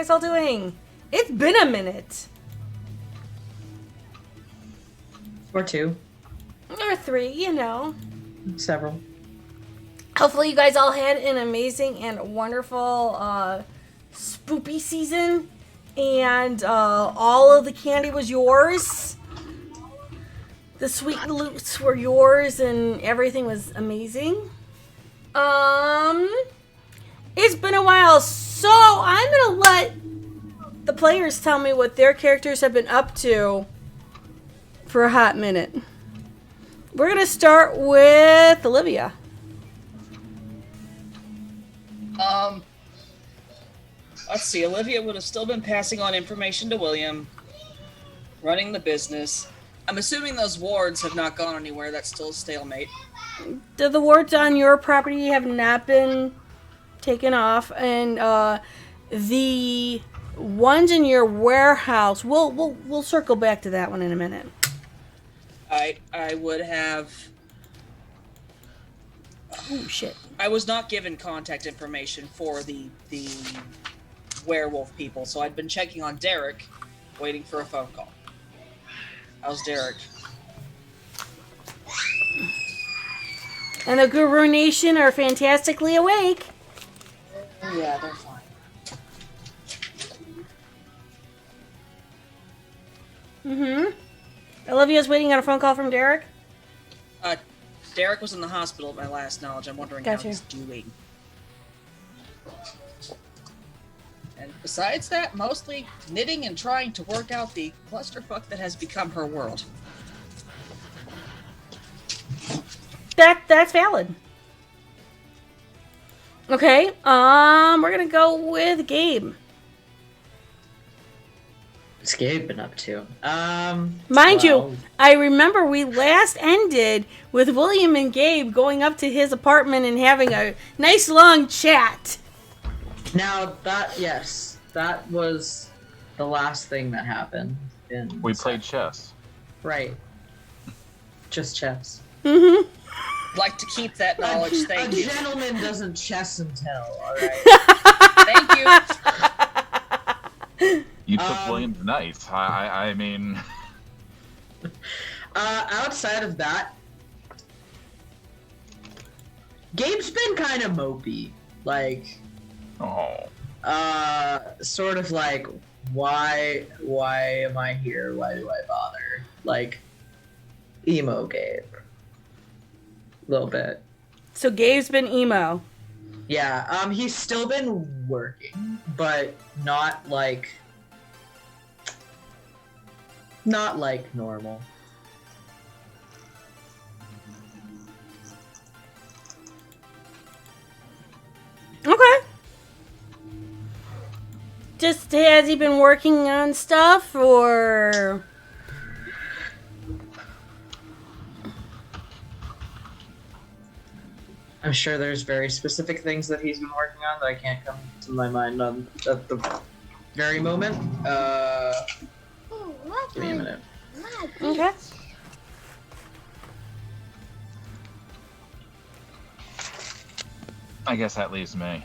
guys all doing? It's been a minute. Or 2. Or 3, you know. Several. Hopefully you guys all had an amazing and wonderful spoopy season. And all of the candy was yours. The sweet loots were yours and everything was amazing. It's been a while, so I'm gonna let the players tell me what their characters have been up to for a hot minute. We're gonna start with Olivia. Let's see. Olivia would have still been passing on information to William, running the business. I'm assuming those wards have not gone anywhere. That's still a stalemate. The wards on your property have not been taken off, and the ones in your warehouse, we'll circle back to that one in a minute. I would have. Oh shit! I was not given contact information for the werewolf people, so I'd been checking on Derek, waiting for a phone call. How's Derek? And the Guru Nation are fantastically awake. Yeah, they're fine. Olivia's waiting on a phone call from Derek. Derek was in the hospital at my last knowledge. I'm wondering how he's doing. And besides that, mostly knitting and trying to work out the clusterfuck that has become her world. That's valid. Okay, we're gonna go with Gabe. What's Gabe been up to? Mind you, I remember we last ended with William and Gabe going up to his apartment and having a nice long chat. Now that was the last thing that happened. We played chess. Right. Just chess. Mm-hmm. Like to keep that knowledge. Thank you. A gentleman doesn't chess and tell, alright? Thank you. You took William's knife. I mean... outside of that, Gabe's been kind of mopey. Like... Oh. Sort of like, why am I here? Why do I bother? Like, emo Gabe. A little bit. So Gabe's been emo. Yeah, he's still been working, but not like normal. Okay. Just has he been working on stuff, or... I'm sure there's very specific things that he's been working on that I can't come to my mind at the very moment. Give me a minute. Okay. I guess that leaves me.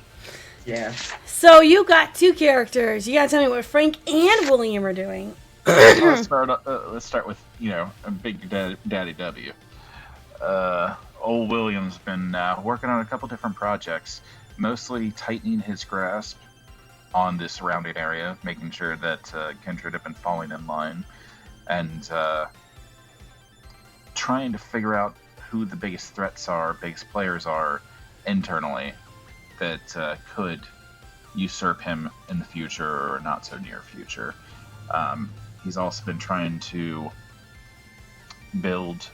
Yeah. So you got 2 characters. You gotta tell me what Frank and William are doing. Let's start with, Big Daddy W. Old William's been working on a couple different projects, mostly tightening his grasp on the surrounding area, making sure that Kindred have been falling in line, and trying to figure out who the biggest threats are, biggest players are internally that could usurp him in the future or not so near future. He's also been trying to build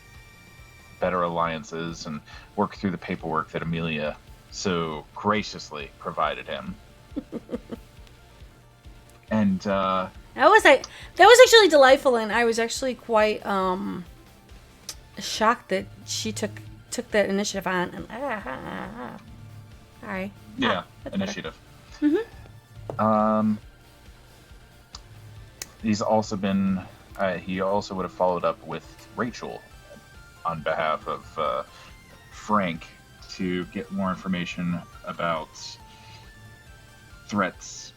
better alliances and work through the paperwork that Amelia so graciously provided him. And that was actually delightful, and I was actually quite shocked that she took that initiative on. And, all right. Yeah, initiative. Mm-hmm. He's also been. He also would have followed up with Rachel on behalf of Frank to get more information about threats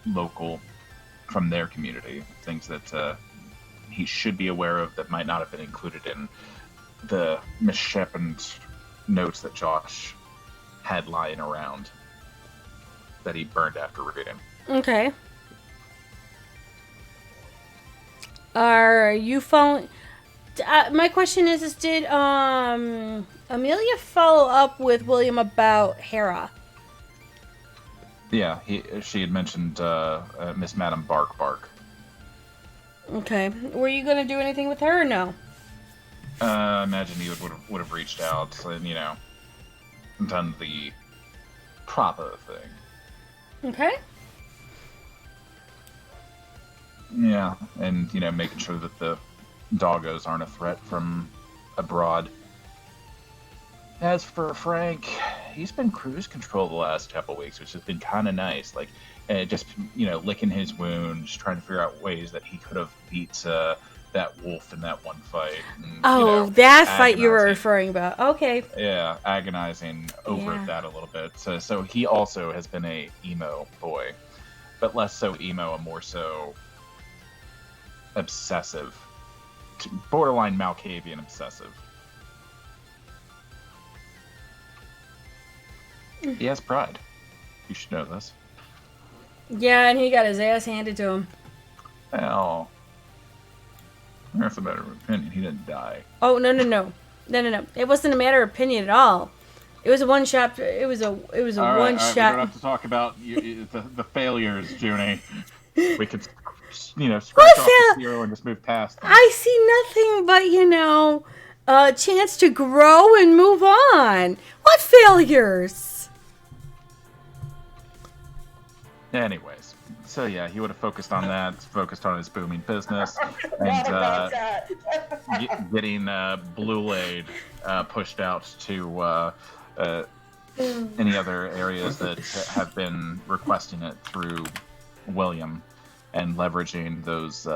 local from their community, things that he should be aware of that might not have been included in the misshapen notes that Josh had lying around that he burned after reading. Okay. Are you following? My question is did Amelia follow up with William about Hera? Yeah, she had mentioned Miss Madam Bark. Okay. Were you gonna do anything with her or no? I imagine he would have reached out and, done the proper thing. Okay. Yeah, and, making sure that the doggos aren't a threat from abroad. As for Frank, he's been cruise control the last couple weeks, which has been kind of nice. Like, just, licking his wounds, trying to figure out ways that he could have beat that wolf in that one fight. And, that fight you were agonizing. referring about. Okay. Yeah, agonizing over that a little bit. So he also has been a emo boy, but less so emo and more so obsessive, borderline Malkavian obsessive. He has pride. You should know this. Yeah, and he got his ass handed to him. Well, that's a matter of opinion. He didn't die. Oh, no. It wasn't a matter of opinion at all. It was a one shot. It was a All one right, shot. we don't have to talk about the failures, Junie. We could, scratch off the zero and just move past them. I see nothing but, a chance to grow and move on. What failures? Anyways, so yeah, he would have focused on that, focused on his booming business, and getting Blue Lade pushed out to any other areas that have been requesting it through William, and leveraging those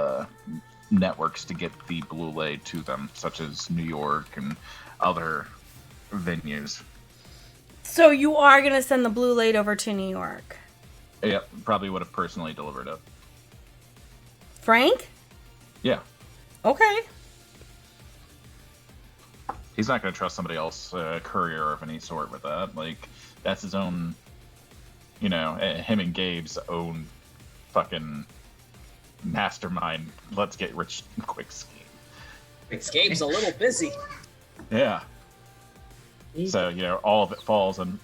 networks to get the Blue Lade to them, such as New York and other venues. So you are going to send the Blue Lade over to New York? Yep, probably would have personally delivered it. Frank? Yeah. Okay. He's not going to trust somebody else, courier of any sort with that. Like, that's his own, him and Gabe's own fucking mastermind, let's get rich quick scheme. Gabe's a little busy. Yeah. So, all of it falls on,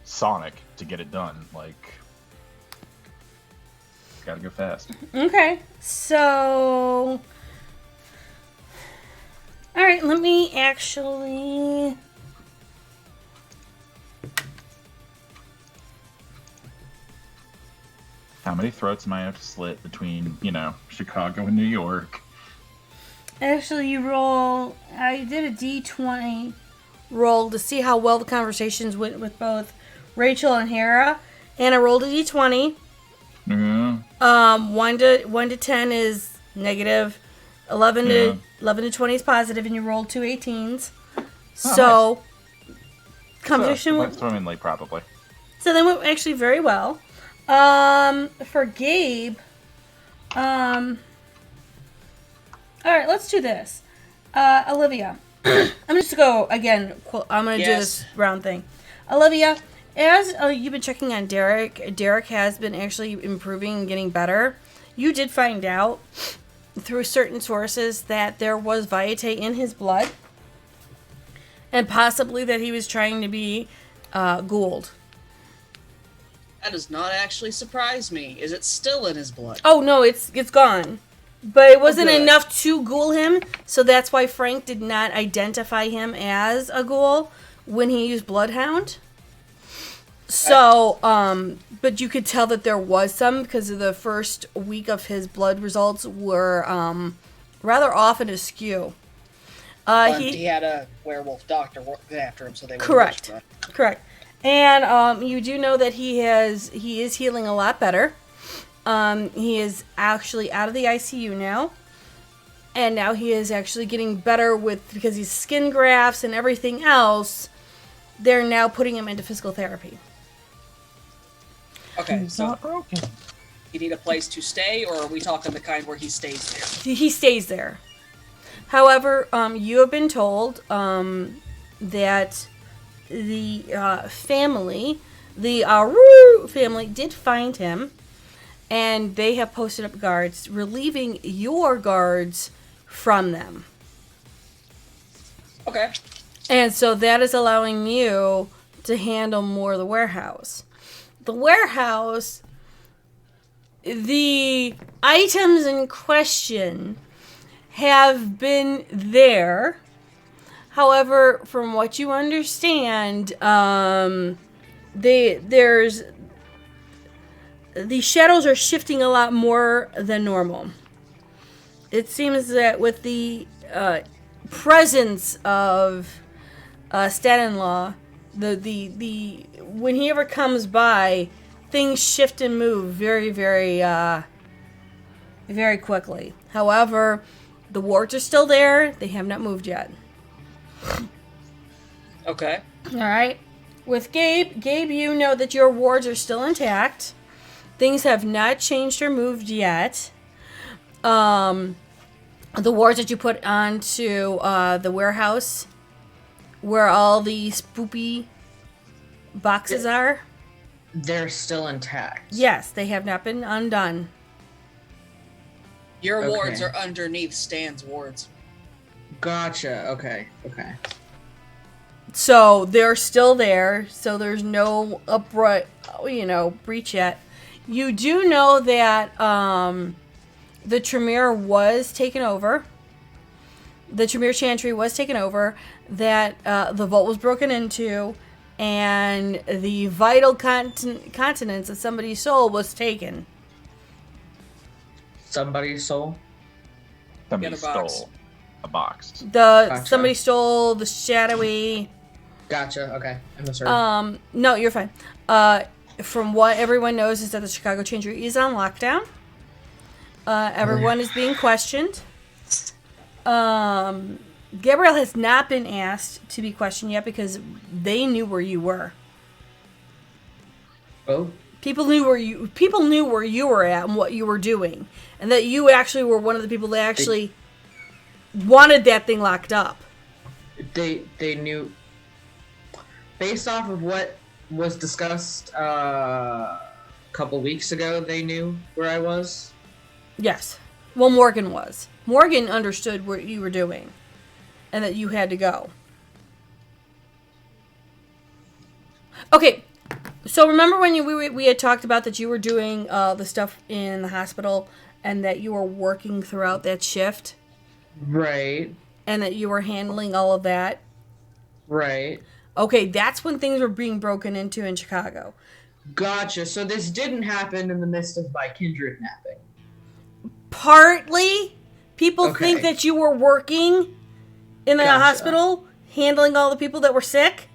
Sonic to get it done. Like, gotta go fast. Okay. So... Alright, let me actually... How many throats am I have to slit between, Chicago and New York? Actually, you roll... I did a D20 roll to see how well the conversations went with both Rachel and Hera, and I rolled a D20. Yeah. 1 to 10 is negative, 11 to 20 is positive, and you rolled 2 18s. So, nice. conversation went swimmingly, probably. So they went actually very well. For Gabe, all right, let's do this. Olivia, I'm just go again. I'm gonna do this round thing. Olivia, as you've been checking on Derek, Derek has been actually improving and getting better. You did find out through certain sources that there was vitae in his blood, and possibly that he was trying to be ghouled. That does not actually surprise me. Is it still in his blood? Oh no, it's gone. But it wasn't good. enough to ghoul him, so that's why Frank did not identify him as a ghoul when he used Bloodhound. So, but you could tell that there was some because of the first week of his blood results were rather off and askew. He had a werewolf doctor working after him, so they were correct. And you do know that he is healing a lot better. He is actually out of the ICU now. And now he is actually getting better because he's skin grafts and everything else. They're now putting him into physical therapy. Okay, He's so not broken. you need a place to stay, or are we talking the kind where he stays there? He stays there. However, you have been told that the family, the Aru family, did find him, and they have posted up guards, relieving your guards from them. Okay. And so that is allowing you to handle more of the warehouse. The warehouse, the items in question have been there. However, from what you understand, there's the shadows are shifting a lot more than normal. It seems that with the presence of Stan-in-law, the when he ever comes by, things shift and move very, very, very quickly. However, the wards are still there. They have not moved yet. Okay. All right. With Gabe, you know that your wards are still intact. Things have not changed or moved yet. The wards that you put onto the warehouse, where all the spoopy boxes are, They're still intact. yes, they have not been undone. Your Okay. wards are underneath Stan's wards. Gotcha. Okay. So they're still there. So there's no breach yet. You do know that the Tremere was taken over. The Tremere Chantry was taken over. That the vault was broken into, and the vital continents of somebody's soul was taken. Somebody's soul. Somebody Get a box. stole a box. Gotcha. Somebody stole the shadowy. Gotcha. Okay. I misheard. No, you're fine. From what everyone knows is that the Chicago Chantry is on lockdown. Everyone is being questioned. Gabrielle has not been asked to be questioned yet because they knew where you were. Oh. People knew where you were at and what you were doing, and that you actually were one of the people that actually wanted that thing locked up. They knew. Based off of what was discussed a couple weeks ago, they knew where I was. Yes. Well, Morgan was. Morgan understood what you were doing, and that you had to go. Okay. So remember when we had talked about that you were doing the stuff in the hospital and that you were working throughout that shift? Right. And that you were handling all of that? Right. Okay, that's when things were being broken into in Chicago. Gotcha. So this didn't happen in the midst of my kindred napping. Partly, people Okay. think that you were working in the Gotcha. hospital, handling all the people that were sick.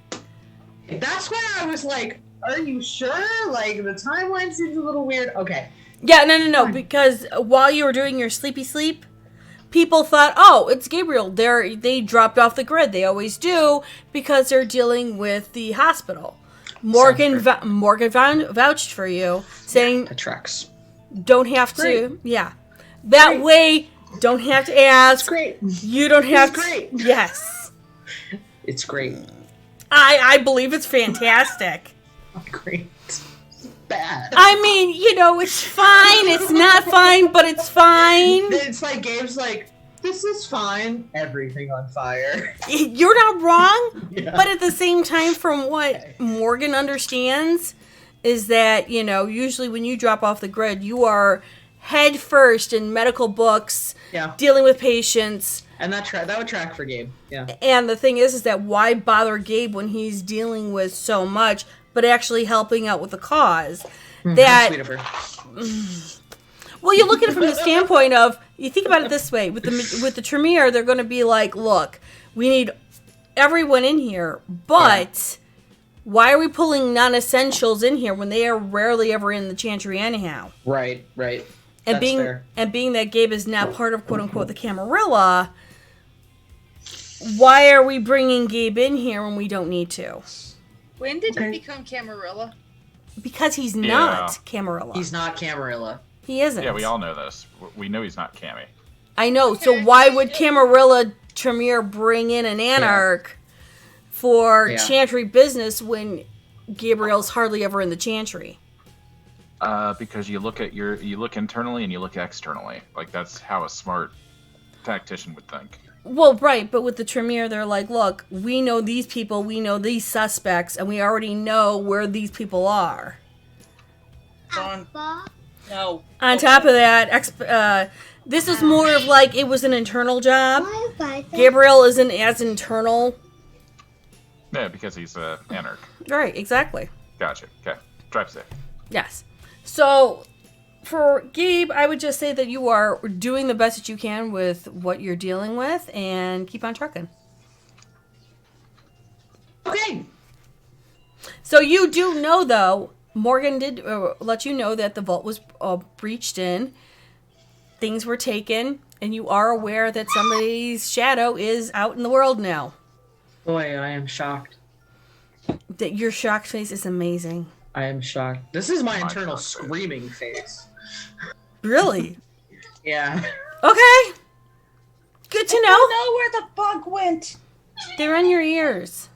That's why I was like, are you sure? Like, the timeline seems a little weird. Okay. Yeah, no, because while you were doing your sleepy sleep, people thought, oh, it's Gabriel. They dropped off the grid. They always do because they're dealing with the hospital. Morgan vouched for you, saying That tracks. don't have to. Great. Yeah, that Great. way don't have to ask. Great. You don't have to. Great. Yes, It's great. I believe it's fantastic. Great. Bad. I mean, it's fine. It's not fine, but it's fine. It's like Gabe's like, this is fine. Everything on fire. You're not wrong, Yeah. but at the same time, from what Morgan understands, is that, usually when you drop off the grid, you are head first in medical books, Yeah. dealing with patients. And that would track for Gabe. Yeah. And the thing is that why bother Gabe when he's dealing with so much, but actually helping out with the cause? How That sweet of her. Well, you look at it from the standpoint of, you think about it this way, with the Tremere, they're going to be like, look, we need everyone in here, but why are we pulling non-essentials in here when they are rarely ever in the Chantry anyhow? Right. And That's fair. being that Gabe is now part of quote unquote the Camarilla, why are we bringing Gabe in here when we don't need to? When did Okay. he become Camarilla? Because he's not Camarilla. He's not Camarilla. He isn't. Yeah, we all know this. We know he's not Cammy. I know. So why would Camarilla Tremere bring in an Anarch for Chantry business when Gabriel's hardly ever in the Chantry? Because you look internally and you look externally. Like, that's how a smart tactician would think. Well, right, but with the Tremere, they're like, look, we know these people, we know these suspects, and we already know where these people are. No. On top of that, this is more of like it was an internal job. Gabriel isn't as internal. Yeah, because he's an Anarch. Right, exactly. Gotcha. Okay. Drive safe. Yes. So, for Gabe, I would just say that you are doing the best that you can with what you're dealing with, and keep on trucking. Okay. So you do know, though, Morgan did let you know that the vault was breached in. Things were taken, and you are aware that somebody's shadow is out in the world now. Boy, I am shocked. That your shocked face is amazing. I am shocked. This is my internal screaming face. Really? Yeah. Okay. Good to know. I don't know where the bug went. They're in your ears.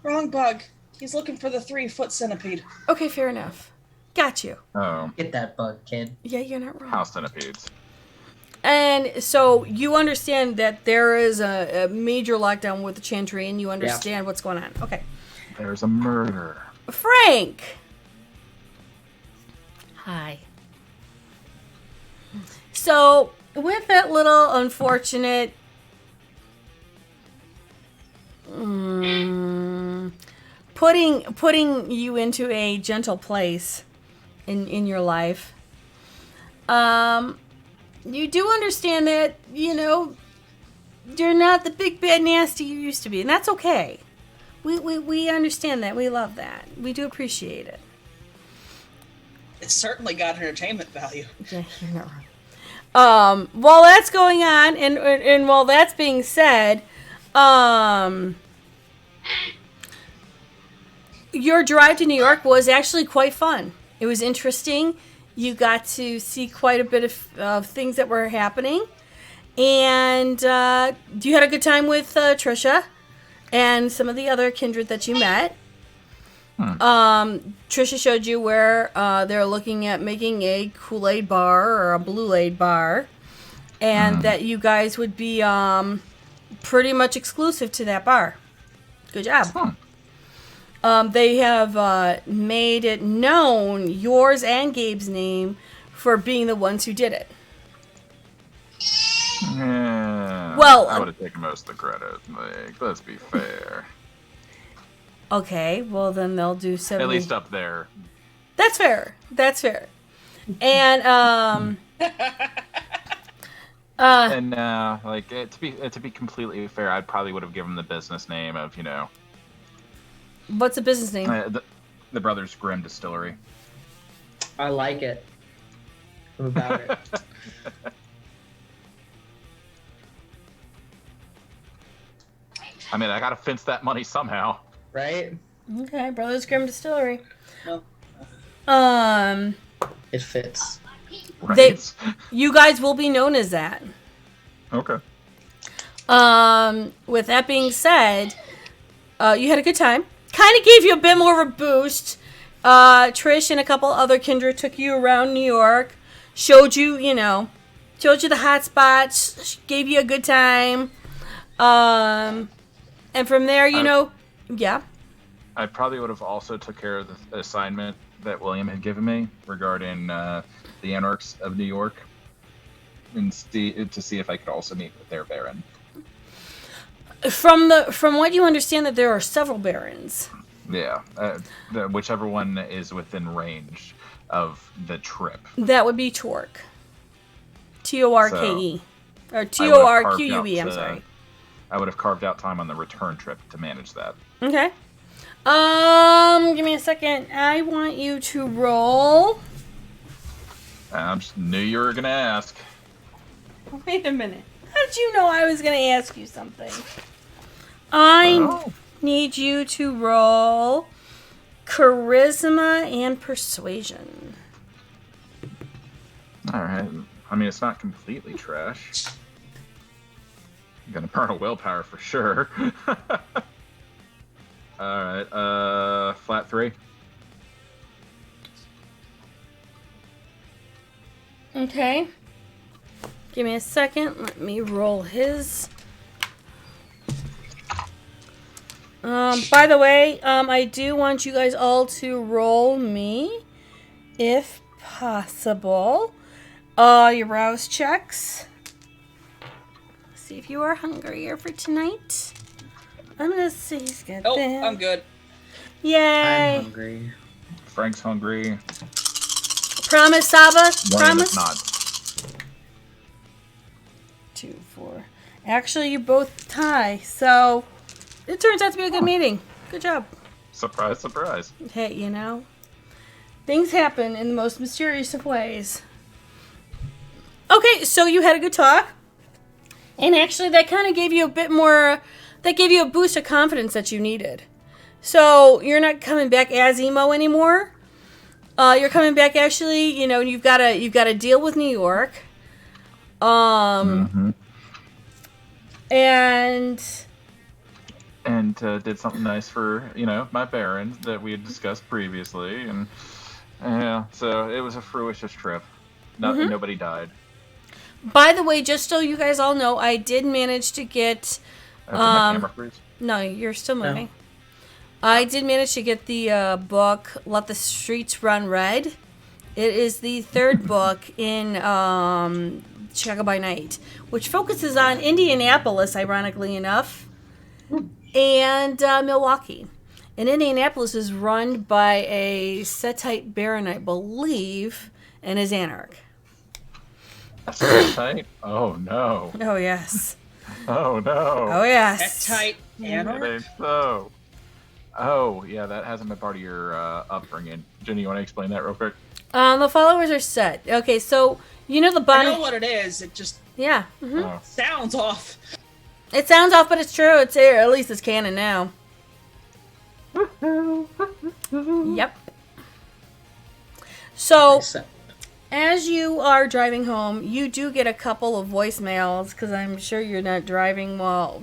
Wrong bug. He's looking for the 3-foot centipede. Okay, fair enough. Got you. Oh. Get that bug, kid. Yeah, you're not wrong. House centipedes. And so you understand that there is a major lockdown with the Chantry, and you understand what's going on. Okay. There's a murder. Frank! Hi. So, with that little unfortunate putting you into a gentle place in your life, you do understand that, you're not the big bad nasty you used to be, and that's okay. We understand that. We love that. We do appreciate it. It's certainly got entertainment value. Yeah, you're not wrong. While that's going on, and while that's being said, your drive to New York was actually quite fun. It was interesting. You got to see quite a bit of things that were happening. And you had a good time with Trisha and some of the other kindred that you met. Trisha showed you where they're looking at making a Kool-Aid bar or a Blue-Aid bar. And that you guys would be pretty much exclusive to that bar. Good job. They have made it known, yours and Gabe's name, for being the ones who did it. Yeah. Well, I would have taken most of the credit. Like, let's be fair. Okay, well then they'll do 70. At least up there. That's fair. That's fair. And and to be completely fair, I probably would have given the business name of what's the business name? The Brothers Grimm Distillery. I like it. I'm about it. I mean, I gotta fence that money somehow. Right? Okay, Brothers Grimm Distillery. No. It fits. Right. You guys will be known as that. Okay. With that being said, you had a good time. Kind of gave you a bit more of a boost. Trish and a couple other kindred took you around New York, showed you the hot spots, gave you a good time. And from there, yeah. I probably would have also took care of the assignment that William had given me regarding the Anarchs of New York, and to see if I could also meet with their Baron. From what you understand, that there are several barons. Yeah, whichever one is within range of the trip. That would be Torque. Torke. Or Torque. I'm sorry. I would have carved out time on the return trip to manage that. Okay. Give me a second. I want you to roll. I just knew you were gonna ask. Wait a minute. How did you know I was gonna ask you something? I need you to roll charisma and persuasion. All right. I mean, it's not completely trash. I'm gonna burn a willpower for sure. All right. Flat 3. Okay. Give me a second. Let me roll his. By the way, I do want you guys all to roll me, if possible, your rouse checks. See if you are hungrier for tonight. I'm gonna see he's got Oh, that. I'm good. Yay! I'm hungry. Frank's hungry. Promise, Saba? William is Promise? not. 2, 4. Actually, you both tie, so it turns out to be a good meeting. Good job. Surprise, surprise. Hey, you know, things happen in the most mysterious of ways. Okay, so you had a good talk. And actually, that kind of gave you a bit more, that gave you a boost of confidence that you needed. So you're not coming back as emo anymore. You're coming back actually, you know, you've got to deal with New York. Mm-hmm. And did something nice for, my Baron that we had discussed previously. And yeah, so it was a fruitious trip. Nobody died. by the way, just so you guys all know, I did manage to get Did my camera freeze? no, you're still moving. I did manage to get the book Let the Streets Run Red. It is the third book in Chicago by Night, which focuses on Indianapolis, ironically enough, and Milwaukee. And Indianapolis is run by a Setite Baron, I believe, and is anarch. That's so tight. Oh no. Oh, yes. Oh no. Oh, yes. Tight It anarch. ain't so. Oh yeah, that hasn't been part of your upbringing. Jenny, you want to explain that real quick? The followers are set. Okay, so you know the I Bonnie. know what it is. It just Yeah. hmm Oh. sounds off. It sounds off, but it's true. It's here. At least it's canon now. Yep. So, as you are driving home, you do get a couple of voicemails because I'm sure you're not driving while,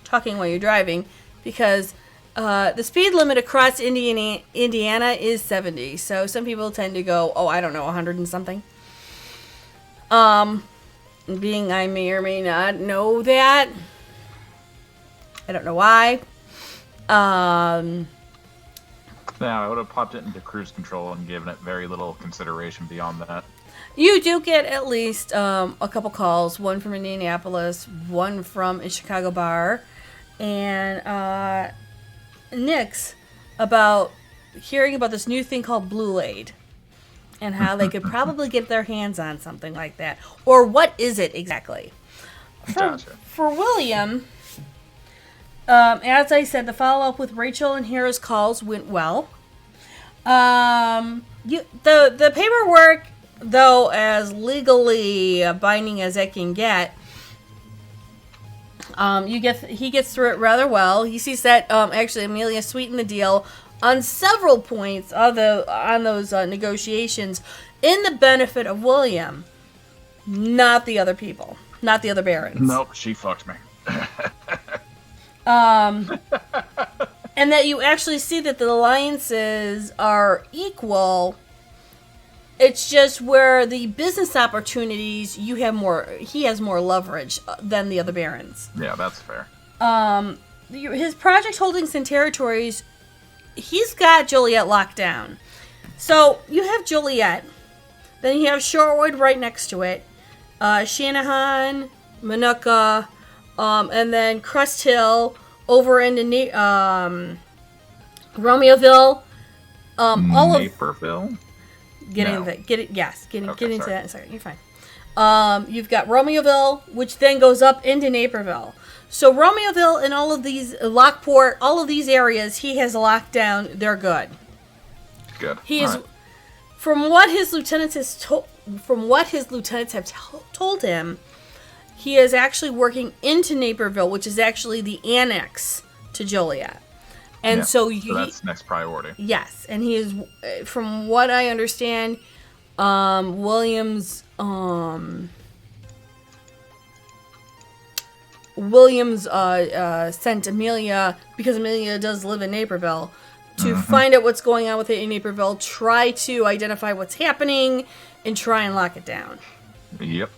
talking while you're driving, because the speed limit across Indiana is 70. So some people tend to go, 100 and something. Being I may or may not know that. I don't know why. Yeah, I would have popped it into cruise control and given it very little consideration beyond that. You do get at least a couple calls, one from Indianapolis, one from a Chicago bar, and Nick's about hearing about this new thing called Blue Aid and how they could probably get their hands on something like that. Or what is it exactly? Gotcha. For William, as I said, the follow-up with Rachel and Hera's calls went well. The paperwork, though, as legally binding as it can get, he gets through it rather well. He sees that actually Amelia sweetened the deal on several points on those negotiations in the benefit of William, not the other people, not the other barons. Nope, she fucked me. And that you actually see that the alliances are equal. It's just where the business opportunities he has more leverage than the other barons. Yeah, that's fair. His project holdings and territories, he's got Joliet locked down. So you have Joliet, then you have Shorewood right next to it, Shanahan, Minooka, and then Crest Hill over into Romeoville. All of Naperville? getting No. into Okay, that sorry. in a second. You're fine. You've got Romeoville, which then goes up into Naperville. So Romeoville and all of these Lockport, all of these areas, he has locked down. They're good. Good. He is, All right. from what his lieutenants have told him, he is actually working into Naperville, which is actually the annex to Joliet. And Yeah, so, so that's next priority. yes, and he is, from what I understand, Williams sent Amelia, because Amelia does live in Naperville, to find out what's going on with it in Naperville, try to identify what's happening, and try and lock it down. Yep.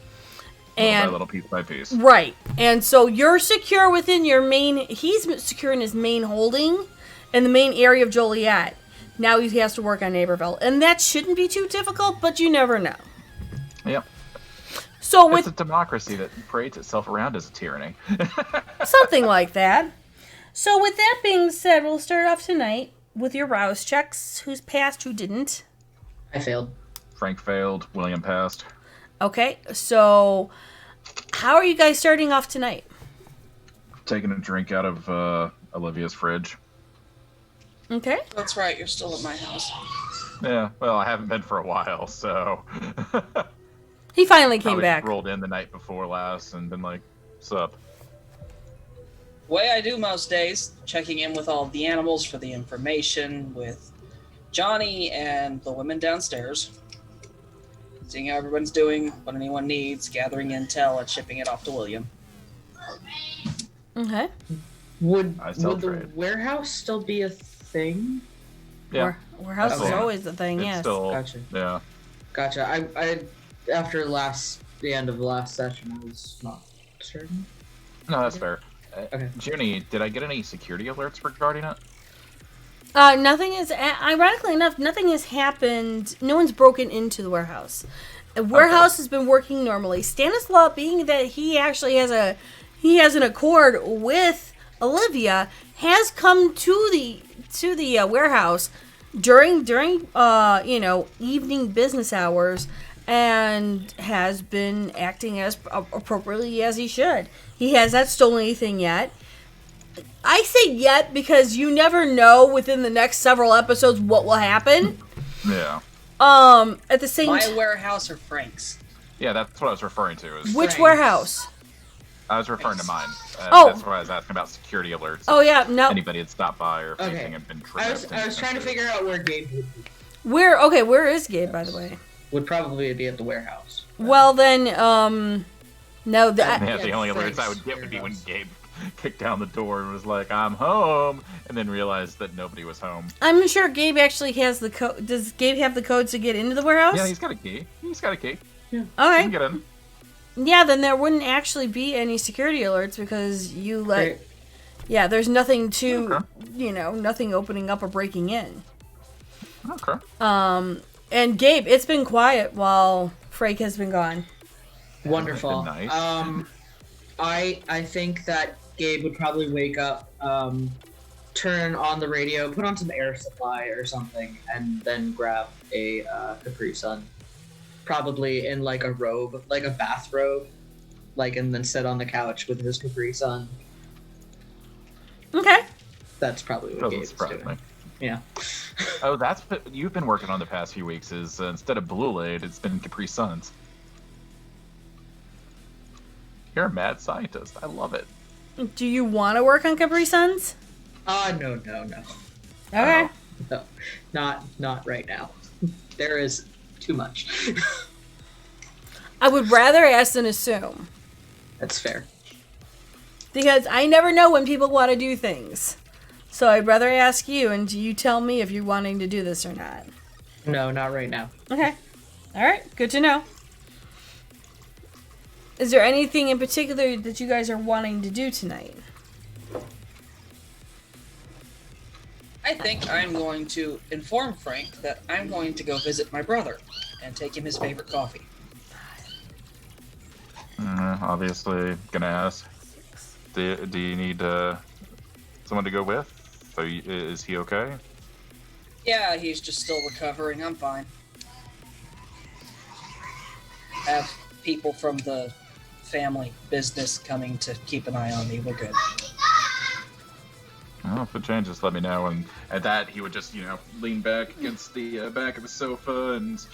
And Little by little, piece by piece. right, and so you're secure within your main. He's secure in his main holding, in the main area of Joliet. Now he has to work on Naperville, and that shouldn't be too difficult, but you never know. Yep. So It's with a democracy that parades itself around as a tyranny. something like that. So with that being said, we'll start off tonight with your rouse checks. Who's passed, who didn't? I failed. Frank failed. William passed. Okay, so how are you guys starting off tonight? Taking a drink out of Olivia's fridge. Okay. That's right, you're still at my house. Yeah, well, I haven't been for a while, so... He finally came Probably back. rolled in the night before last and been like, sup? Way I do most days, checking in with all the animals for the information, with Johnny and the women downstairs, seeing how everyone's doing, what anyone needs, gathering intel, and shipping it off to William. Okay. Would I sell the trade. warehouse still be a thing? Yeah. Warehouse is Okay. always the thing, It's yes. still... Gotcha. Yeah. Gotcha. I after the end of the last session, I was not certain. No, that's fair. Okay. Junie, did I get any security alerts regarding it? Nothing is, ironically enough, nothing has happened. No one's broken into the warehouse. The warehouse has been working normally. Stanislaw, being that he actually has an accord with Olivia, has come to the warehouse during evening business hours, and has been acting as appropriately as he should. He has not stolen anything yet. I say yet because you never know within the next several episodes what will happen. Yeah. At the same My time, warehouse or Frank's? Yeah, that's what I was referring to. Is which Frank's. warehouse? I was referring to mine. Oh. That's why I was asking about security alerts. Oh yeah, no. Anybody had stopped by or if Okay. anything had been I tripped. was trying to figure out where Gabe would be. Where is Gabe, by the way? Would probably be at the warehouse. Well then, no, that Yeah, the only alerts I would get would be when Gabe kicked down the door and was like, "I'm home," and then realized that nobody was home. I'm sure Gabe actually has the code. Does Gabe have the codes to get into the warehouse? Yeah, he's got a key. He's got a key. All He right. can get in. Yeah, then there wouldn't actually be any security alerts because you let. Great. Yeah, there's nothing to, Okay. nothing opening up or breaking in. Okay. And Gabe, it's been quiet while Frank has been gone. Wonderful. Nice. I think that Gabe would probably wake up, turn on the radio, put on some air supply or something, and then grab a Capri Sun. Probably in like a robe, like a bathrobe, and then sit on the couch with his Capri Sun. Okay. That's probably what Doesn't Gabe's surprise doing. me. Yeah. Oh, that's what you've been working on the past few weeks. Is instead of Blue-Laid, it's been Capri Suns. You're a mad scientist. I love it. Do you want to work on Capri Suns? No. Okay. No, not right now. There is too much. I would rather ask than assume. That's fair. Because I never know when people want to do things. So I'd rather ask you, and you tell me if you're wanting to do this or not. No, not right now. Okay. All right. Good to know. Is there anything in particular that you guys are wanting to do tonight? I think I'm going to inform Frank that I'm going to go visit my brother and take him his favorite coffee. Obviously, gonna ask. Do you need someone to go with? So is he okay? Yeah, he's just still recovering. I'm fine. Have people from the family business coming to keep an eye on me. We're good. Well, if it changes, let me know. And at that, he would just, lean back against the back of the sofa and...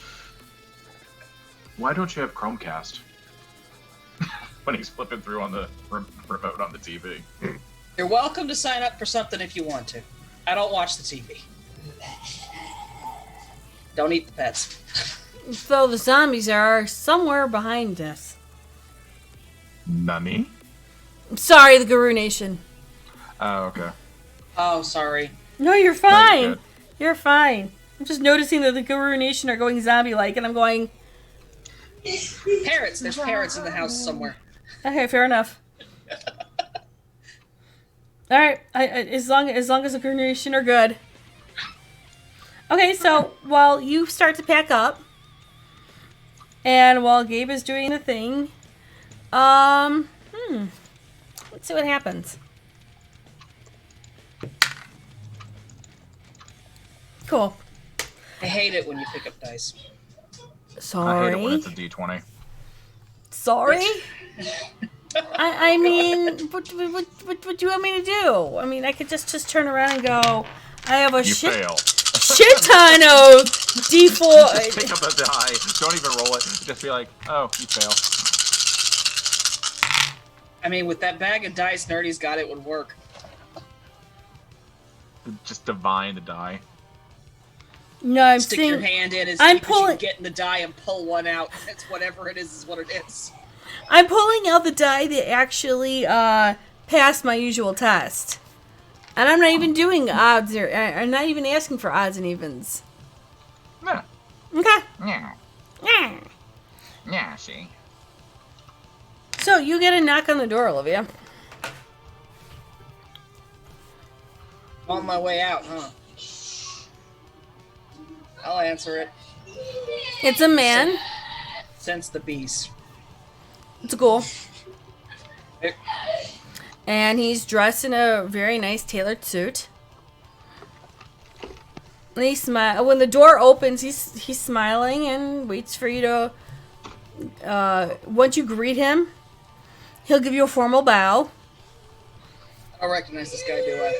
Why don't you have Chromecast? When he's flipping through on the remote on the TV. You're welcome to sign up for something if you want to. I don't watch the TV. Don't eat the pets. So the zombies are somewhere behind us. Nani? Sorry, the Guru Nation. Oh, okay. Oh, sorry. No, you're No, fine. you're good. You're fine. I'm just noticing that the Guru Nation are going zombie-like, and I'm going, Parrots. There's parrots in the house somewhere. okay, fair enough. All right, as long as the Guru Nation are good. Okay, so while you start to pack up, and while Gabe is doing the thing, let's see what happens. Cool. I hate it when you pick up dice. Sorry. I hate it when it's a D20. Sorry? I mean, what do you want me to do? I mean, I could just turn around and go, I have a You fail. shit ton of D4. Pick up a die. Don't even roll it. Just be like, oh, you fail. I mean, with that bag of dice Nerdy's got, it would work. Just divine the die. No, I'm Stick seeing, your hand in as I'm deep as pulling- you can get in the die and pull one out. It's whatever it is what it is. I'm pulling out the die that actually passed my usual test. And I'm not even doing odds, or I'm not even asking for odds and evens. Yeah. Okay. Yeah. Yeah. Yeah, see. So you get a knock on the door, Olivia. On my way out, huh? I'll answer it. It's a man. Sense the beast. It's a ghoul. It- And he's dressed in a very nice tailored suit. And he when the door opens, he's smiling and waits for you to. Once you greet him, he'll give you a formal bow. I don't recognize this guy, do I?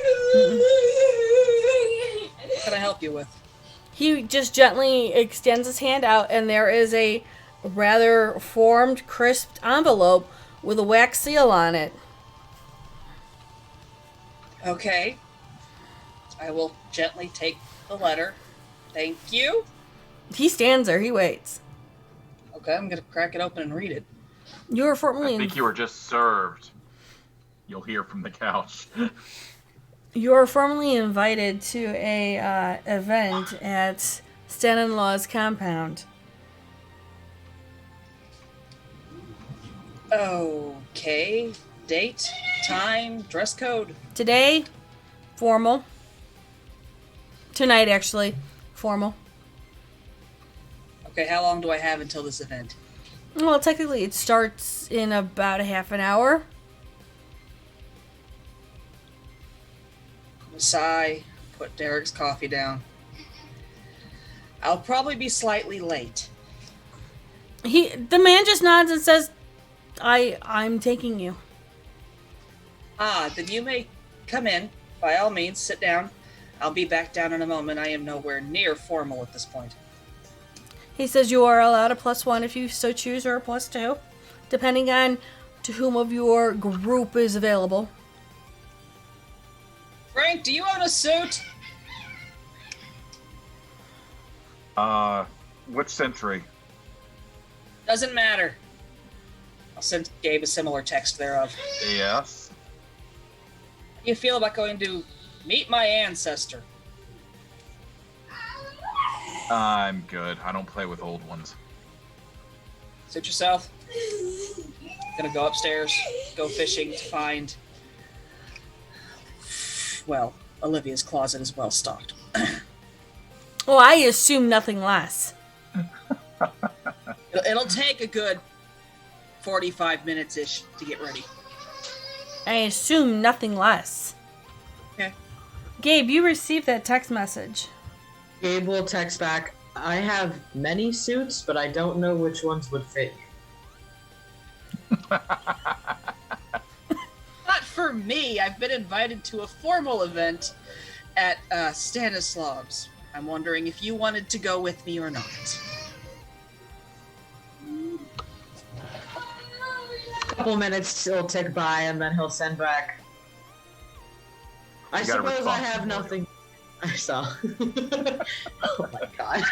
What can I help you with? He just gently extends his hand out, and there is a rather formed, crisped envelope with a wax seal on it. Okay. I will gently take the letter. Thank you. He stands there. He waits. Okay, I'm gonna crack it open and read it. You are I formally think you were just served. You'll hear from the couch. You are formally invited to a event at Stanislaw's compound. Okay. Date, time, dress code. Today, formal. Tonight, actually, formal. Okay, how long do I have until this event? Well, technically, it starts in about a half an hour. Sigh, put Derek's coffee down. I'll probably be slightly late. The man just nods and says, I'm taking you. Ah, then you may come in. By all means, sit down. I'll be back down in a moment. I am nowhere near formal at this point. He says you are allowed a +1 if you so choose, or a +2, depending on to whom of your group is available. Frank, do you own a suit? Which century? Doesn't matter. I'll send Gabe a similar text thereof. Yes. How do you feel about going to meet my ancestor? I'm good. I don't play with old ones. Suit yourself. Gonna go upstairs, go fishing to find... Well, Olivia's closet is well stocked. Well, I assume nothing less. It'll take a good 45 minutes-ish to get ready. I assume nothing less. Okay. Gabe, you received that text message. Gabe will text back, I have many suits, but I don't know which ones would fit you. Not for me. I've been invited to a formal event at Stanislav's. I'm wondering if you wanted to go with me or not. A couple minutes will tick by, and then he'll send back. I You gotta suppose I respond have to nothing. I saw. Oh my god.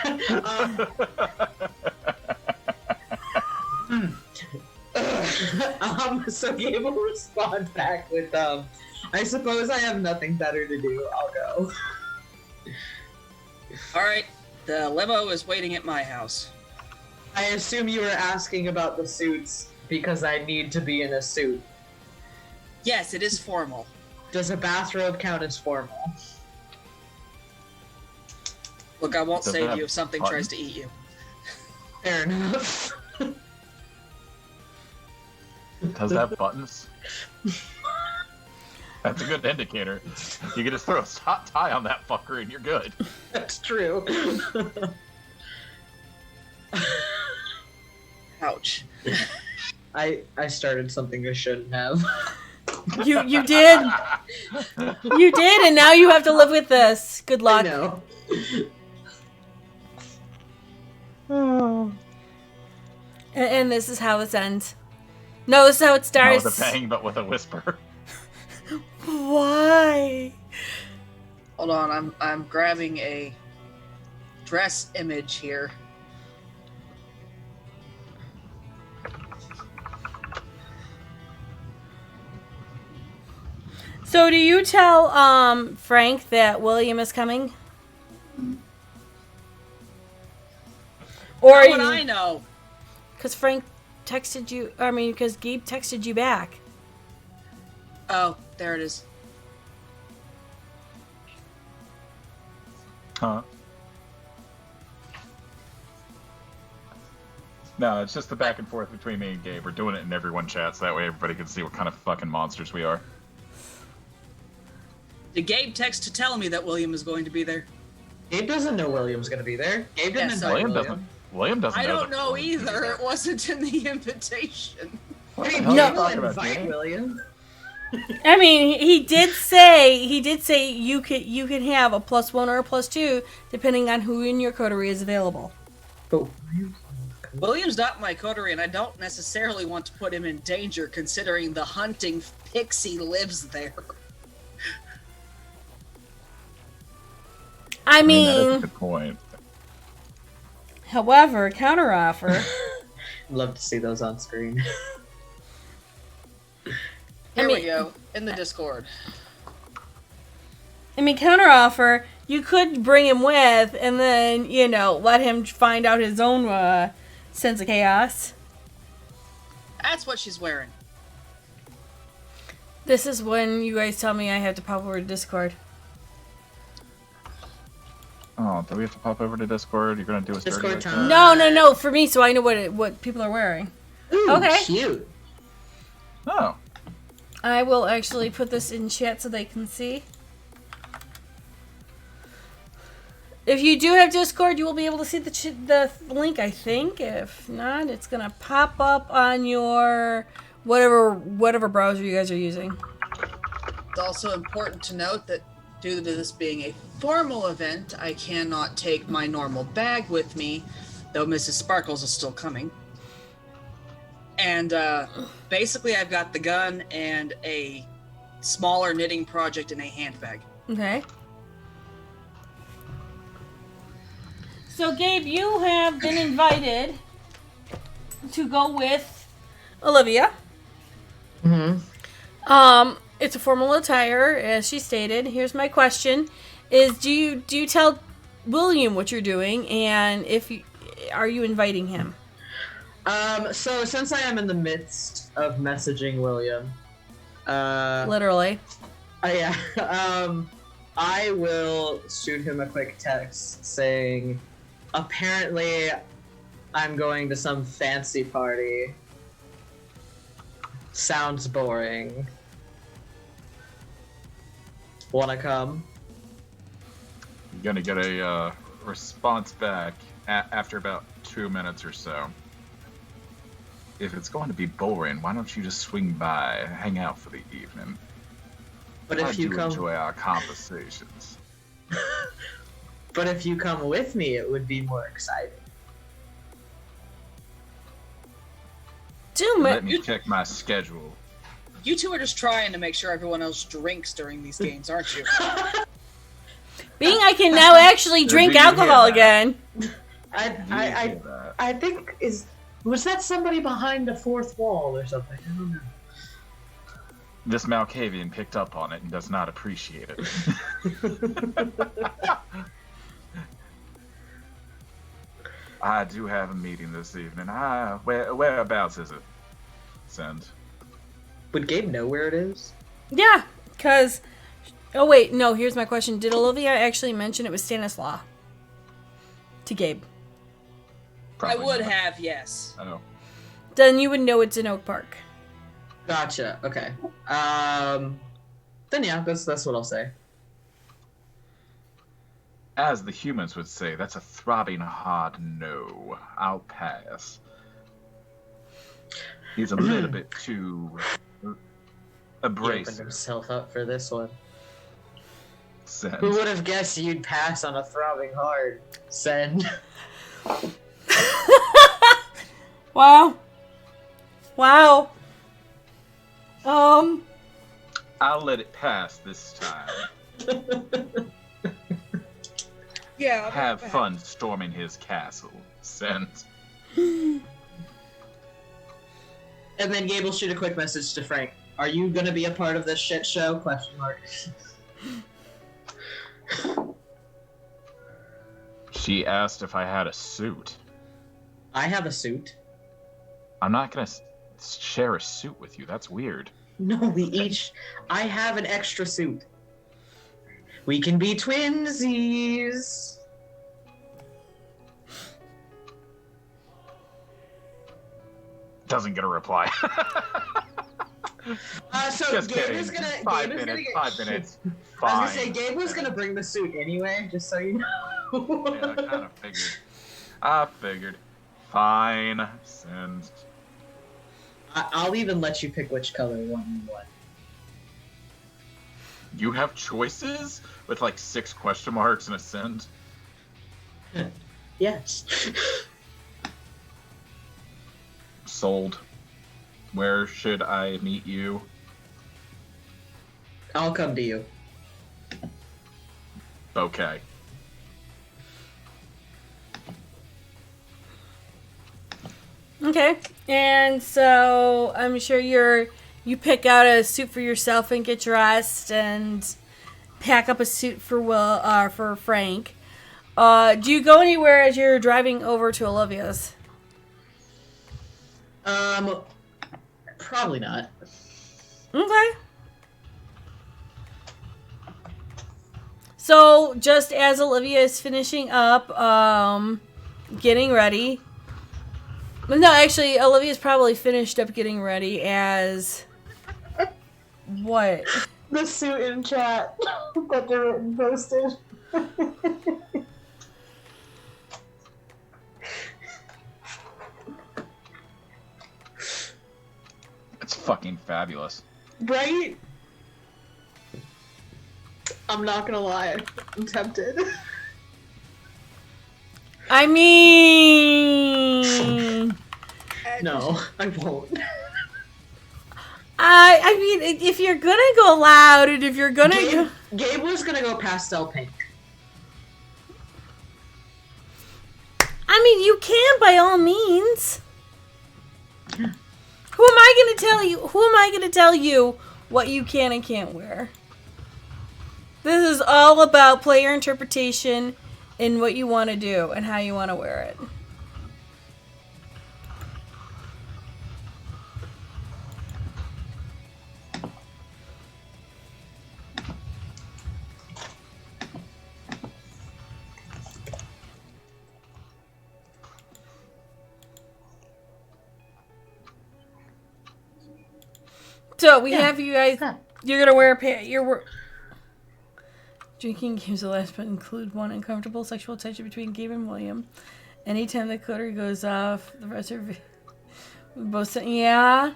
So Gabe will respond back with, I suppose I have nothing better to do. I'll go. Alright, the limo is waiting at my house. I assume you were asking about the suits because I need to be in a suit. Yes, it is formal. Does a bathrobe count as formal? Look, I won't Does it save have you if something buttons? tries to eat you. Fair enough. Does that have buttons? That's a good indicator. You can just throw a hot tie on that fucker and you're good. That's true. Ouch. I started something I shouldn't have. You did. You did, and now you have to live with this. Good I luck. know. And this is how this ends. No, this is how it Not starts. with a bang, but with a whisper. Why? Hold on, I'm grabbing a dress image here. So do you tell Frank that William is coming? Or How would I know? because Frank texted you, I mean, because Gabe texted you back. Oh, there it is. Huh? No, it's just the back and forth between me and Gabe. We're doing it in everyone chats. That way everybody can see what kind of fucking monsters we are. Did Gabe text to tell me that William is going to be there? Gabe doesn't know William's gonna be there. Gabe didn't Yes, invite William William. doesn't. William doesn't. I know don't that know William's gonna be either. there. It wasn't in the invitation. What the Hey, hell No. are you Gabe will talking about, invite Jamie? William. I mean, he did say you can have a +1 or a +2 depending on who in your coterie is available. Oh. William's not my coterie, and I don't necessarily want to put him in danger considering the hunting pixie lives there. I That is a mean, good point. however, counteroffer. Love to see those on screen. Here mean- we go, in the Discord. I mean, counteroffer. You could bring him with, and then let him find out his own sense of chaos. That's what she's wearing. This is when you guys tell me I have to pop over to Discord. Oh, do we have to pop over to Discord? You're gonna do a Discord dirty like time. that? No, for me, so I know what people are wearing. Ooh, Okay. cute. Oh, I will actually put this in chat so they can see. If you do have Discord, you will be able to see the link, I think. If not, it's going to pop up on your whatever browser you guys are using. It's also important to note that due to this being a formal event, I cannot take my normal bag with me, though Mrs. Sparkles is still coming. And basically, I've got the gun and a smaller knitting project in a handbag. Okay. So, Gabe, you have been invited to go with Olivia. Mm-hmm. It's a formal attire, as she stated. Here's my question: do you tell William what you're doing, and are you inviting him? So since I am in the midst of messaging William, Literally. yeah, I will shoot him a quick text saying, apparently, I'm going to some fancy party. Sounds boring. Wanna come? you're gonna get a response back after about 2 minutes or so. If it's going to be boring, why don't you just swing by, hang out for the evening? But I if you do come, enjoy our conversations. but if you come with me, it would be more exciting. Let me check my schedule. You two are just trying to make sure everyone else drinks during these games, aren't you? Being I can now actually drink Did you hear alcohol that? again. I think was that somebody behind the fourth wall or something? I don't know. This Malkavian picked up on it and does not appreciate it. I do have a meeting this evening. Whereabouts is it? Send. Would Gabe know where it is? Yeah, because... Oh, wait, no, here's my question. Did Olivia actually mention it was Stanislaw? To Gabe. Probably I would not. have, yes. Oh. Then you would know it's in Oak Park. Gotcha. Okay. Then yeah, that's what I'll say. As the humans would say, that's a throbbing hard no. I'll pass. He's a little bit too He opened abrasive. himself up for this one. Send. Who would have guessed you'd pass on a throbbing heart? Send. Wow. Wow. I'll let it pass this time. Yeah. Have fun storming his castle. Send. And then Gabe will shoot a quick message to Frank. Are you gonna be a part of this shit show? Question mark. She asked if I had a suit. I have a suit. I'm not gonna share a suit with you. That's weird. No, we each. I have an extra suit. We can be twinsies. Doesn't get a reply. So Just Gabe kidding. is gonna. 5 Gabe is minutes. gonna 5 minutes. I Fine. was gonna say Gabe was gonna bring the suit anyway, just so you know. Yeah, I kind of figured. I figured. Fine. Send. I'll even let you pick which color one you want. You have choices with like 6 question marks and a send. Yes. Sold. Where should I meet you? I'll come to you. Okay. Okay. And so I'm sure you pick out a suit for yourself and get dressed and pack up a suit for Frank. Do you go anywhere as you're driving over to Olivia's? Probably not. Okay. So just as Olivia is finishing up, getting ready. No, actually, Olivia's probably finished up getting ready as... What? The suit in chat that the written posted. It's fucking fabulous. Right? I'm not gonna lie. I'm tempted. I mean... No, I won't. I mean, if you're gonna go loud and if you're gonna go... Gabe was gonna go pastel pink. I mean, you can by all means. Who am I gonna tell you? Who am I gonna tell you what you can and can't wear? This is all about player interpretation and what you want to do and how you want to wear it. So we have you guys. You're gonna wear a pant. Drinking games will last, but include one uncomfortable sexual tension between Gabe and William. Anytime the coder goes off, the rest are both. Yeah.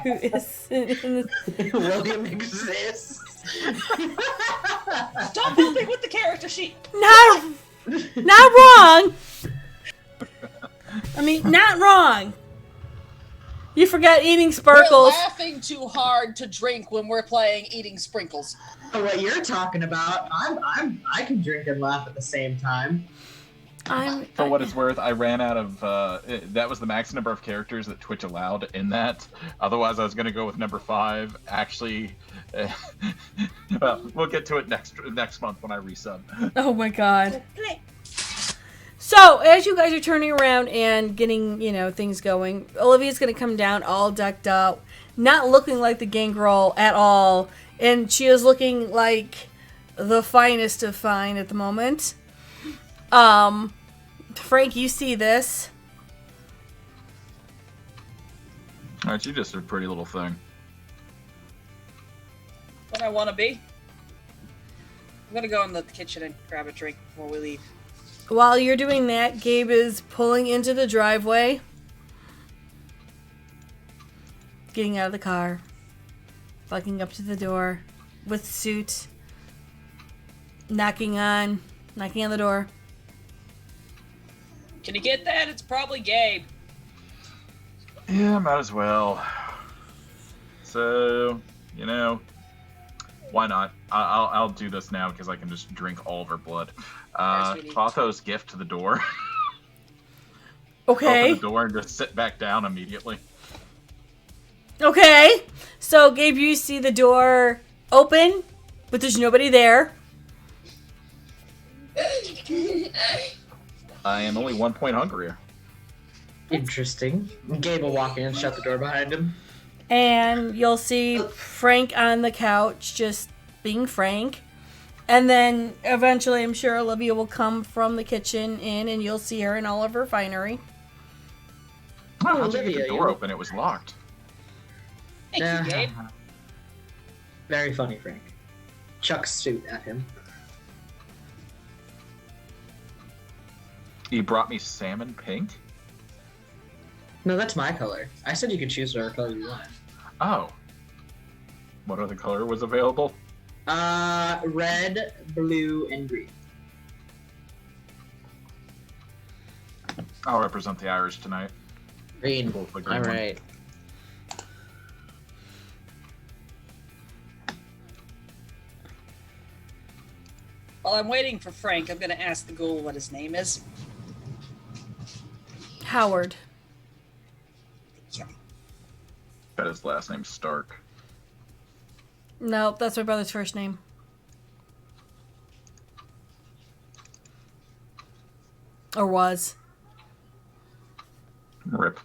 Who is in this? William exists. Stop helping with the character sheet. Not wrong. I mean, not wrong. You forgot eating We're sparkles. laughing too hard to drink when we're playing eating sprinkles. What you're talking about, I can drink and laugh at the same time. For what it's worth, I ran out of. That was the max number of characters that Twitch allowed in that. Otherwise, I was going to go with number 5. Actually, well, we'll get to it next month when I resub. Oh my god. So, as you guys are turning around and getting, things going, Olivia's going to come down all decked up, not looking like the gangrel at all, and she is looking like the finest of fine at the moment. Frank, you see this. Aren't you just a pretty little thing? What I want to be. I'm gonna go in the kitchen and grab a drink before we leave. While you're doing that, Gabe is pulling into the driveway, getting out of the car, walking up to the door with suit, knocking on the door. Can you get that? It's probably Gabe. Yeah, might as well. So, why not? I'll do this now because I can just drink all of her blood. Clotho's gift to the door. Okay. Open the door and just sit back down immediately. Okay. So, Gabe, you see the door open, but there's nobody there. I am only 1 point hungrier. Interesting. Gabe will walk in and shut the door behind him. And you'll see Frank on the couch, just being Frank. And then eventually, I'm sure Olivia will come from the kitchen in, and you'll see her in all of her finery. How'd you get Olivia, the door open? It was locked. Thank you, Gabe. Very funny, Frank. Chuck's suit at him. You brought me salmon pink? No, that's my color. I said you could choose whatever color you want. Oh. What other color was available? Red, blue, and green. I'll represent the Irish tonight. Green. Both the green All one. right. While I'm waiting for Frank, I'm gonna ask the ghoul what his name is. Howard. Bet his last name's Stark. No, that's my brother's first name. Or was. Rip.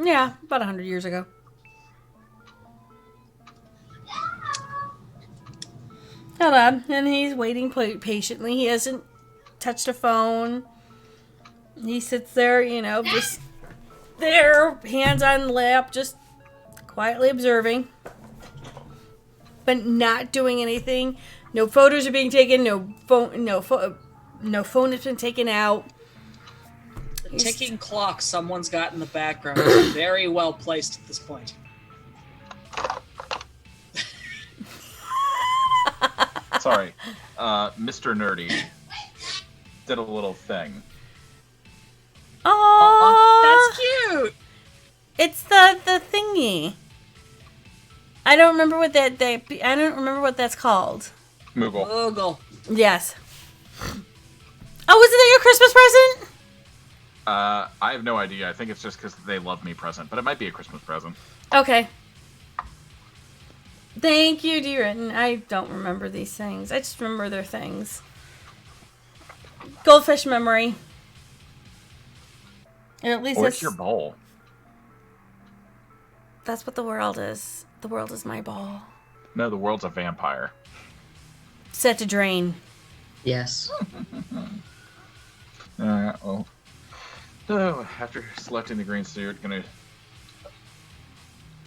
Yeah, about 100 years ago. Hold on. And he's waiting patiently. He hasn't touched a phone. He sits there, just there, hands on lap, just quietly observing. But not doing anything. No photos are being taken. No phone has been taken out. The ticking clock someone's got in the background is very well placed at this point. Sorry. Mr. Nerdy did a little thing. Oh, That's cute! it's the thingy. I don't remember what I don't remember what that's called. Moogle. Oogle. Yes. Oh, was it your Christmas present? I have no idea. I think it's just because they love me present, but it might be a Christmas present. Okay. Thank you, D-Written. I don't remember these things. I just remember their things. Goldfish memory. Or at least What's your bowl? that's what the world is. The world is my ball. No, the world's a vampire. Set to drain. Yes. Well. So, after selecting the green suit,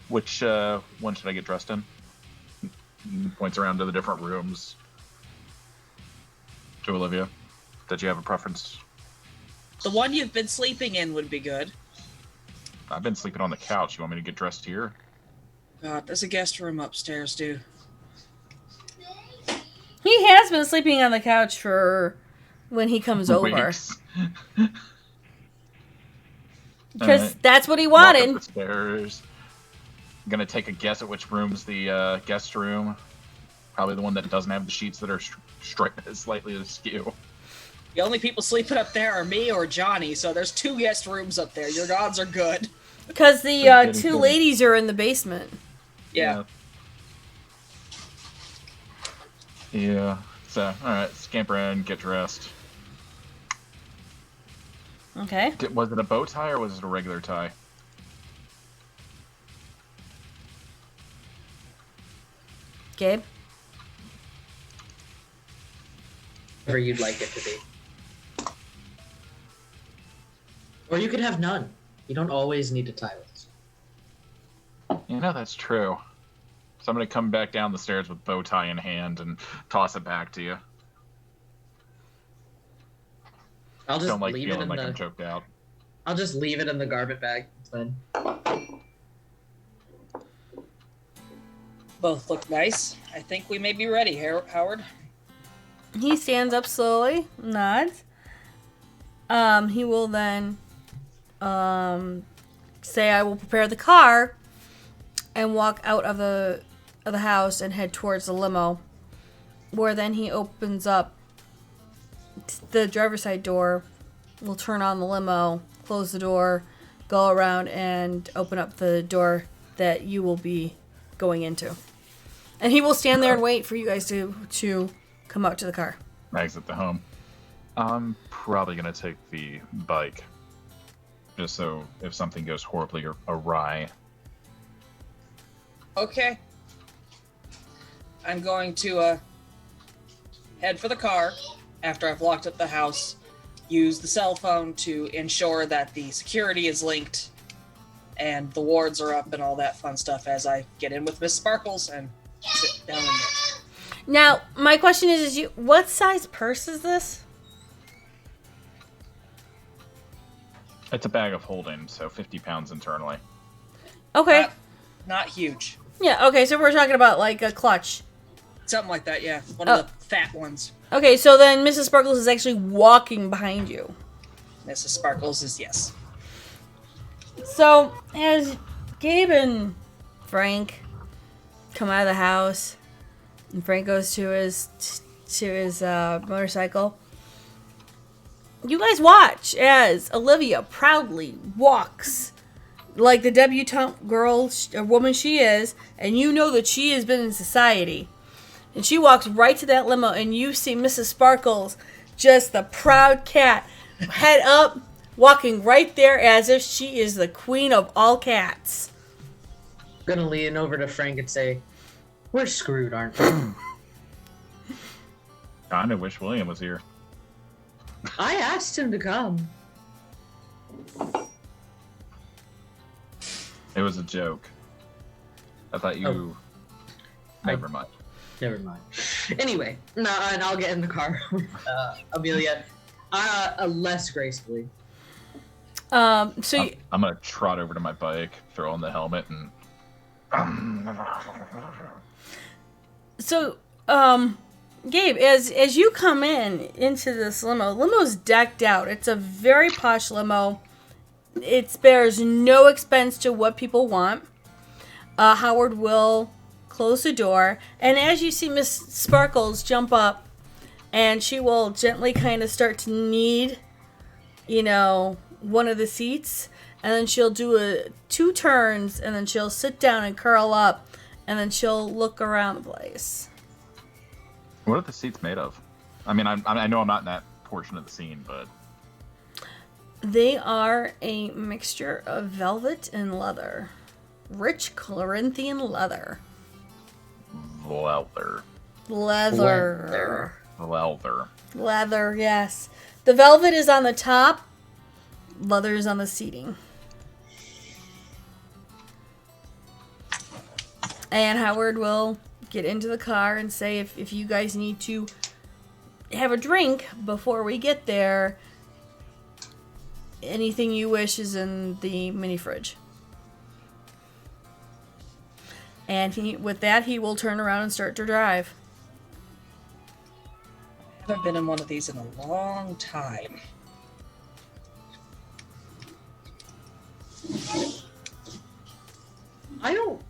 which one should I get dressed in? Points around to the different rooms. To Olivia. Did you have a preference? The one you've been sleeping in would be good. I've been sleeping on the couch. You want me to get dressed here? God, there's a guest room upstairs, dude. He has been sleeping on the couch for when he comes over. Weeks. Because Alright. that's what he Walk up wanted. the stairs. I'm gonna take a guess at which room's the guest room. Probably the one that doesn't have the sheets that are slightly askew. The only people sleeping up there are me or Johnny, so there's 2 guest rooms up there. Your odds are good. Because the Getting 2 good. ladies are in the basement. Yeah. Yeah. So, alright, scamper in, get dressed. Okay. Was it a bow tie or was it a regular tie? Gabe? Whatever you'd like it to be. Or you could have none. You don't always need to tie this. You know, that's true. So I'm gonna come back down the stairs with bow tie in hand and toss it back to you. I'll just Don't like leave it feeling in like the. I'm choked out. I'll just leave it in the garment bag. It's fine. Both look nice. I think we may be ready, Howard. He stands up slowly, nods. He will then say, "I will prepare the car," and walk out of the house and head towards the limo. Where then he opens up the driver's side door, will turn on the limo, close the door, go around and open up the door that you will be going into. And he will stand there and wait for you guys to come out to the car. Exit the home. I'm probably gonna take the bike. Just so if something goes horribly awry. Okay. I'm going to head for the car after I've locked up the house, use the cell phone to ensure that the security is linked and the wards are up and all that fun stuff as I get in with Miss Sparkles and sit down in there. Now, my question is what size purse is this? It's a bag of holding, so 50 pounds internally. Okay. Not huge. Yeah, okay, so we're talking about like a clutch. Something like that, yeah. One of the fat ones. Okay, so then Mrs. Sparkles is actually walking behind you. Mrs. Sparkles is yes. So, as Gabe and Frank come out of the house, and Frank goes to his motorcycle, you guys watch as Olivia proudly walks like the debutante girl or woman she is, and you know that she has been in society. And she walks right to that limo, and you see Mrs. Sparkles, just the proud cat, head up, walking right there as if she is the queen of all cats. I'm gonna lean over to Frank and say, "We're screwed, aren't we?" I kinda wish William was here. I asked him to come. It was a joke. I thought you... Never mind. Never mind. Anyway, and I'll get in the car with Amelia, less gracefully. So I'm gonna trot over to my bike, throw on the helmet, and... Gabe, as you come into this limo's decked out. It's a very posh limo. It spares no expense to what people want. Howard will close the door, and as you see Miss Sparkles jump up, and she will gently kind of start to knead, one of the seats, and then she'll do 2 turns, and then she'll sit down and curl up, and then she'll look around the place. What are the seats made of? I mean, I know I'm not in that portion of the scene, but... They are a mixture of velvet and leather. Rich Corinthian leather. Leather. Leather, yes. The velvet is on the top. Leather is on the seating. And Howard will get into the car and say if you guys need to have a drink before we get there, anything you wish is in the mini fridge. And with that, he will turn around and start to drive. I haven't been in one of these in a long time. I don't.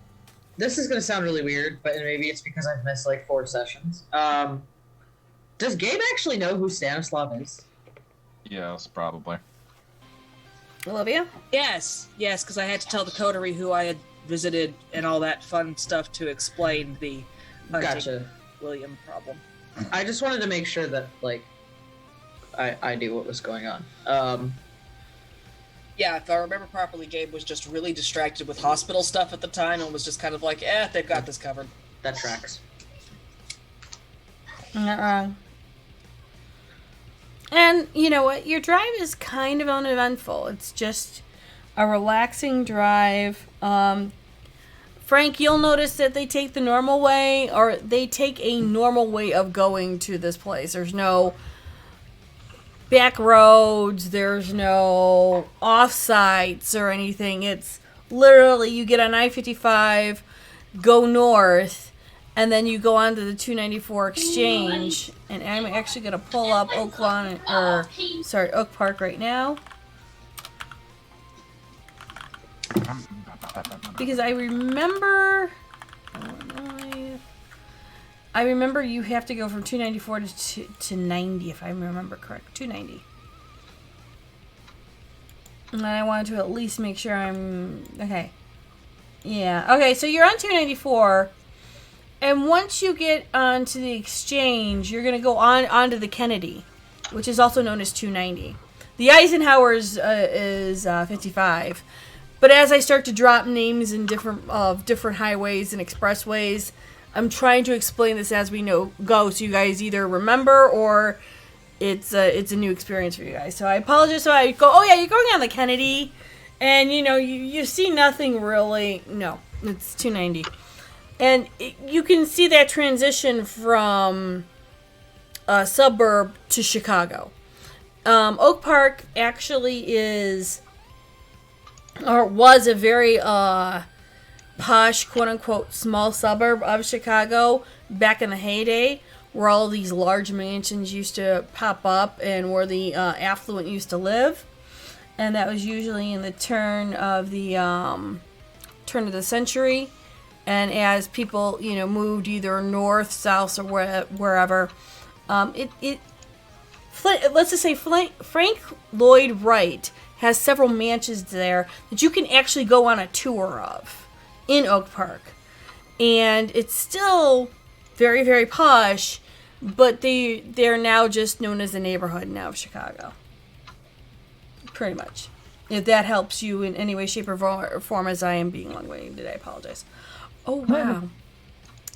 This is gonna sound really weird, but maybe it's because I've missed like 4 sessions. Does Gabe actually know who Stanislav is? Yes, probably. Olivia? Yes, because I had to tell the coterie who I had visited and all that fun stuff to explain the hunting Gotcha. William problem. I just wanted to make sure that like I knew what was going on. Yeah, if I remember properly, Gabe was just really distracted with hospital stuff at the time and was just kind of like, they've got this covered. That tracks. Not wrong. And you know what? Your drive is kind of uneventful. It's just a relaxing drive. Frank, you'll notice that they take the normal way, or they take a normal way of going to this place. There's no back roads, there's no off-sites or anything. It's literally you get on I-55, go north, and then you go on to the 294 exchange. And I'm actually going to pull up Oak Park right now. Because I remember you have to go from 294 to 90, if I remember correct. 290. And I wanted to at least make sure I'm... Okay. Yeah. Okay, so you're on 294. And once you get onto the exchange, you're going to go onto the Kennedy, which is also known as 290. The Eisenhower is 55. But as I start to drop names in different highways and expressways, I'm trying to explain this as we go, so you guys either remember or it's a new experience for you guys. So I apologize. So I go, oh yeah, you're going on the Kennedy, and you see nothing really. No, it's 290, and you can see that transition from a suburb to Chicago. Oak Park actually is, or was, a very posh, quote-unquote, small suburb of Chicago back in the heyday, where all these large mansions used to pop up and where the affluent used to live. And that was usually in the turn of the century. And as people, moved either north, south, or wherever, let's just say Frank Lloyd Wright has several mansions there that you can actually go on a tour of in Oak Park. And it's still very, very posh, but they're now just known as the neighborhood now of Chicago. Pretty much. If that helps you in any way, shape, or form, as I am being long-winded, I apologize. Oh, wow.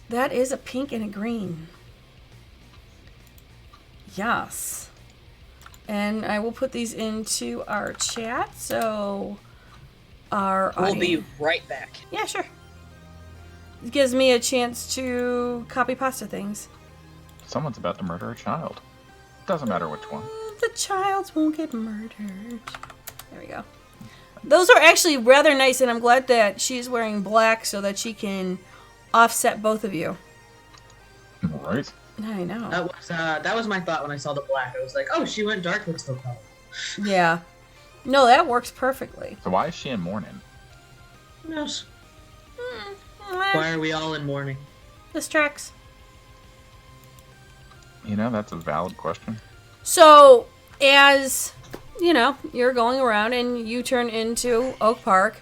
That is a pink and a green. Yes. And I will put these into our chat, so We'll be right back. Yeah, sure. It gives me a chance to copy pasta things. Someone's about to murder a child. Doesn't matter which one. The child won't get murdered. There we go. Those are actually rather nice, and I'm glad that she's wearing black so that she can offset both of you. Right. I know. That was my thought when I saw the black. I was like, oh, she went dark. Let's go color. Yeah. No, that works perfectly. So why is she in mourning? Who knows? Why are we all in mourning? This tracks. That's a valid question. So, as you're going around and you turn into Oak Park,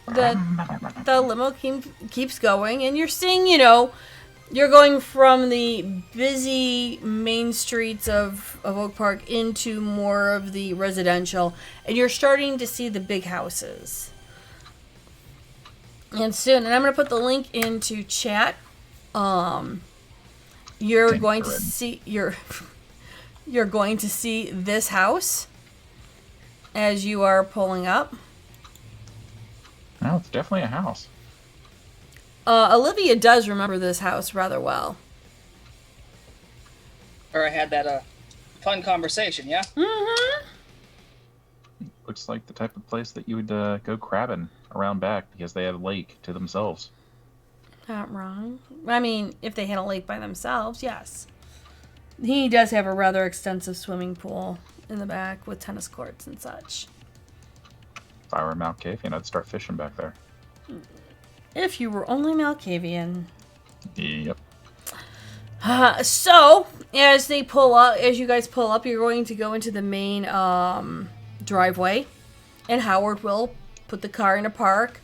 the limo keeps going, and you're seeing, you're going from the busy main streets of Oak Park into more of the residential, and you're starting to see the big houses. And soon, and I'm going to put the link into chat. You're going to see you're going to see this house as you are pulling up. No, it's definitely a house. Olivia does remember this house rather well. Or I had that fun conversation, yeah? Mm-hmm. Looks like the type of place that you would go crabbing around back because they have a lake to themselves. Not wrong. I mean, if they had a lake by themselves, yes. He does have a rather extensive swimming pool in the back with tennis courts and such. If I were Malkavian, I'd start fishing back there. If you were only Malkavian. Yep. So, as you guys pull up, you're going to go into the main driveway, and Howard will put the car in a park,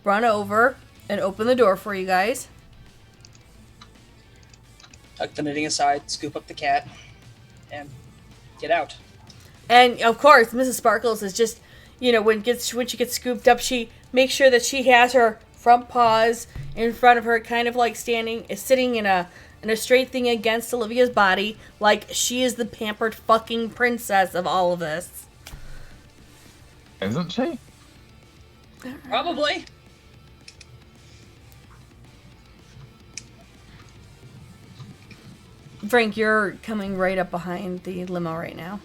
run over, and open the door for you guys. Tuck the knitting aside, scoop up the cat, and get out. And of course, Mrs. Sparkles is just, when she gets scooped up, she makes sure that she has her front paws in front of her, kind of like sitting in a straight thing against Olivia's body, like she is the pampered fucking princess of all of this. Isn't she? Probably. Frank, you're coming right up behind the limo right now.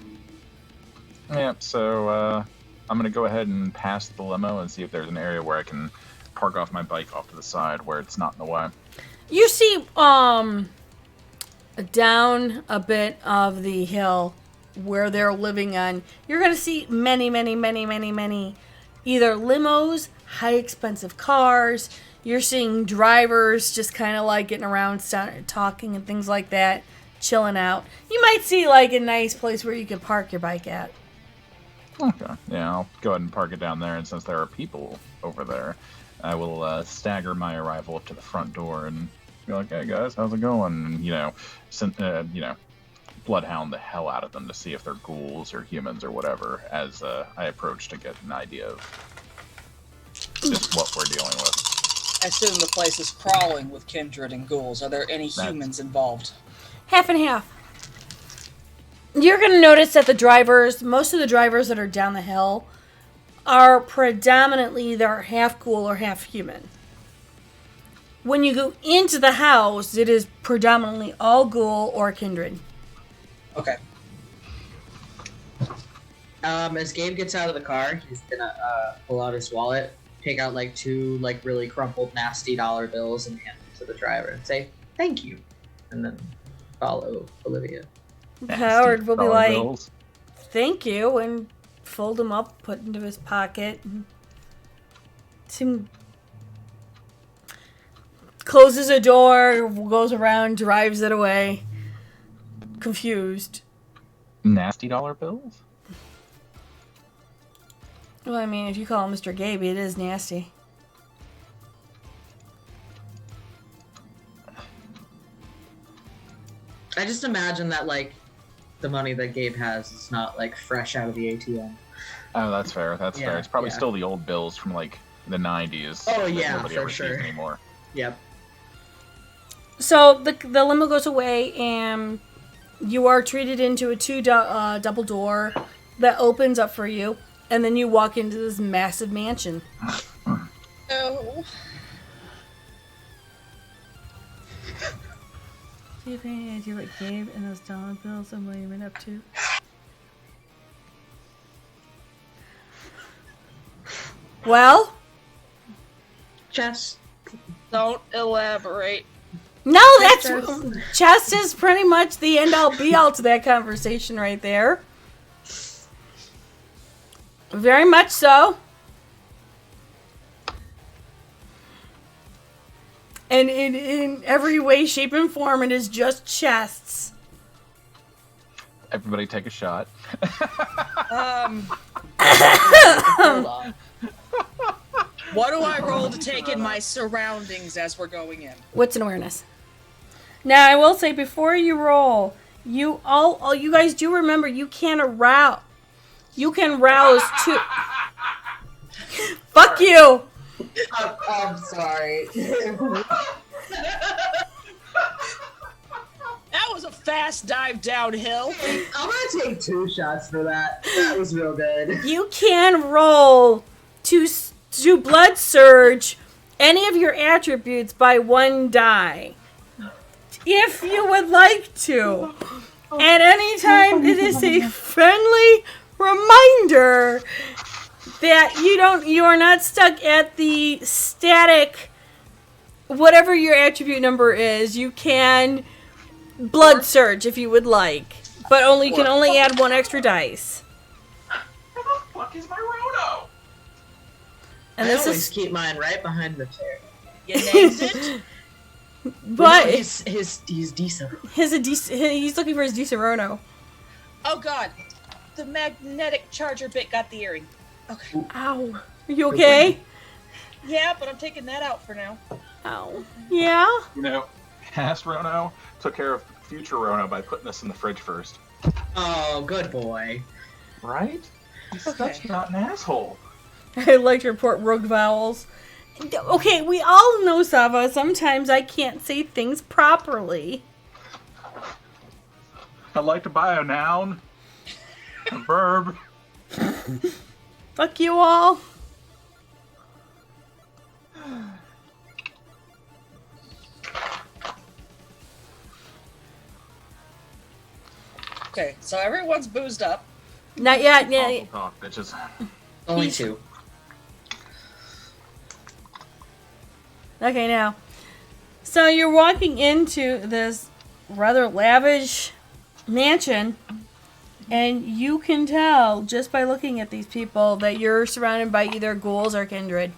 Yep, so I'm going to go ahead and pass the limo and see if there's an area where I can park off my bike off to the side where it's not in the way. You see, down a bit of the hill where they're living on, you're going to see many either limos, high expensive cars. You're seeing drivers just kind of like getting around, talking and things like that, chilling out. You might see like a nice place where you can park your bike at. Okay, yeah, I'll go ahead and park it down there, and since there are people over there, I will stagger my arrival up to the front door and be like, "Hey guys, how's it going?" And bloodhound the hell out of them to see if they're ghouls or humans or whatever as I approach to get an idea of just what we're dealing with. I assume the place is crawling with kindred and ghouls. Are there any humans involved? Half and half. You're going to notice that most of the drivers that are down the hill are predominantly either half ghoul or half human. When you go into the house, it is predominantly all ghoul or kindred. Okay. As Gabe gets out of the car, he's gonna pull out his wallet, take out like two like really crumpled, nasty dollar bills, and hand them to the driver and say thank you, and then follow Olivia. Howard will be Dollar like, bills. thank you, and fold them up, put into his pocket. Closes a door, goes around, drives it away. Confused. Nasty dollar bills? Well, I mean, if you call him Mr. Gaby, it is nasty. I just imagine that like the money that Gabe has is not like fresh out of the ATM. Oh, that's fair. That's fair. Yeah, It's probably yeah. still the old bills from like the 90s. Oh, that yeah, nobody for ever sees sure. anymore. Yep. So the limo goes away, and you are treated into a double door that opens up for you, and then you walk into this massive mansion. Oh. Do you have any idea what Gabe and those dollar bills and William been up to? Well, Chess. Don't elaborate. no, that's chess is pretty much the end all be all to that conversation right there. Very much so. And in every way, shape, and form, it is just chests. Everybody take a shot. Hold on. What do I roll to take in my surroundings as we're going in? What's an awareness? Now, I will say before you roll, you guys do remember you can arouse. You can rouse to. Fuck you. I'm sorry. That was a fast dive downhill. I'm gonna take 2 shots for that. That was real good. You can roll to blood surge any of your attributes by 1 die. If you would like to. At any time, it is a friendly reminder that you are not stuck at the static, whatever your attribute number is. You can blood surge if you would like, but you can only add 1 extra dice. Where the fuck is my Roto? And I this always is, keep mine right behind the chair. You named it? but No, he's decent. he's looking for his Disaronno. Oh god. The magnetic charger bit got the earring. Okay. Ow. Are you okay? Yeah, but I'm taking that out for now. Ow. Yeah? You know, past Rono took care of future Rono by putting this in the fridge first. Oh, good boy. Right? He's Okay. such not an asshole. I like to report rogue vowels. Okay, we all know, Sava, sometimes I can't say things properly. I'd like to buy a noun, a verb. Fuck you all. Okay, so everyone's boozed up. Not yet. Awful Yeah. talk, bitches. Only He's- 2. Okay, now. So you're walking into this rather lavish mansion, and you can tell just by looking at these people that you're surrounded by either ghouls or kindred.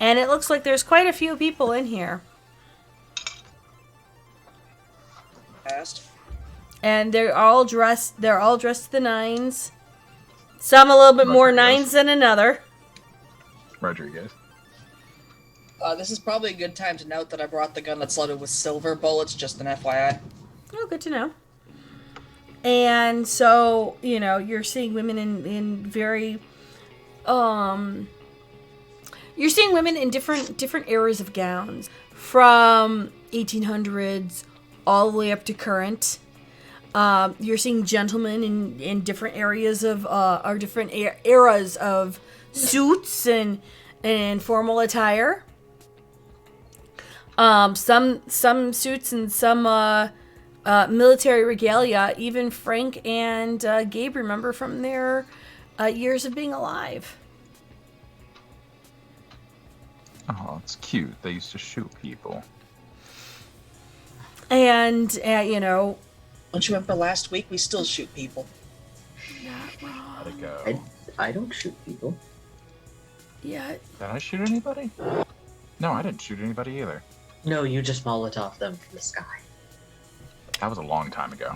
And it looks like there's quite a few people in here. Fast. And they're all dressed to the nines. Some a little bit more Rodriguez. nines than another. Rodriguez. This is probably a good time to note that I brought the gun that's loaded with silver bullets, just an FYI. Oh, good to know. And so, you know, you're seeing women in very you're seeing women in different eras of gowns, from 1800s all the way up to current. You're seeing gentlemen in different areas of or different eras of suits and formal attire. Some suits and some military regalia. Even Frank and Gabe remember from their years of being alive. Oh, it's cute. They used to shoot people. And you know, Don't you remember last week? We still shoot people. How'd it go? I don't shoot people. yeah. Did I shoot anybody? No, I didn't shoot anybody either. No, you just Molotov them from the sky. That was a long time ago.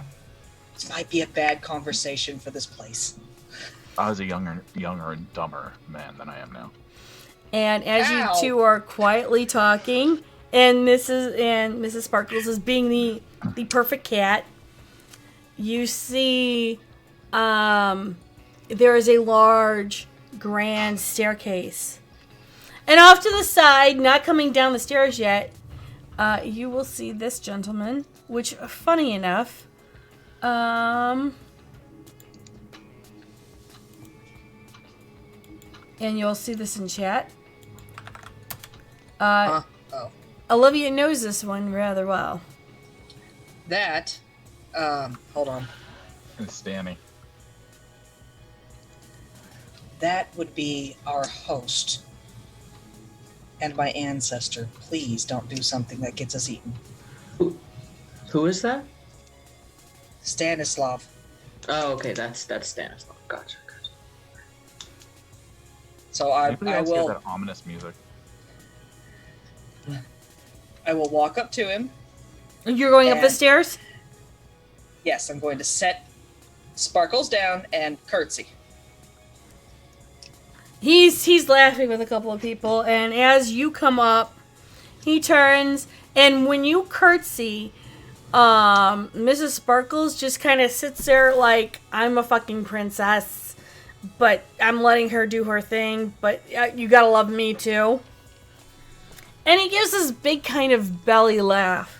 This might be a bad conversation for this place. I was a younger and dumber man than I am now. And as Ow. you two are quietly talking, and Mrs. Sparkles is being the perfect cat, you see there is a large, grand staircase. And off to the side, not coming down the stairs yet, you will see this gentleman, which, funny enough, and you'll see this in chat. Oh. Olivia knows this one rather well. That, hold on. It's Danny. That would be our host. And my ancestor. Please don't do something that gets us eaten. Who is that? Stanislav. Oh, okay, that's Stanislav. Gotcha. So I Anybody else hear will that ominous music? walk up to him. You're going up the And- stairs? Yes, I'm going to set Sparkles down and curtsy. He's laughing with a couple of people, and as you come up, he turns, and when you curtsy, Mrs. Sparkles just kind of sits there like, I'm a fucking princess, but I'm letting her do her thing, but you gotta love me too. And he gives this big kind of belly laugh.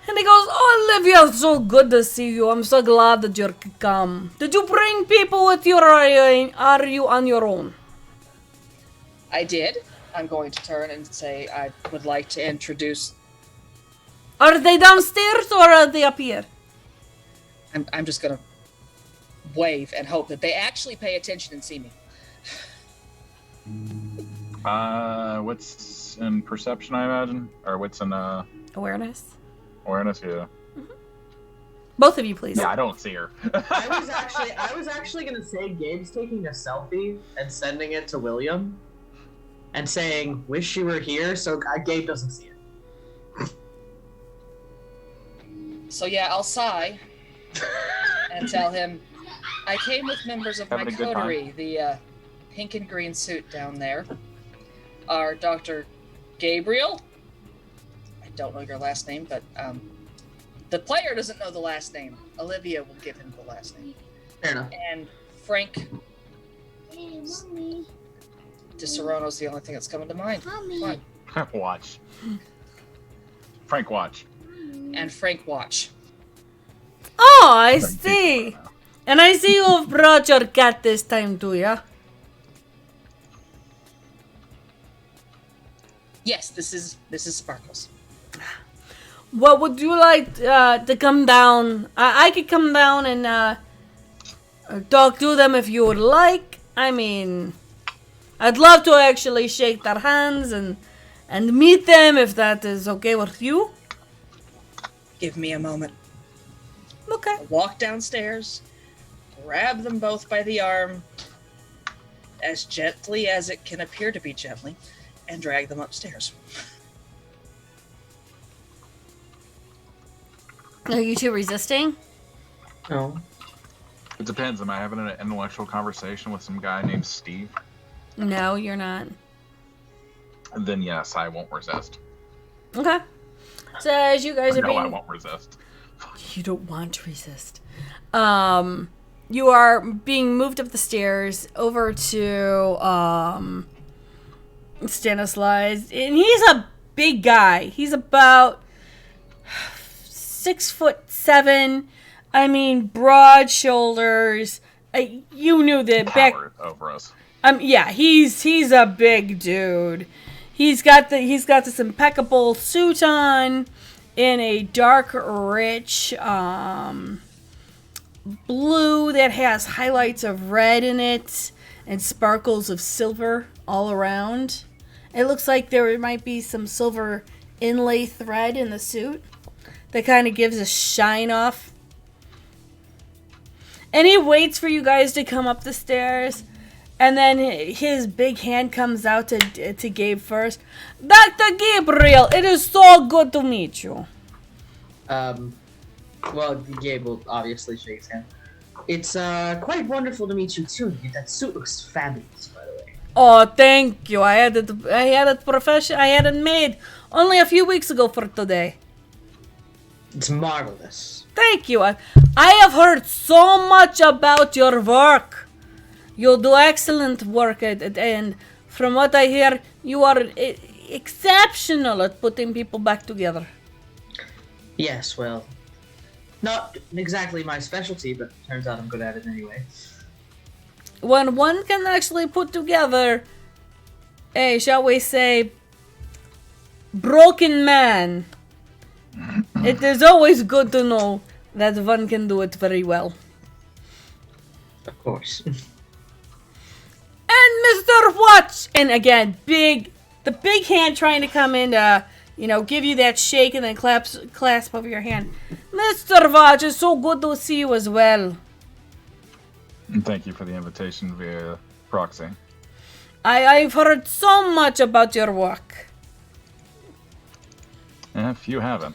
And he goes, "Oh, Olivia, so good to see you. I'm so glad that you're come. Did you bring people with you, or are you on your own?" I did. I'm going to turn and say I would like to introduce. Are they downstairs or are they up here? I'm just going to wave and hope that they actually pay attention and see me. What's in perception, I imagine? Or what's in Awareness. awareness? Yeah. Both of you, please. Yeah, I don't see her. I was actually gonna say Gabe's taking a selfie and sending it to William. and saying, "Wish you were here," so Gabe doesn't see it. So yeah, I'll sigh and tell him, I came with members of my Having a good coterie, the pink and green suit down there. Are Dr. Gabriel? I don't know your last name, but the player doesn't know the last name. Olivia will give him the last name. Fair enough. And Frank DiSerrano's the only thing that's coming to mind. Fine. Watch. Frank, watch. And Frank Watch. Oh, I see. And I see you've brought your cat this time too, yeah? Yes, this is Sparkles. What would you like to come down? I could come down and talk to them if you would like. I mean, I'd love to actually shake their hands and meet them if that is okay with you. Give me a moment. Okay. Walk downstairs, grab them both by the arm, as gently as it can appear to be gently, and drag them upstairs. Are you two resisting? No. It depends. Am I having an intellectual conversation with some guy named Steve? No, you're not. Then yes, I won't resist. Okay. So as you guys are No, being... I won't resist. You don't want to resist. You are being moved up the stairs over to Stanislaus, and he's a big guy. He's about 6'7". I mean, broad shoulders. You knew that back. Towered over us. Yeah, he's a big dude. He's got this impeccable suit on in a dark, rich blue that has highlights of red in it and sparkles of silver all around. It looks like there might be some silver inlay thread in the suit that kind of gives a shine off. And he waits for you guys to come up the stairs. And then his big hand comes out to Gabe first. Dr. Gabriel, it is so good to meet you. Well, Gabe will obviously shake his hand. It's quite wonderful to meet you too. That suit looks fabulous, by the way. Oh, thank you. I had it made only a few weeks ago for today. It's marvelous. Thank you. I have heard so much about your work. You do excellent work and from what I hear, you are exceptional at putting people back together. Yes, well, not exactly my specialty, but turns out I'm good at it anyway. When one can actually put together a, shall we say, broken man, it is always good to know that one can do it very well. Of course. And Mr. Watch! And again, the big hand trying to come in to, give you that shake and then clasp over your hand. Mr. Watch, it's so good to see you as well. And thank you for the invitation via proxy. I've heard so much about your work. If you haven't.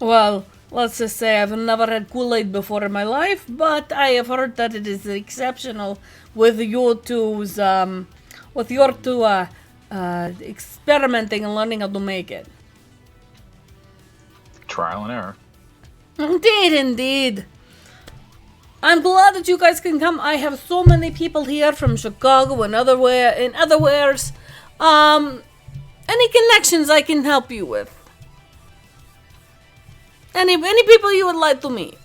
Well, let's just say I've never had Kool-Aid before in my life, but I have heard that it is exceptional with your two experimenting and learning how to make it. Trial and error. Indeed. I'm glad that you guys can come. I have so many people here from Chicago and otherwheres. Any connections I can help you with? Any people you would like to meet?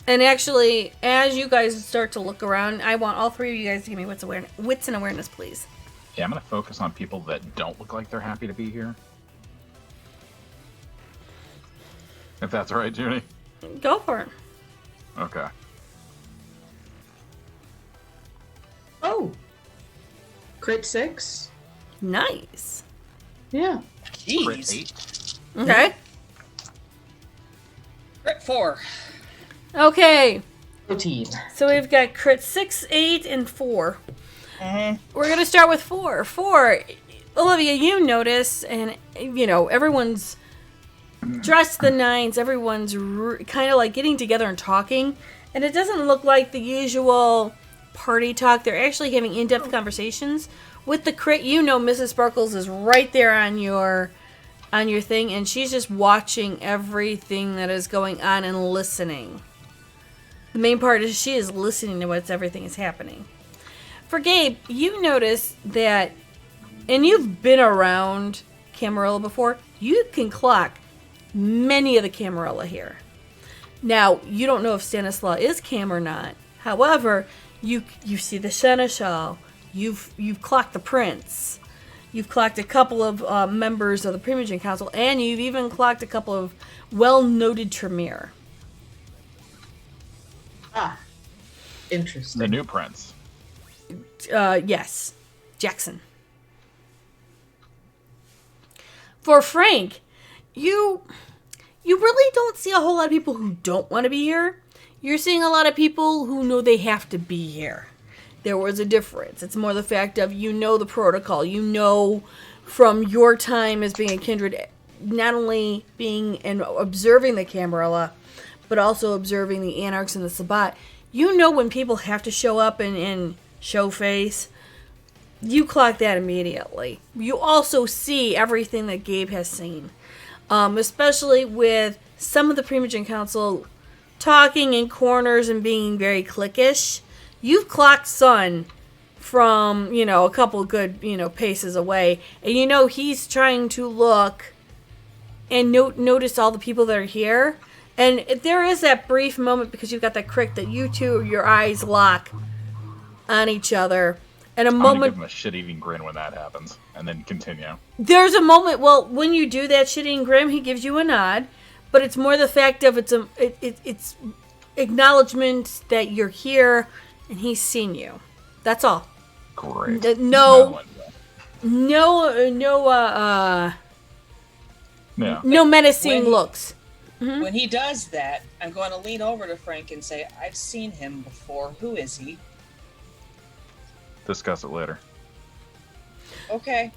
And actually, as you guys start to look around, I want all three of you guys to give me wits and awareness, please. Yeah, I'm going to focus on people that don't look like they're happy to be here. If that's all right, Junie. Go for it. Okay. Oh. Crit 6? Nice. Yeah. Crit Jeez. 8. Okay. Crit 4. Okay. 14. So we've got crit 6, 8, and 4. We're going to start with 4. 4, Olivia, you notice, and, everyone's dressed to the nines. Everyone's kind of like getting together and talking. And it doesn't look like the usual party talk. They're actually having in-depth conversations. With the crit, Mrs. Sparkles is right there on your thing, and she's just watching everything that is going on and listening. The main part is she is listening to everything is happening. For Gabe, you notice that, and you've been around Camarilla before, you can clock many of the Camarilla here. Now, you don't know if Stanislaw is Cam or not. However, you see the Seneschal. You've clocked the Prince. You've clocked a couple of members of the Primogen Council, and you've even clocked a couple of well-noted Tremere. Ah, interesting. The new prince. Yes, Jackson. For Frank, you really don't see a whole lot of people who don't want to be here. You're seeing a lot of people who know they have to be here. There was a difference. It's more the fact of the protocol. From your time as being a kindred, not only being and observing the Camarilla, but also observing the Anarchs and the Sabbat. When people have to show up and show face. You clock that immediately. You also see everything that Gabe has seen. Especially with some of the Primogen Council talking in corners and being very cliquish. You've clocked Sun from, a couple good, paces away. And he's trying to look and notice all the people that are here. And there is that brief moment, because you've got that crick, that you two, your eyes lock on each other. And I'm gonna give him a shit-eating grin when that happens, and then continue. There's a moment, when you do that shit-eating grin, he gives you a nod. But it's more the fact of it's acknowledgement that you're here and he's seen you. That's all. Great. No menacing looks. Mm-hmm. When he does that, I'm going to lean over to Frank and say, I've seen him before. Who is he? Discuss it later. Okay.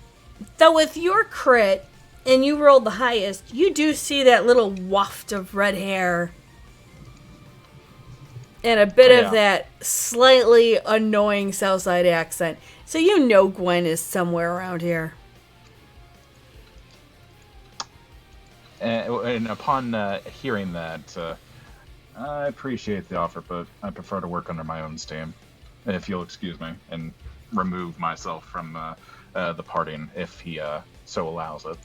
So with your crit, and you rolled the highest, you do see that little waft of red hair and a bit of that slightly annoying Southside accent. So Gwen is somewhere around here. And upon hearing that, I appreciate the offer, but I prefer to work under my own steam. If you'll excuse me, and remove myself from the partying if he so allows it.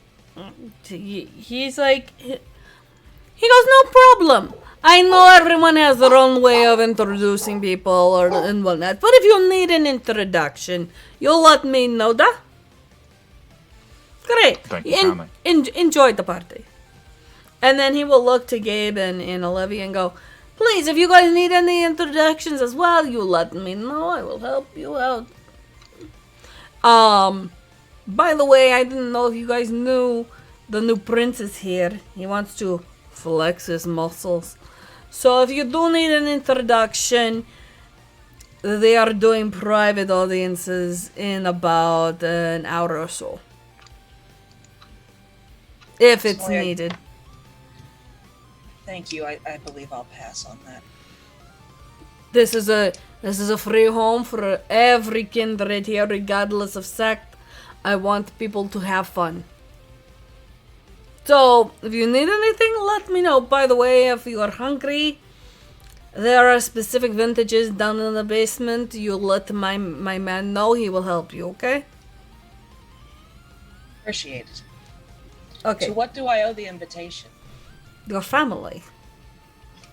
He's like, he goes, no problem. I know everyone has their own way of introducing people and whatnot, but if you need an introduction, you'll let me know that. Great. Thank you kindly. Enjoy the party. And then he will look to Gabe and Olivia and go, please, if you guys need any introductions as well, you let me know. I will help you out. By the way, I didn't know if you guys knew the new prince is here. He wants to flex his muscles. So if you do need an introduction, they are doing private audiences in about an hour or so. If it's needed. Thank you. I believe I'll pass on that. This is a free home for every kindred here, regardless of sect. I want people to have fun. So, if you need anything, let me know. By the way, if you are hungry, there are specific vintages down in the basement. You let my man know, he will help you, okay? Appreciate it. Okay. To what do I owe the invitation? Your family.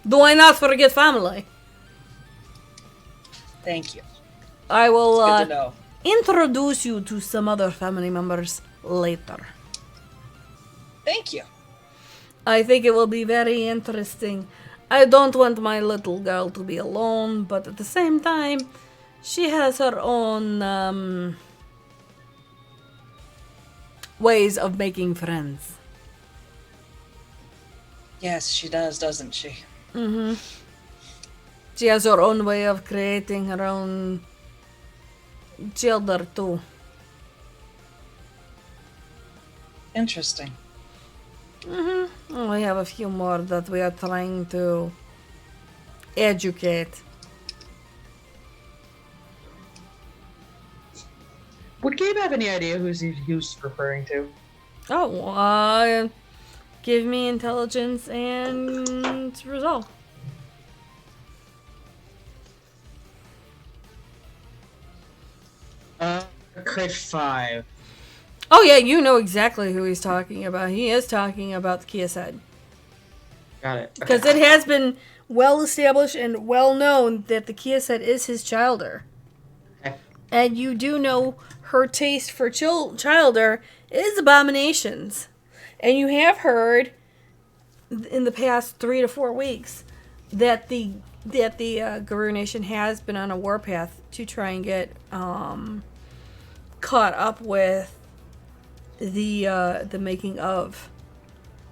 Do I not forget family? Thank you. I will Good to know. introduce you to some other family members later. Thank you. I think it will be very interesting. I don't want my little girl to be alone, but at the same time, she has her own ways of making friends. Yes, she does, doesn't she? Mm-hmm. She has her own way of creating her own jailed there too. Interesting. We have a few more that we are trying to educate. Would Gabe have any idea who he was referring to? Oh, give me intelligence and resolve. Crit 5. Oh yeah, you know exactly who he's talking about. He is talking about the Kia said. Got it. Because it has been well established and well known that the Kia said is his childer. Okay. And you do know her taste for childer is abominations. And you have heard in the past 3 to 4 weeks that the Guru Nation has been on a warpath to try and get caught up with the making of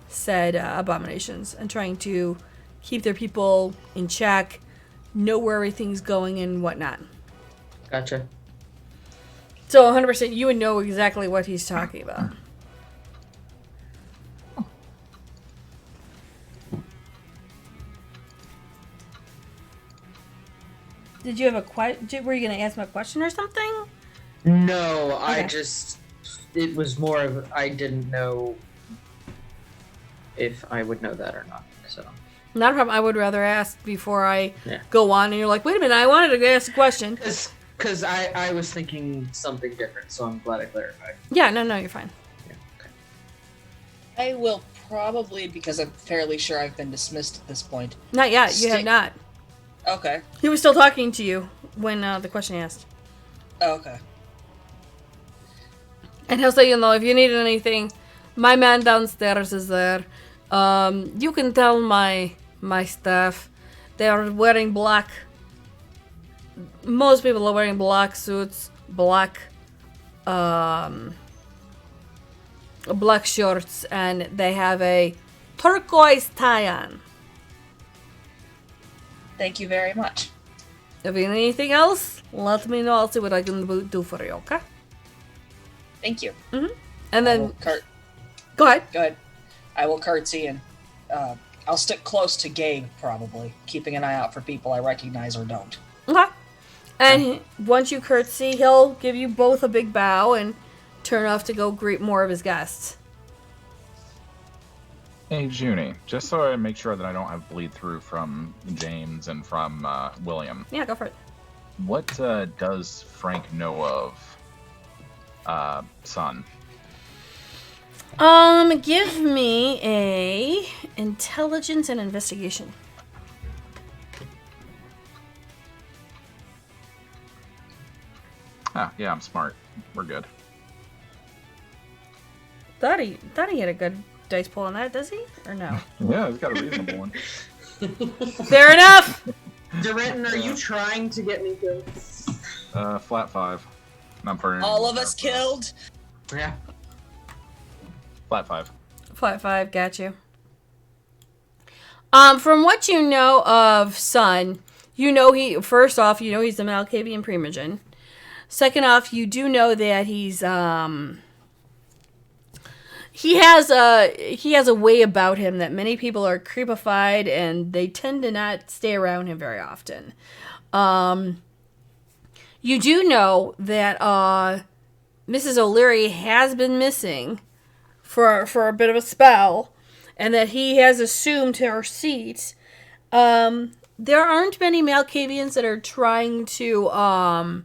said abominations and trying to keep their people in check, know where everything's going and whatnot. Gotcha. So 100% you would know exactly what he's talking about. Did you have a question? Were you going to ask him a question or something? No, Okay. it was more of, I didn't know if I would know that or not, so. Not a problem. I would rather ask before I Yeah. go on and you're like, wait a minute, I wanted to ask a question. Because I was thinking something different, so I'm glad I clarified. Yeah, no, you're fine. Yeah, okay. I will probably, because I'm fairly sure I've been dismissed at this point. Not yet. You have Stick- not. Okay. He was still talking to you when the question asked. Okay. And he'll say, you know, if you need anything, my man downstairs is there. You can tell my staff. They are wearing black. Most people are wearing black suits, black shorts, and they have a turquoise tie on. Thank you very much. If you need anything else, let me know. I'll see what I can do for you, okay? Thank you. And I then, will go ahead. Go ahead. I will curtsy and I'll stick close to Gabe, probably, keeping an eye out for people I recognize or don't. Okay. And once you curtsy, he'll give you both a big bow and turn off to go greet more of his guests. Hey, Junie, just so I make sure that I don't have bleed through from James and from William, Yeah, go for it. what does Frank know of Son? Give me a intelligence and investigation. Ah, yeah, I'm smart. We're good. Thought he had a good dice pull on that, does he? Or no? Yeah, he's got a reasonable one. Fair enough! Duranton, are you trying to get me killed? Flat 5. Not for All of us killed? Yeah. Flat 5. Flat 5, got you. From what you know of Sun, you know first off, you know he's a Malkavian Primogen. Second off, you do know that he's he has a way about him that many people are creepified and they tend to not stay around him very often. You do know that Mrs. O'Leary has been missing for a bit of a spell, and that he has assumed her seat. There aren't many Malkavians that are trying to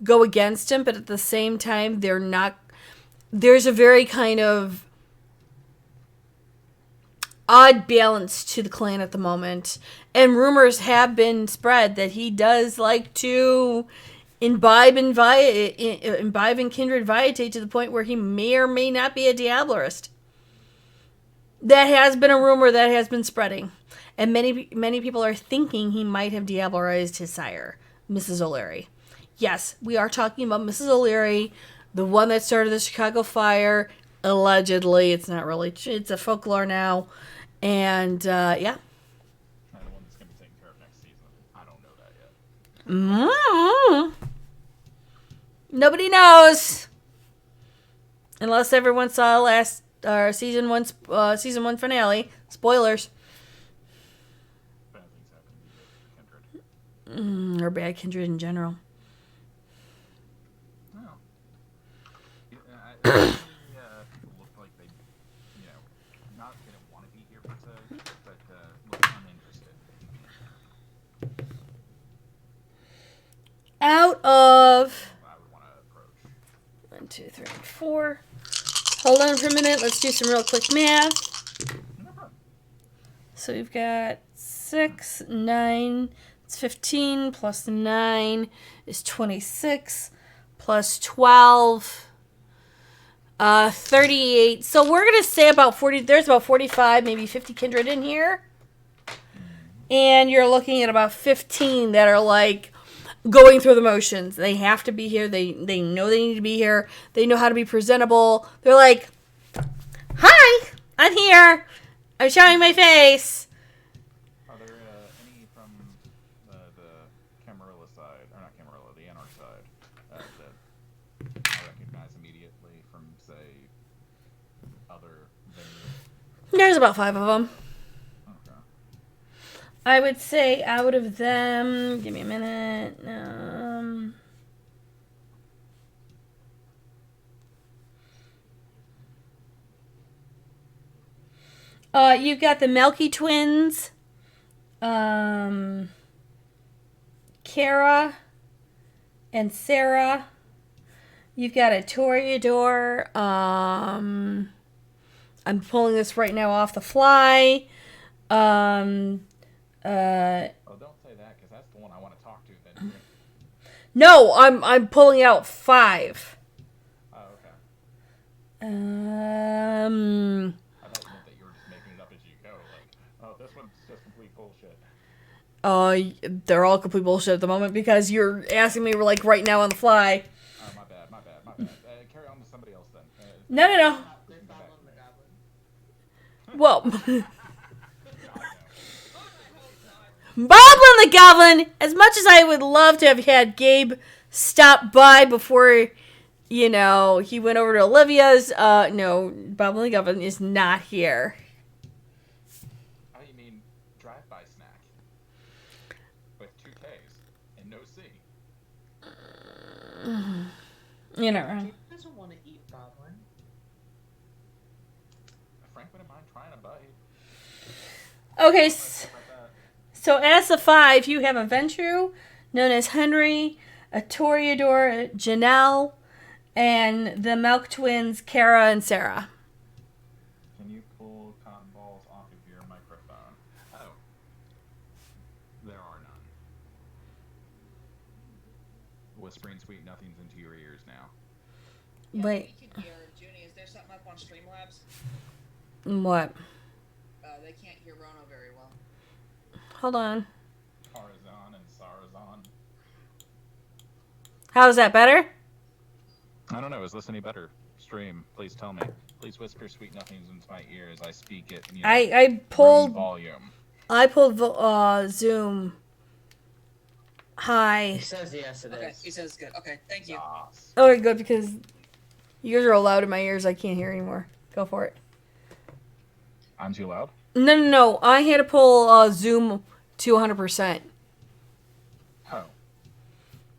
go against him, but at the same time, they're not. There's a very kind of odd balance to the clan at the moment, and rumors have been spread that he does like to imbibe and kindred vietate to the point where he may or may not be a Diablerist. That has been a rumor that has been spreading, and many people are thinking he might have Diablerized his sire, Mrs. O'Leary. Yes, we are talking about Mrs. O'Leary, the one that started the Chicago Fire. Allegedly, it's not really. It's a folklore now, and yeah. The one that's going to be taken care of next season. I don't know that yet. Nobody knows. Unless everyone saw last season one finale. Spoilers. Bad things happen to Kindred. Or bad Kindred in general. Oh. Yeah, looked like they, not didn't want to be here per se, but looked uninterested. Out of I would want to approach. 1, 2, 3, 4. Hold on for a minute. Let's do some real quick math. No problem. So we've got 6, 9. It's 15 plus 9 is 26 plus 12. 38. So we're going to say about 40. There's about 45, maybe 50 kindred in here. And you're looking at about 15 that are like going through the motions. They have to be here. They know they need to be here. They know how to be presentable. They're like, hi, I'm here. I'm showing my face. Are there any from the Camarilla side, or not Camarilla, the Anarch side, that I recognize immediately from, say, other venues? There's about 5 of them. Okay. I would say out of them, give me a minute. You've got the Melky twins, Kara and Sarah. You've got a Toreador. I'm pulling this right now off the fly. Oh, don't say that, because that's the one I want to talk to then. No, I'm pulling out 5. Oh, okay. Um, I thought you meant that you were just making it up as you go. Like, oh, this one's just complete bullshit. they're all complete bullshit at the moment because you're asking me like right now on the fly. Oh, my bad. Carry on to somebody else then. No. They're Goblin the Goblin. Well, God, Boblin the Goblin. As much as I would love to have had Gabe stop by before, he went over to Olivia's. No, Boblin the Goblin is not here. Oh, you mean drive-by snack with 2 Ks and no C? You're not wrong. He doesn't want to eat Goblin. Frank wouldn't mind trying a bite. Okay, Stuff like that. so as the 5, you have a Ventru, known as Henry, a Toreador, Janelle, and the Milk twins, Kara and Sarah. Can you pull cotton balls off of your microphone? Oh. There are none. Whispering sweet nothings into your ears now. Yeah, Wait. you can hear. Junie, is there something up on Streamlabs? What? They can't hear Rono very well. Hold on. Tarzan and Sarazan. How's that better? I don't know. Is this any better? Stream, please tell me. Please whisper sweet nothings into my ear as I speak it. In, I room pulled volume. Zoom. Hi. He says yes, it Okay, is. he says good. Okay, thank you. Sauce. Okay, good, because you guys are all loud in my ears. I can't hear anymore. Go for it. I'm too loud? No. I had to pull Zoom to 100%. Oh.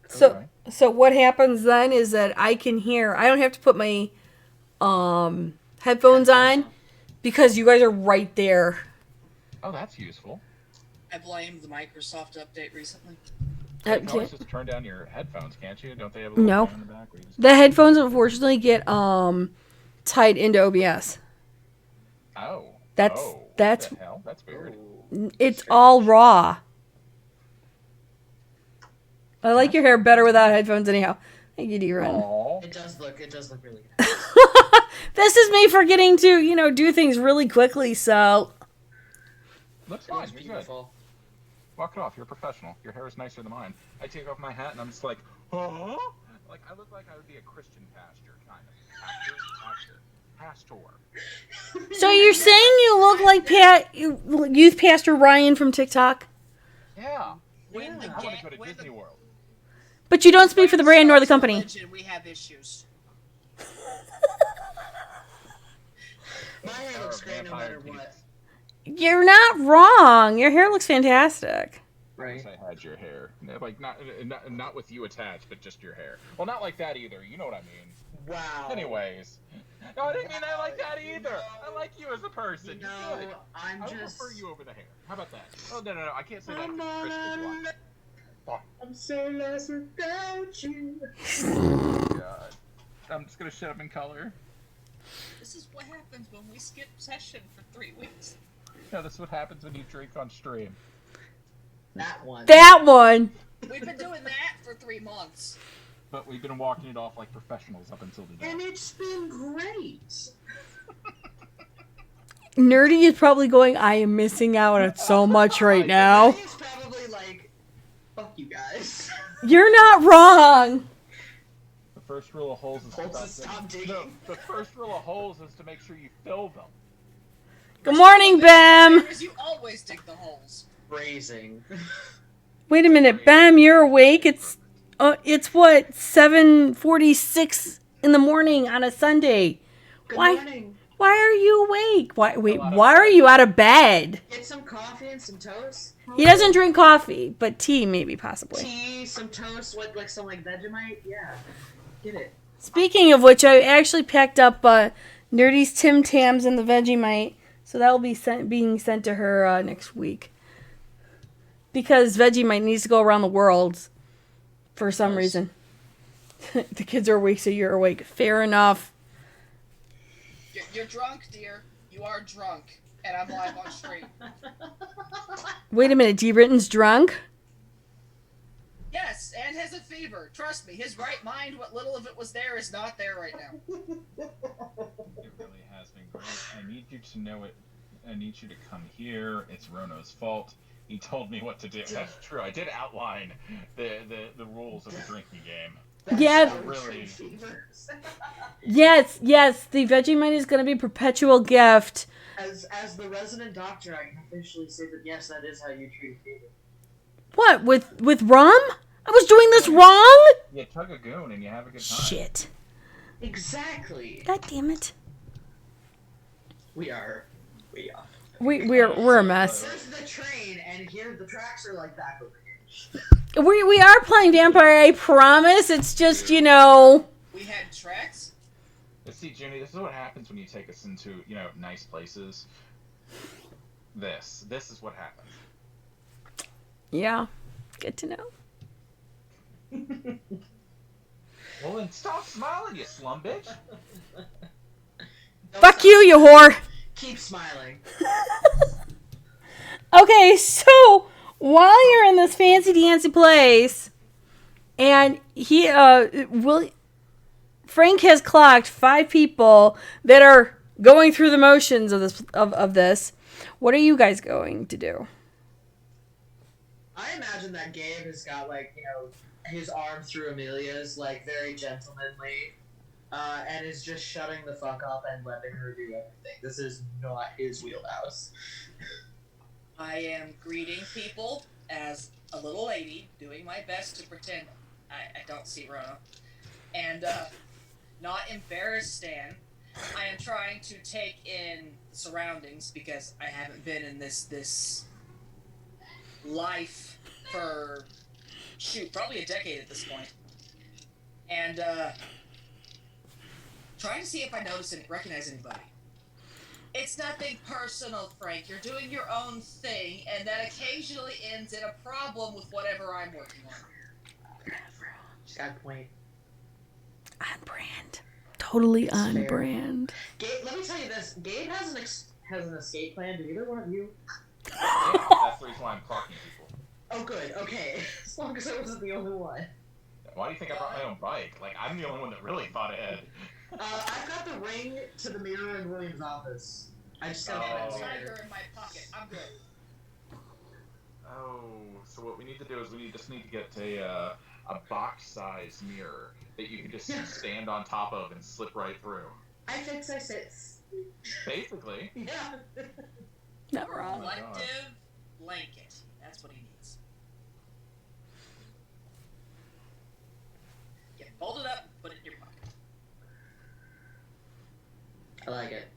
So, Okay. so what happens then is that I can hear. I don't have to put my headphones on because you guys are right there. Oh, that's useful. I blamed the Microsoft update recently. You can always just turn down your headphones, can't you? Don't they have a little No. fan in the back where you just... The headphones unfortunately get tied into OBS. Oh. That's- oh. that's- What the hell? That's weird. It's all raw. I like your hair better without headphones anyhow. Thank you, D-Run. Aw. It does look really good. This is me forgetting to, do things really quickly, so... Looks It fine. was You're good. beautiful. Walk it off. You're a professional. Your hair is nicer than mine. I take off my hat and I'm just like, huh? Like, I look like I would be a Christian pastor, kind of. Pastor. So you're saying you look like Youth Pastor Ryan from TikTok? Yeah. When the Yeah. I want to ga- go to when Disney the, World. But you don't speak for the brand nor the company. Religion, we have issues. My hair looks great no matter what. You're not wrong. Your hair looks fantastic. I Right. wish I had your hair. Like, not with you attached, but just your hair. Well, not like that either. You know what I mean. Wow. Anyways. No, I didn't mean that like that either. I like you as a person. No, You're good. I'm I just. prefer you over the hair. How about that? Oh, no. I can't say that. I'm Chris is on black. a- I'm so lost without you. God. I'm just gonna shut up in color. This is what happens when we skip session for 3 weeks. No, this is what happens when you drink on stream. That one. That one. We've been doing that for 3 months. But we've been walking it off like professionals up until today. And it's been great. Nerdy is probably going, I am missing out on so much right now. He's probably like, fuck you guys. You're not wrong. The first rule of holes is Stop digging. No, the first rule of holes is to make sure you fill them. Good morning, Bam. Because you always dig the holes. Phrasing. Wait a minute, Bam, you're awake? It's what, 7:46 in the morning on a Sunday. Good Why? morning. Why are you awake? Why are you out of bed? Get some coffee and some toast. He doesn't drink coffee, but tea maybe, possibly. Tea, some toast, what, like some like Vegemite? Yeah. Get it. Speaking of which, I actually packed up Nerdy's Tim Tams and the Vegemite, so that will be being sent to her next week. Because Vegemite needs to go around the world for some reason. The kids are awake, so you're awake. Fair enough. You're drunk, dear. You are drunk. And I'm live on stream. Wait a minute, D. Ritten's drunk? Yes, and has a fever. Trust me, his right mind, what little of it was there, is not there right now. It really has been great. I need you to know it. I need you to come here. It's Rono's fault. He told me what to do. That's true. I did outline the rules of the drinking game. Yeah. Really. Yes. The Vegemite is going to be a perpetual gift. As the resident doctor, I can officially say that yes, that is how you treat fever. What, with rum? I was doing this wrong? You tug a goon and you have a good time. Shit. Exactly. God damn it. We are. We're a mess. There's the train, and here the tracks are like back over here. We are playing Vampire, I promise. It's just, We had tracks? See, Jimmy, this is what happens when you take us into, nice places. This is what happens. Yeah. Good to know. Well, then stop smiling, you slum bitch. Fuck you whore. Keep smiling. Okay, so while you're in this fancy dancy place, and Frank has clocked 5 people that are going through the motions of this. What are you guys going to do? I imagine that Gabe has got his arm through Amelia's, very gentlemanly, and is just shutting the fuck up and letting her do everything. This is not his wheelhouse. I am greeting people as a little lady, doing my best to pretend I don't see Rona, and not embarrass Stan. I am trying to take in surroundings because I haven't been in this life for probably a decade at this point, and trying to see if I recognize anybody. It's nothing personal, Frank. You're doing your own thing, and that occasionally ends in a problem with whatever I'm working on. She's got a point. On brand. Totally on fair. brand. Gabe, let me tell you this. Gabe has an escape plan. Do either one of you? Yeah, that's the reason why I'm clocking people. Oh, good. Okay. As long as I wasn't the only one. Why do you think I brought my own bike? I'm the only one that really thought ahead. I've got the ring to the mirror in William's office. I just gotta I have find a the mirror. tiger in my pocket. I'm good. Oh, so what we need to do is we just need to get a box-sized mirror that you can just stand on top of and slip right through. I fix, I sits. Basically. Yeah. Not wrong. Collective blanket. That's what he needs. I like it.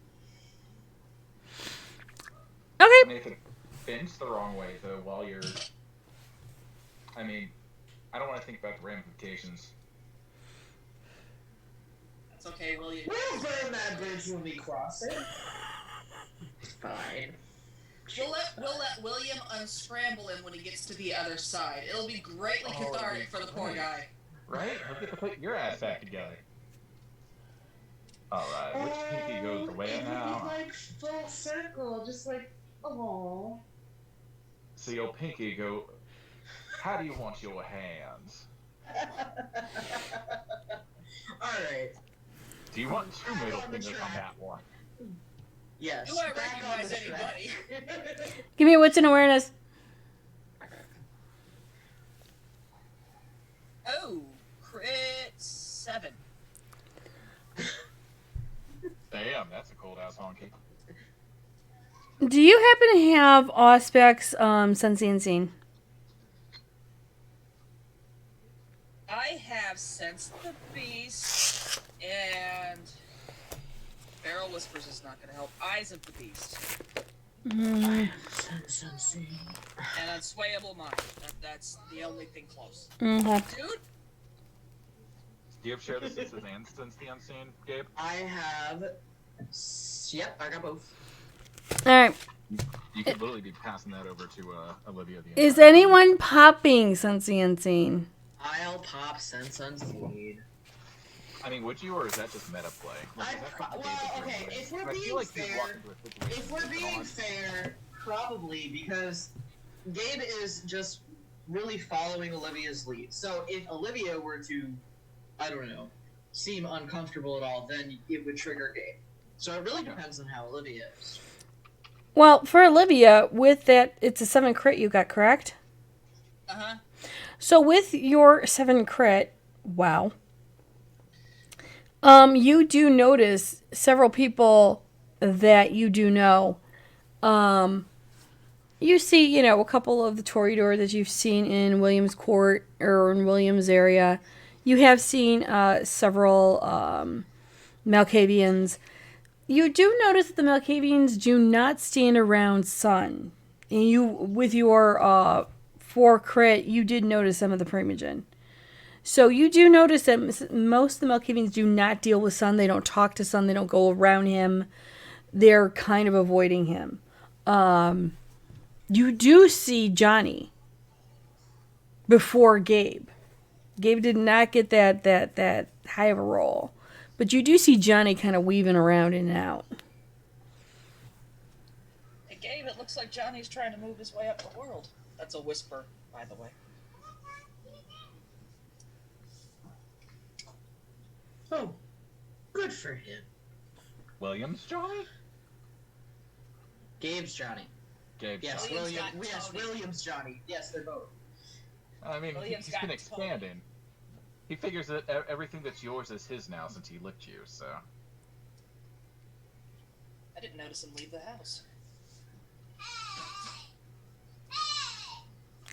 I Okay. mean, if it bends the wrong way, though, while you're... I mean, I don't want to think about the ramifications. It's okay, William. We'll burn that bridge when we cross it. Fine. We'll let William unscramble him when he gets to the other side. It'll be greatly cathartic for the poor guy. Right? He'll get to put your ass back together. Alright, which pinky goes the way now? Like full circle, just like, oh. So your pinky go... How do you want your hands? Alright. Do you want two middle fingers on that one? Yes. Do I back on recognize the track. anybody? Give me a wits and awareness. Oh, crit 7. Damn, that's a cold ass honky. Do you happen to have Auspec's Sense and Scene? I have Sense the Beast, and Barrel Whispers is not going to help. Eyes of the Beast. Mm. And Unswayable Mind. That's the only thing close. Okay. Dude, Do you have share the senses and sense the unseen, Gabe? I have. Yep, I got both. All right. You could literally be passing that over to Olivia. The Is entire time. anyone popping Sense and Scene? I'll pop Sense Unseen. I mean, would you, or is that just meta play? Like, is that something Gabe would bring with? if we're I feel being like he's fair, walked into a situation If we're with being Dawn. fair, probably because Gabe is just really following Olivia's lead. So if Olivia were to, I don't know, seem uncomfortable at all, then it would trigger Gabe. So it really depends on how Olivia is. Well, for Olivia, with that, it's a 7 crit you got, correct? uh-huh. So with your 7 crit, wow. You do notice several people that you do know. You see, a couple of the Toreador that you've seen in Williams Court or in Williams area. You have seen several Malkavians. You do notice that the Malkavians do not stand around Sun. And you, with your 4 crit, you did notice some of the Primogen. So you do notice that most of the Malkavians do not deal with Sun. They don't talk to Sun. They don't go around him. They're kind of avoiding him. You do see Johnny before Gabe. Gabe did not get that high of a roll. But you do see Johnny kind of weaving around in and out. Hey, Gabe, it looks like Johnny's trying to move his way up the world. That's a whisper, by the way. Oh, good for him. Williams, Johnny? Gabe's Johnny. Gabe. Yes, Williams got Yes, Tony. Williams Johnny. Yes, they're both. I mean, Williams he's got been Tony. expanding. He figures that everything that's yours is his now since he licked you, so. I didn't notice him leave the house.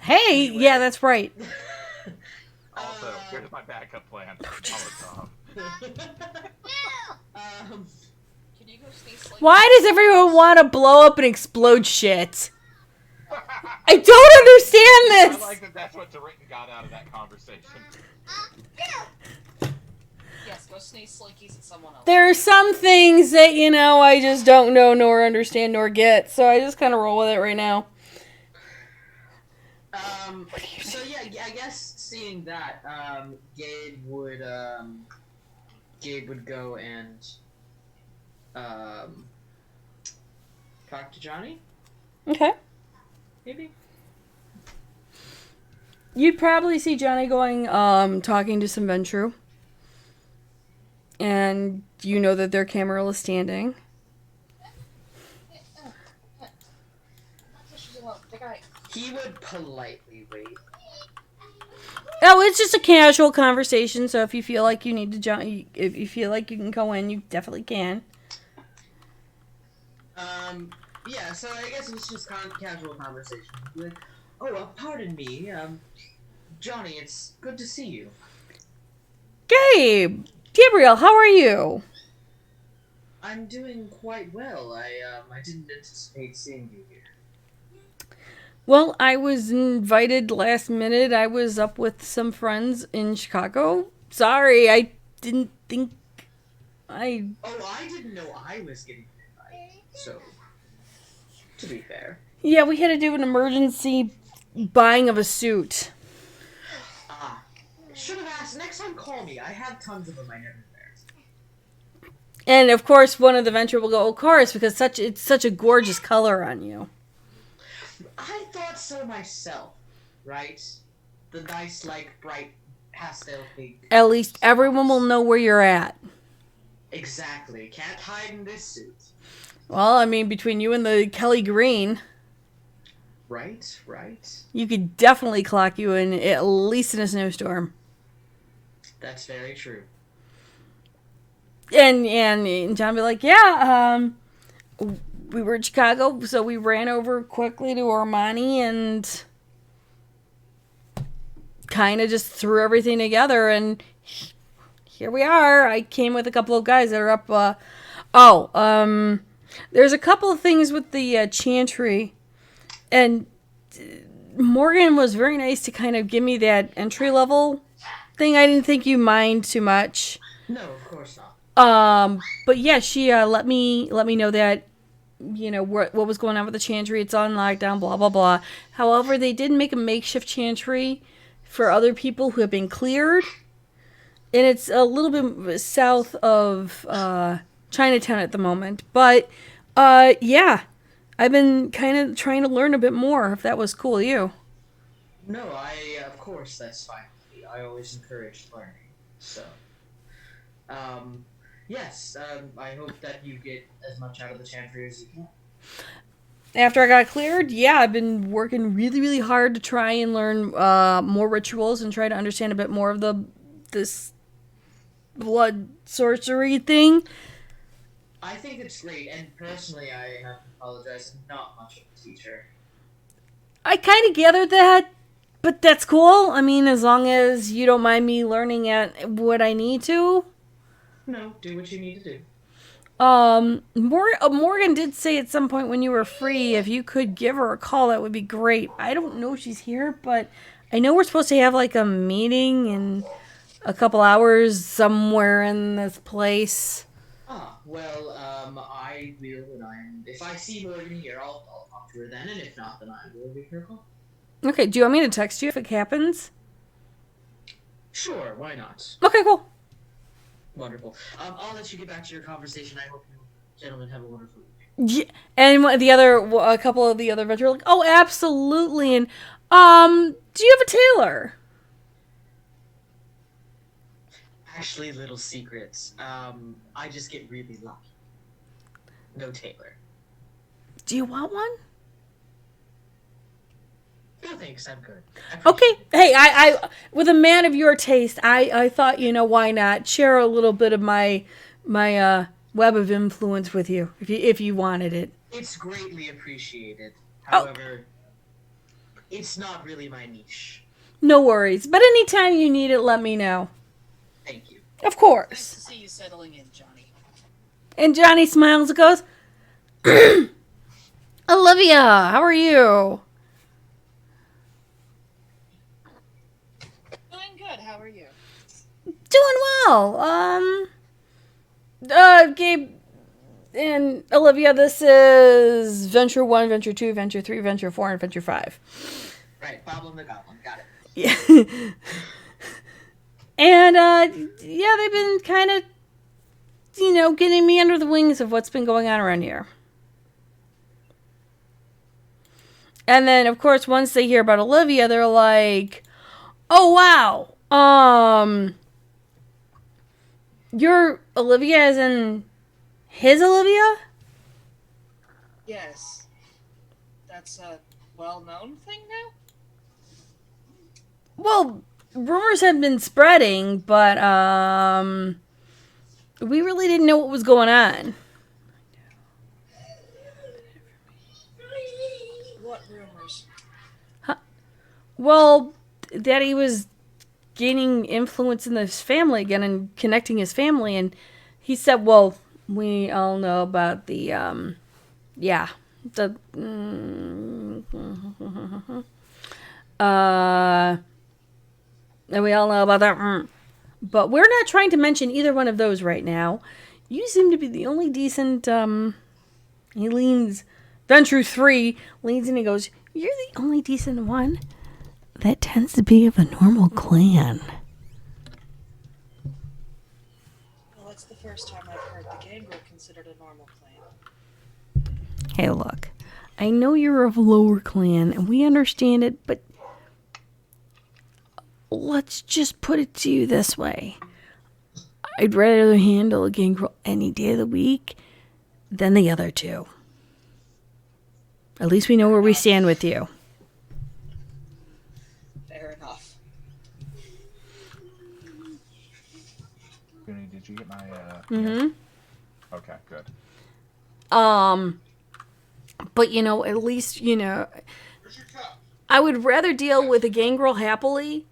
Hey, yeah, that's right. Also, here's my backup plan. Molotov. Can you go sneak sleep? Why does everyone want to blow up and explode shit? I don't understand I this. like that that's what DeRitten got out of that conversation. Yes, go sneak slinkies at someone else. There are some things that, I just don't know nor understand nor get. So I just kind of roll with it right now. So yeah, I guess seeing that, Gabe would go and talk to Johnny, Okay. maybe. You'd probably see Johnny going, talking to some Ventru. And you know that their camera is standing. He would politely wait. Oh, it's just a casual conversation, so if you feel like you need to if you feel like you can go in, you definitely can. Yeah, so I guess it's just casual conversation. Like, oh, pardon me, Johnny, it's good to see you. Gabriel, how are you? I'm doing quite well. I didn't anticipate seeing you here. Well, I was invited last minute. I was up with some friends in Chicago. Sorry, I didn't think I... Oh, I didn't know I was getting an invite. So, to be fair. Yeah, we had to do an emergency buying of a suit. Ah, should have asked. Next time, call me. I have tons of them I never wear. And of course, one of the venture will go, of course, because it's such a gorgeous color on you. I thought so myself, right? The nice, like, bright pastel pink. At least everyone will know where you're at. Exactly. Can't hide in this suit. Well, I mean, between you and the Kelly Green, Right, right. you could definitely clock you in, at least in a snowstorm. That's very true. And John be like, yeah, we were in Chicago, so we ran over quickly to Armani and kind of just threw everything together, and here we are. I came with a couple of guys that are up. There's a couple of things with the chantry, and Morgan was very nice to kind of give me that entry level thing. I didn't think you mind too much. No, of course not. But yeah, she let me know that, you know, what was going on with the chantry. It's on lockdown, blah blah blah. However, they did make a makeshift chantry for other people who have been cleared, and it's a little bit south of Chinatown at the moment. But yeah, I've been kind of trying to learn a bit more. If that was cool with you. No, of course, that's fine with me. I always encourage learning. So, yes, I hope that you get as much out of the chantry as you can. After I got cleared, yeah, I've been working really, really hard to try and learn more rituals and try to understand a bit more of this blood sorcery thing. I think it's great, and personally, I have to apologize. I'm not much of a teacher. I kind of gathered that, but that's cool. I mean, as long as you don't mind me learning at what I need to. No, do what you need to do. Morgan did say at some point when you were free, if you could give her a call, that would be great. I don't know if she's here, but I know we're supposed to have like a meeting in a couple hours somewhere in this place. Well, I will, if I see Morgan here, I'll talk to her then, and if not, then I will give her a call. Okay, do you want me to text you if it happens? Sure, why not? Okay, cool. Wonderful. I'll let you get back to your conversation. I hope you gentlemen have a wonderful evening. Yeah, and a couple of the other veterans were like, oh, absolutely. And, do you have a tailor? Actually, little secrets. I just get really lucky. No tailor. Do you want one? No thanks, I'm good. Okay. Hey, I with a man of your taste, I thought, you know, why not share a little bit of my web of influence with you if you wanted it. It's greatly appreciated. However, it's not really my niche. No worries. But anytime you need it, let me know. Thank you. Of course. Nice to see you settling in, Johnny. And Johnny smiles and goes, Olivia, how are you? Doing good. How are you? Doing well. Gabe and Olivia, this is Venture 1, Venture 2, Venture 3, Venture 4, and Venture 5. Right, Boblin the Goblin. Got it. Yeah. And, yeah, they've been kind of, you know, getting me under the wings of what's been going on around here. And then, of course, once they hear about Olivia, they're like, oh, wow. You're Olivia as in his Olivia? Yes. That's a well-known thing now? Well, rumors have been spreading, but, we really didn't know what was going on. What rumors? Well, that he was gaining influence in his family again and connecting his family, and he said, well, We all know about the, yeah, the, and we all know about that, but we're not trying to mention either one of those right now. You seem to be the only decent, he leans, Venture 3 leans in and goes, you're the only decent one that tends to be of a normal clan. Well, that's the first time I've heard the gangrel considered a normal clan. Hey, look, I know you're of a lower clan, and we understand it, but let's just put it to you this way. I'd rather handle a gangrel any day of the week than the other two. At least we know where we stand with you. Fair enough. Goonie, did you get my? Mm-hmm. Okay, good. But at least I would rather deal with a gangrel happily,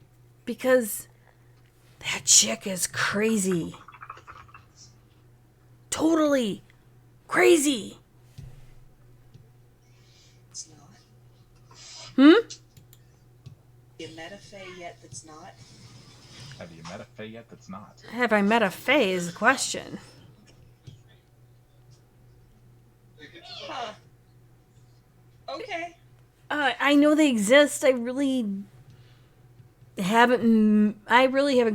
because that chick is crazy. Totally crazy. It's not. Hmm? You met a fae yet that's not? Have you met a fae yet that's not? Have I met a fae is the question. Huh. Okay. I know they exist. I really haven't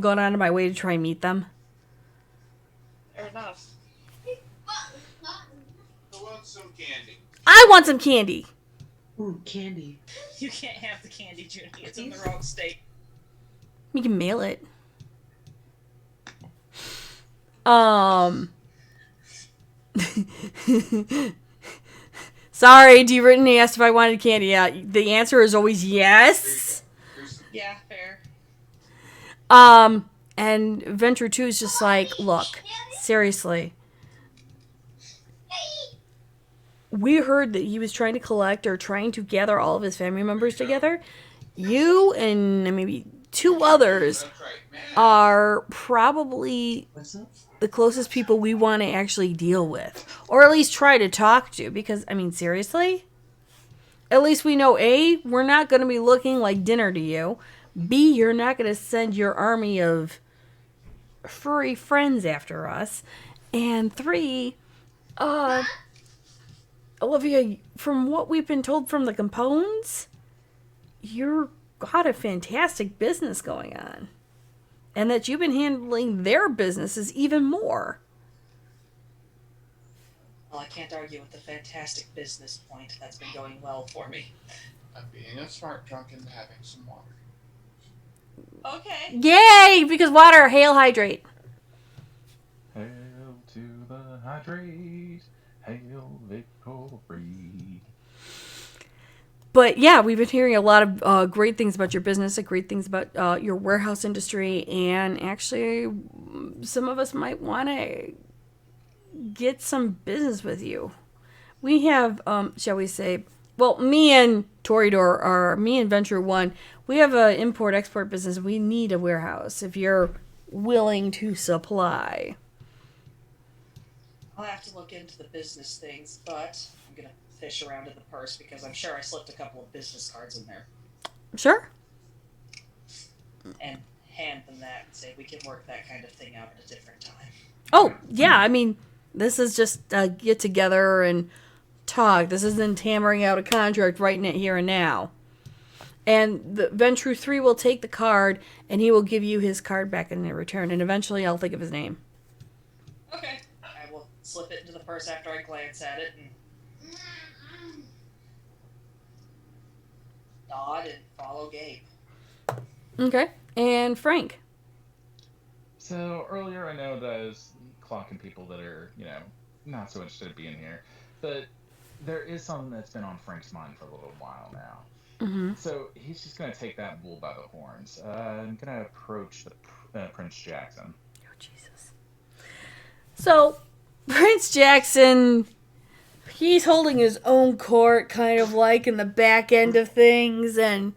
gone out of my way to try and meet them. Fair enough. I want some candy. I want some candy. Ooh, candy. You can't have the candy, Junie. It's in the wrong state. We can mail it. Sorry, D. Brittany asked if I wanted candy. Yeah, the answer is always yes. Yeah, fair. And Venture 2 is just like, look, seriously. We heard that he was trying to collect or trying to gather all of his family members together. You and maybe 2 others are probably the closest people we want to actually deal with. Or at least try to talk to. Because, seriously? At least we know, A, we're not going to be looking like dinner to you. B, you're not going to send your army of furry friends after us. And 3, Olivia, from what we've been told from the Capones, you've got a fantastic business going on. And that you've been handling their businesses even more. Well, I can't argue with the fantastic business point. That's been going well for me. I'm being a smart drunk and having some water. Okay. Yay! Because water, hail, hydrate. Hail to the hydrate. Hail victory. But yeah, we've been hearing a lot of great things about your business, great things about your warehouse industry, and actually, some of us might want to get some business with you. We have, shall we say, well, me and Toreador, or me and Venture 1, we have an import-export business. We need a warehouse if you're willing to supply. I'll have to look into the business things, but I'm going to fish around in the purse because I'm sure I slipped a couple of business cards in there. Sure. And hand them that and say we can work that kind of thing out at a different time. Oh, yeah, this is just get together and talk. This isn't hammering out a contract right here and now. And the Venture 3 will take the card, and he will give you his card back in return, and eventually I'll think of his name. Okay. I will slip it into the purse after I glance at it and nod and follow Gabe. Okay. And Frank. So earlier I know that I was clocking people that are, not so interested in being here. But there is something that's been on Frank's mind for a little while now. Mm-hmm. So he's just going to take that bull by the horns. I'm going to approach Prince Jackson. Oh, Jesus. So, Prince Jackson, he's holding his own court, kind of like in the back end of things. And,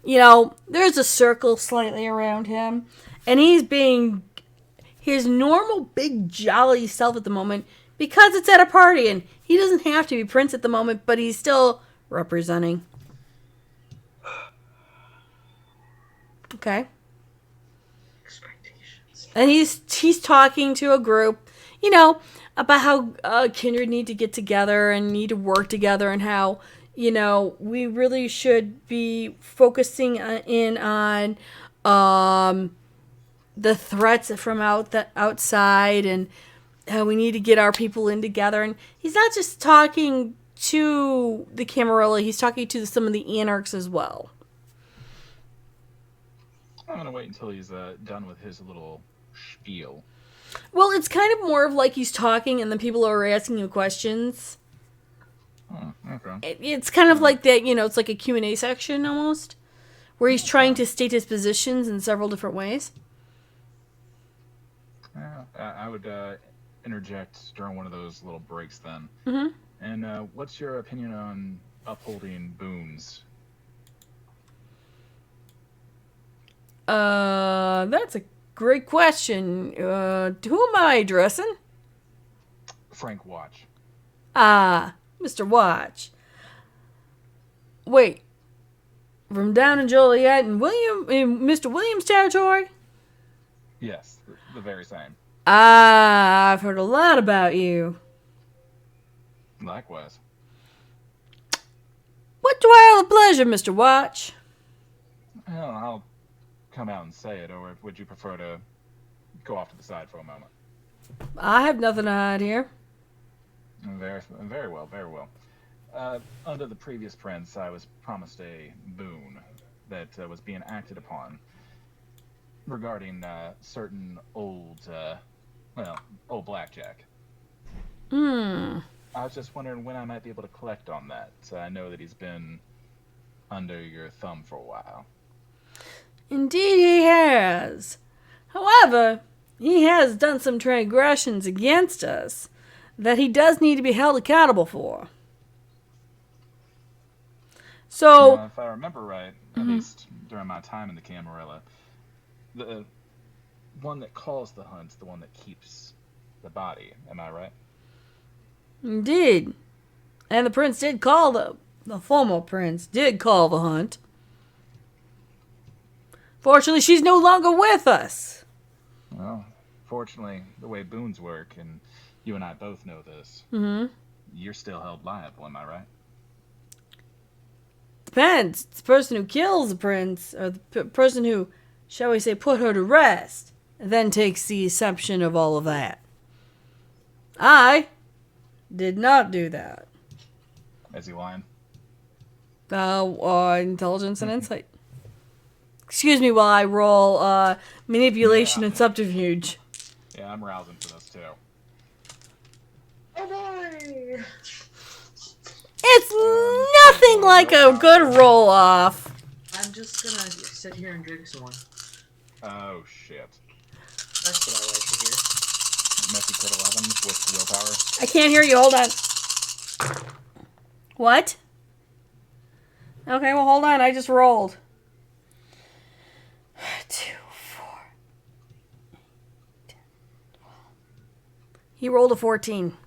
there's a circle slightly around him. And he's being his normal big jolly self at the moment, Because it's at a party, and he doesn't have to be Prince at the moment, but he's still representing. Okay. Expectations. And he's talking to a group, about how kindred need to get together and need to work together, and how, we really should be focusing in on the threats from outside, and how we need to get our people in together. And he's not just talking to the Camarilla, he's talking to some of the Anarchs as well. I'm gonna wait until he's done with his little spiel. Well, it's kind of more of like he's talking and then people are asking him questions. Oh, okay. It's kind of like that, it's like a Q&A section almost, where he's trying to state his positions in several different ways. Yeah, I would interject during one of those little breaks then. Mm-hmm. And what's your opinion on upholding boons? That's a great question. To whom am I addressing? Frank Watch. Ah, Mr. Watch. Wait. From down in Joliet and Mr. Williams territory? Yes, the very same. Ah, I've heard a lot about you. Likewise. What do I owe the pleasure, Mr. Watch? Well, I'll come out and say it, or would you prefer to go off to the side for a moment? I have nothing to hide here. Very well, very well. Under the previous prince, I was promised a boon that was being acted upon regarding certain old blackjack. I was just wondering when I might be able to collect on that. I know that he's been under your thumb for a while. Indeed he has. However, he has done some transgressions against us that he does need to be held accountable for. So, If I remember right, at least during my time in the Camarilla, the one that calls the hunt's the one that keeps the body. Am I right? Indeed. And the prince did call the former prince did call the hunt. Fortunately, she's no longer with us. Well, fortunately, the way boons work, and you and I both know this, you're still held liable, am I right? Depends. It's the person who kills the prince, or the person who, shall we say, put her to rest, and then takes the exception of all of that. I did not do that. Is he lying? Intelligence and insight. Excuse me while I roll manipulation and subterfuge. Yeah, I'm rousing for this too. Oh boy! It's nothing like a good roll off. I'm just gonna sit here and drink some more. Oh shit. That's what I like to hear. Messy crit 11 with willpower. I can't hear you. Hold on. What? Okay, well, hold on. I just rolled. 2, 4, 10, 12. He rolled a 14.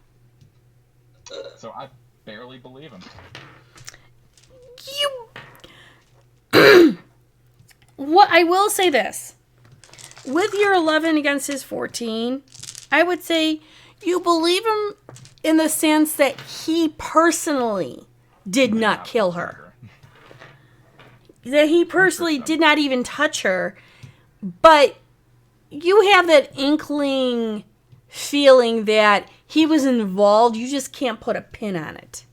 So I barely believe him. You. What I will say this. With your 11 against his 14, I would say you believe him in the sense that he personally did not kill her. That he personally did not even touch her. But you have that inkling feeling that he was involved. You just can't put a pin on it.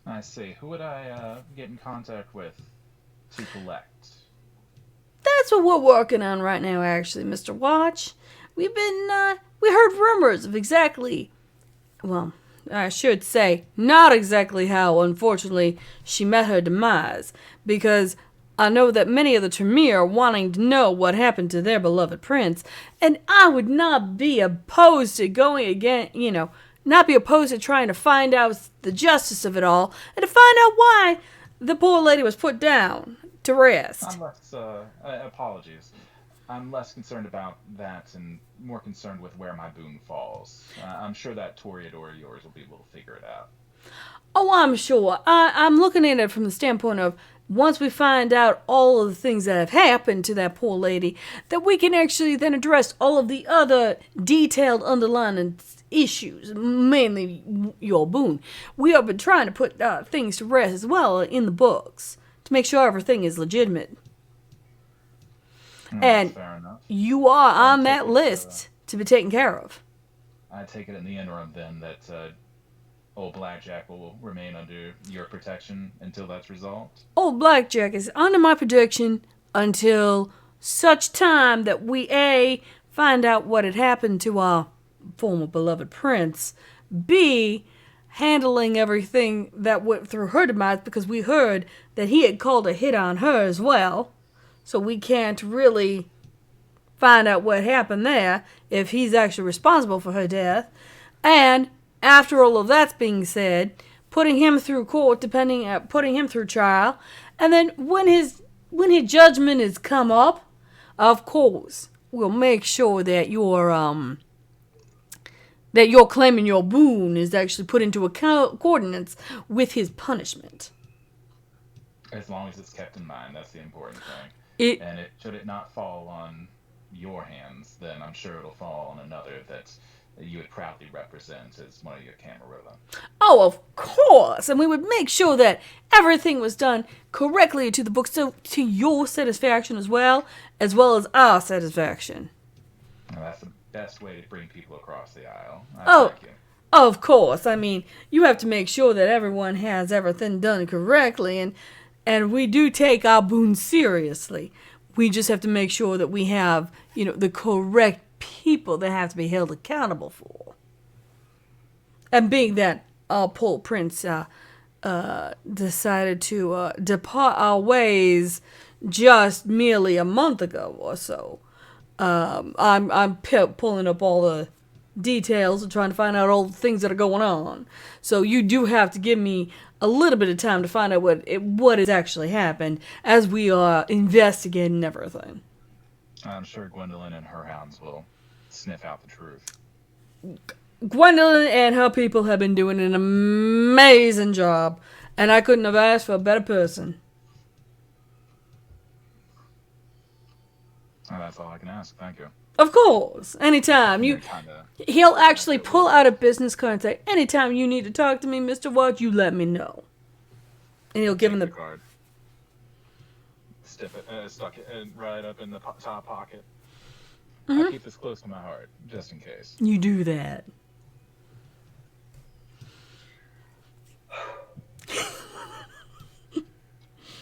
I see. Who would I get in contact with to collect? That's what we're working on right now, actually, Mr. Watch. We heard rumors of exactly, well, I should say, not exactly how, unfortunately, she met her demise, because I know that many of the Tremere are wanting to know what happened to their beloved prince, and I would not be opposed to going again, not be opposed to trying to find out the justice of it all, and to find out why the poor lady was put down to rest. Apologies. I'm less concerned about that and more concerned with where my boon falls. I'm sure that Toreador of yours will be able to figure it out. Oh, I'm sure. I'm looking at it from the standpoint of once we find out all of the things that have happened to that poor lady, that we can actually then address all of the other detailed underlying issues, mainly your boon. We have been trying to put things to rest as well in the books to make sure everything is legitimate. And fair enough. you are on that list to be taken care of. I take it in the interim then that old Blackjack will remain under your protection until that's resolved? Old Blackjack is under my protection until such time that we A, find out what had happened to our former beloved prince, B, handling everything that went through her demise, because we heard that he had called a hit on her as well. So we can't really find out what happened there if he's actually responsible for her death. And after all of that's being said, putting him through court, putting him through trial, and then when his judgment has come up, of course, we'll make sure that you're claiming your boon is actually put into accordance with his punishment. As long as it's kept in mind, that's the important thing. Should it not fall on your hands, then I'm sure it'll fall on another that you would proudly represent as one of your Camarilla. Oh, of course. And we would make sure that everything was done correctly to the book, so to your satisfaction as well as our satisfaction. Well, that's the best way to bring people across the aisle. Thank you. Of course. I mean, you have to make sure that everyone has everything done correctly, and we do take our boon seriously. We just have to make sure that we have, the correct people that have to be held accountable for. And being that our poor prince decided to depart our ways just merely a month ago or so, I'm pulling up all the details and trying to find out all the things that are going on. So you do have to give me a little bit of time to find out what has actually happened as we are investigating everything. I'm sure Gwendolyn and her hounds will sniff out the truth. Gwendolyn and her people have been doing an amazing job, and I couldn't have asked for a better person. Oh, that's all I can ask. Thank you. Of course, anytime. He'll actually pull out a business card and say, anytime you need to talk to me, Mr. Watt, you let me know. And he'll give him the card. Stuck it right up in the top pocket. Mm-hmm. I keep this close to my heart, just in case. You do that. I'm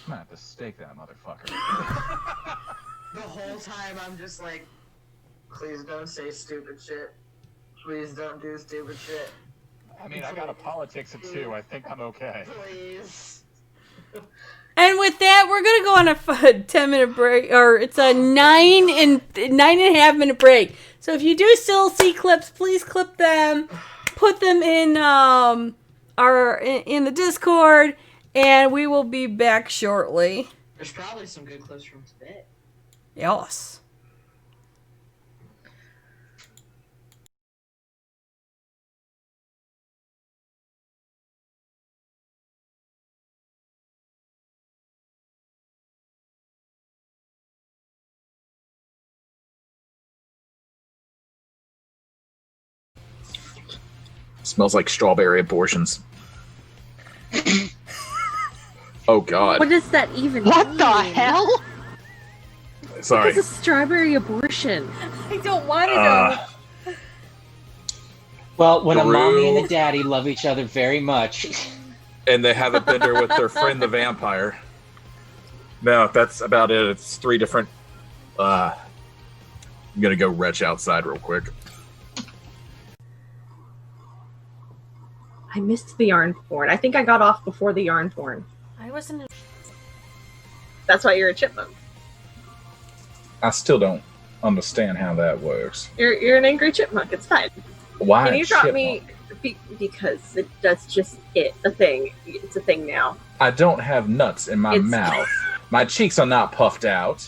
gonna have to stake that motherfucker. The whole time I'm just like, please don't say stupid shit. Please don't do stupid shit. I mean, I got a politics of 2. I think I'm okay. Please. And with that, we're gonna go on a 10-minute break, or it's a 9.5 minute break. So if you do still see clips, please clip them, put them in in the Discord, and we will be back shortly. There's probably some good clips from today. Yes. Smells like strawberry abortions. Oh God. What does that even What mean? the hell? Sorry. It's a strawberry abortion. I don't want to know. Well, when a Drew. mommy and a daddy love each other very much. And they have a bender with their friend the vampire. No, that's about it. It's 3 different. I'm gonna go retch outside real quick. I missed the yarn porn. I think I got off before the yarn porn. I wasn't. That's why you're a chipmunk. I still don't understand how that works. You're an angry chipmunk. It's fine. Why? Can you drop chipmunk? me? Because that's just a thing. It's a thing now. I don't have nuts in my It's- mouth. My cheeks are not puffed out.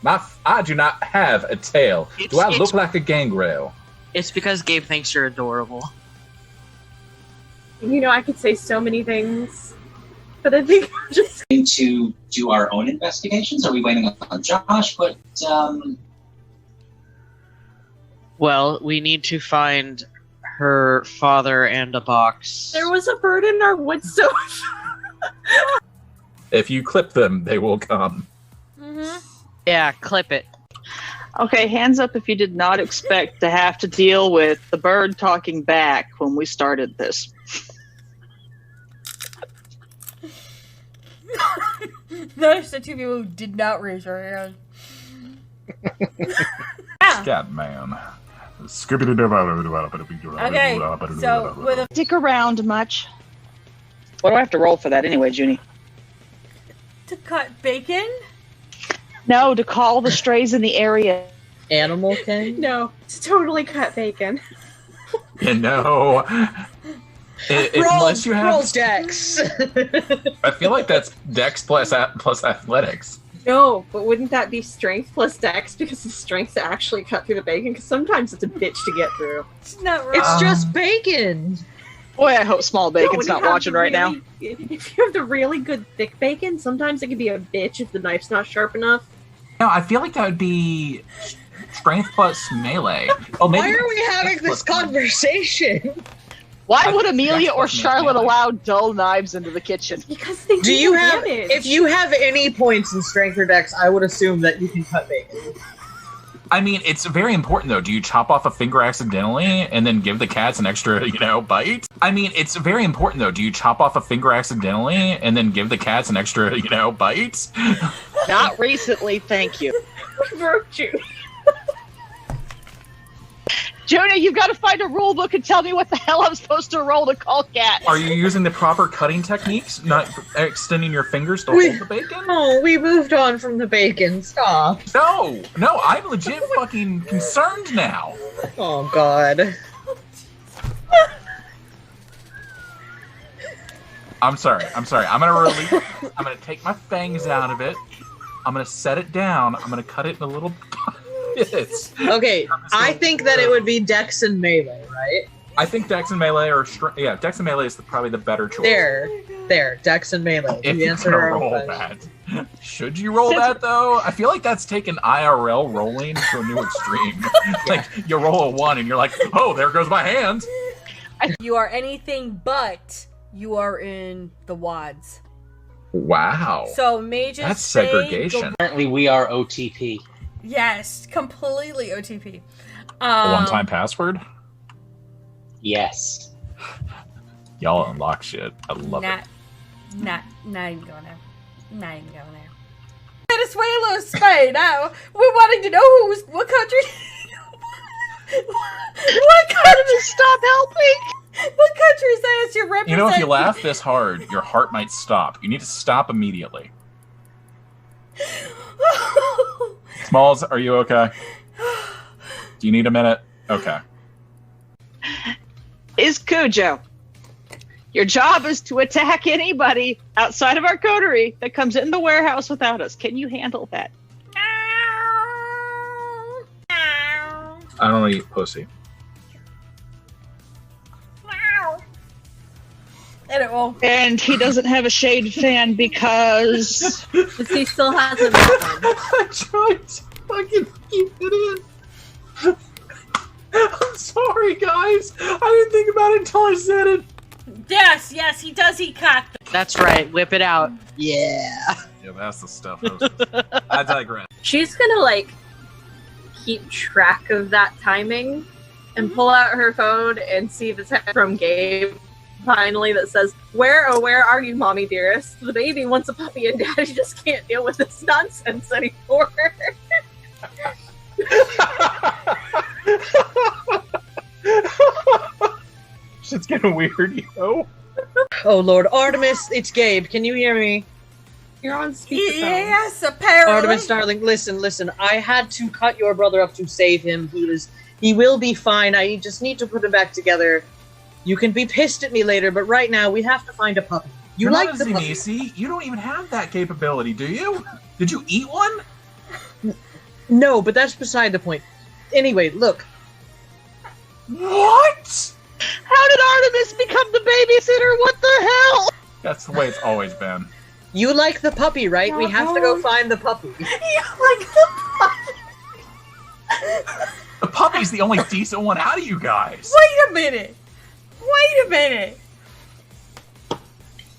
I do not have a tail. Do I look like a gangrel? It's because Gabe thinks you're adorable. You know, I could say so many things, but I think I'm just to do our own investigations? Are we waiting on Josh? But Well, we need to find her father and a box. there was a bird in our wood stove. If you clip them, they will come. Yeah, clip it. Okay, hands up if you did not expect to have to deal with the bird talking back when we started this. Notice the two people who did not raise their hand. God, man. Okay, so with a Stick around much. What do I have to roll for that anyway, Junie? to cut bacon. No, to call the strays in the area. Animal King? No, it's totally cut bacon. You know, unless you roll have, Dex. I feel like that's Dex plus athletics. No, but wouldn't that be strength plus dex because the strength to actually cut through the bacon? Because sometimes it's a bitch to get through. It's not right. It's just bacon. Boy, I hope Small Bacon's No, not when you have watching the right now. If you have the really good thick bacon, sometimes it can be a bitch if the knife's not sharp enough. No, I feel like that would be strength plus melee. Oh, maybe Why are we having this conversation? Why would Amelia or That's what Charlotte melee. allow dull knives into the kitchen? Because they Do you have? damage. If you have any points in strength or Dex, I would assume that you can cut bacon. I mean, it's very important though. Do you chop off a finger accidentally and then give the cats an extra, bite? I mean, it's very important though. Do you chop off a finger accidentally and then give the cats an extra, bite? Not recently, thank you. We broke you. Jonah, you've got to find a rule book and tell me what the hell I'm supposed to roll to call cats. Are you using the proper cutting techniques? Not extending your fingers to hold the bacon? Oh, we moved on from the bacon. Stop. No, I'm legit fucking concerned now. Oh God. I'm sorry. I'm gonna take my fangs out of it. I'm gonna set it down. I'm gonna cut it in a little bits. Okay, I think that it would be Dex and melee, right? I think Dex and Melee are Dex and Melee is probably the better choice. There, Dex and melee. If You you're answered gonna our own roll question. that. Should you roll that though? I feel like that's taken IRL rolling to a new extreme. Like you roll a 1 and you're like, oh, there goes my hand. You are anything but you are in the wads. Wow. So mages That's say segregation. Apparently, we are OTP. yes, completely OTP. A one-time password? Yes. Y'all unlock shit. I love it. Not even going there. Not even going there. Venezuela, Spain. Now we're wanting to know what country. What country? Stop helping! What country says you're representing? You know, if you laugh this hard, your heart might stop. You need to stop immediately. Smalls, are you okay? Do you need a minute? Okay. Is Cujo. Your job is to attack anybody outside of our coterie that comes in the warehouse without us. Can you handle that? I don't eat pussy. And it will. And he doesn't have a shade fan because He still hasn't been done. I tried to fucking keep it in. I'm sorry, guys. I didn't think about it until I said it. Yes, he does eat cock. That's right. Whip it out. Yeah. Yeah, that's the stuff. I digress. She's gonna keep track of that timing and pull out her phone and see the text from Gabe finally that says, where are you, mommy dearest? The baby wants a puppy and daddy just can't deal with this nonsense anymore. Shit's getting weird, yo. Oh Lord, Artemis, it's Gabe. Can you hear me? You're on speakerphone. Yes, apparently. Artemis, darling, listen. I had to cut your brother up to save him. He will be fine. I just need to put him back together. You can be pissed at me later, but right now we have to find a puppy. You're like not the a puppy? Zinisi. You don't even have that capability, do you? Did you eat one? No, but that's beside the point. Anyway, look. What? How did Artemis become the babysitter? What the hell? That's the way it's always been. You like the puppy, right? We have to go find the puppy. You like the puppy? The puppy's the only decent one out of you guys. Wait a minute. Wait a minute.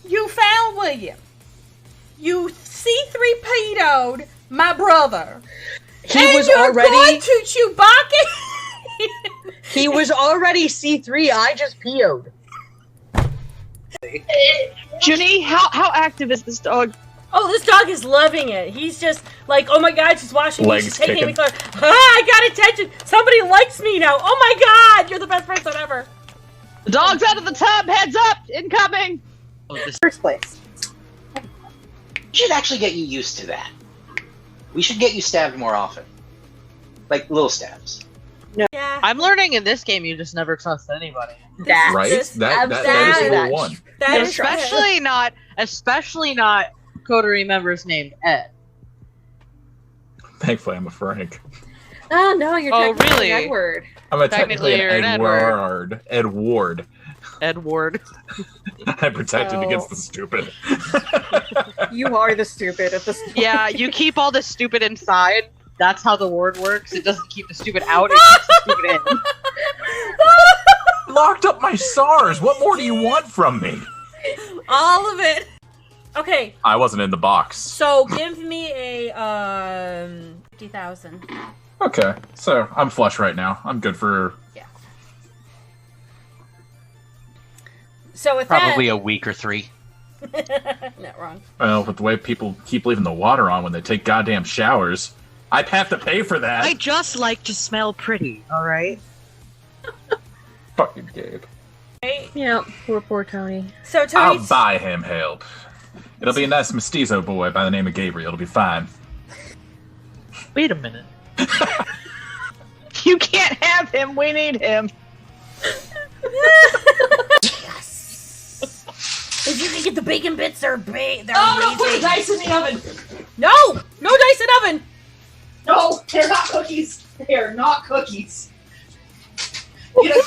You found William. You C3P'd my brother. He and was you're already. going to Chewbacca? He was already C3. I just PO'd. Junie, how active is this dog? Oh, this dog is loving it. He's just like, oh my god, she's watching me. Legs She's taking me kicking. close. I got attention. Somebody likes me now. Oh my god, you're the best person ever. The dog's out of the tub. Heads up. Incoming. Oh, this First place. We should actually get you used to that. We should get you stabbed more often. Like little stabs. Yeah. I'm learning in this game you just never trust anybody. That. Right? Just That is absolutely rule one. That is Especially not coterie members named Ed. Thankfully, I'm a Frank. Oh no, you're Oh, technically really? Edward. I'm Technically, technically you're an an Edward. Edward. Edward. I protected Oh. against the stupid. You are the stupid at this point. Yeah, you keep all the stupid inside. That's how the word works. It doesn't keep the stupid out, it keeps the stupid in. Locked up my SARS. What more do you want from me? all of it. Okay, I wasn't in the box. so give me a 50,000. Okay, so I'm flush right now. I'm good for. So with Probably a week or 3. that, not wrong. Well, with the way people keep leaving the water on when they take goddamn showers, I'd have to pay for that. I just like to smell pretty, alright? Fucking Gabe. Yeah, poor Tony. So I'll Tony, buy him help. It'll be a nice mestizo boy by the name of Gabriel. It'll be fine. Wait a minute. You can't have him. We need him. if you can get the bacon bits, they're they're Oh, don't put the amazing. dice in the oven! No, no dice in oven. No, they're not cookies. They are not cookies. You know,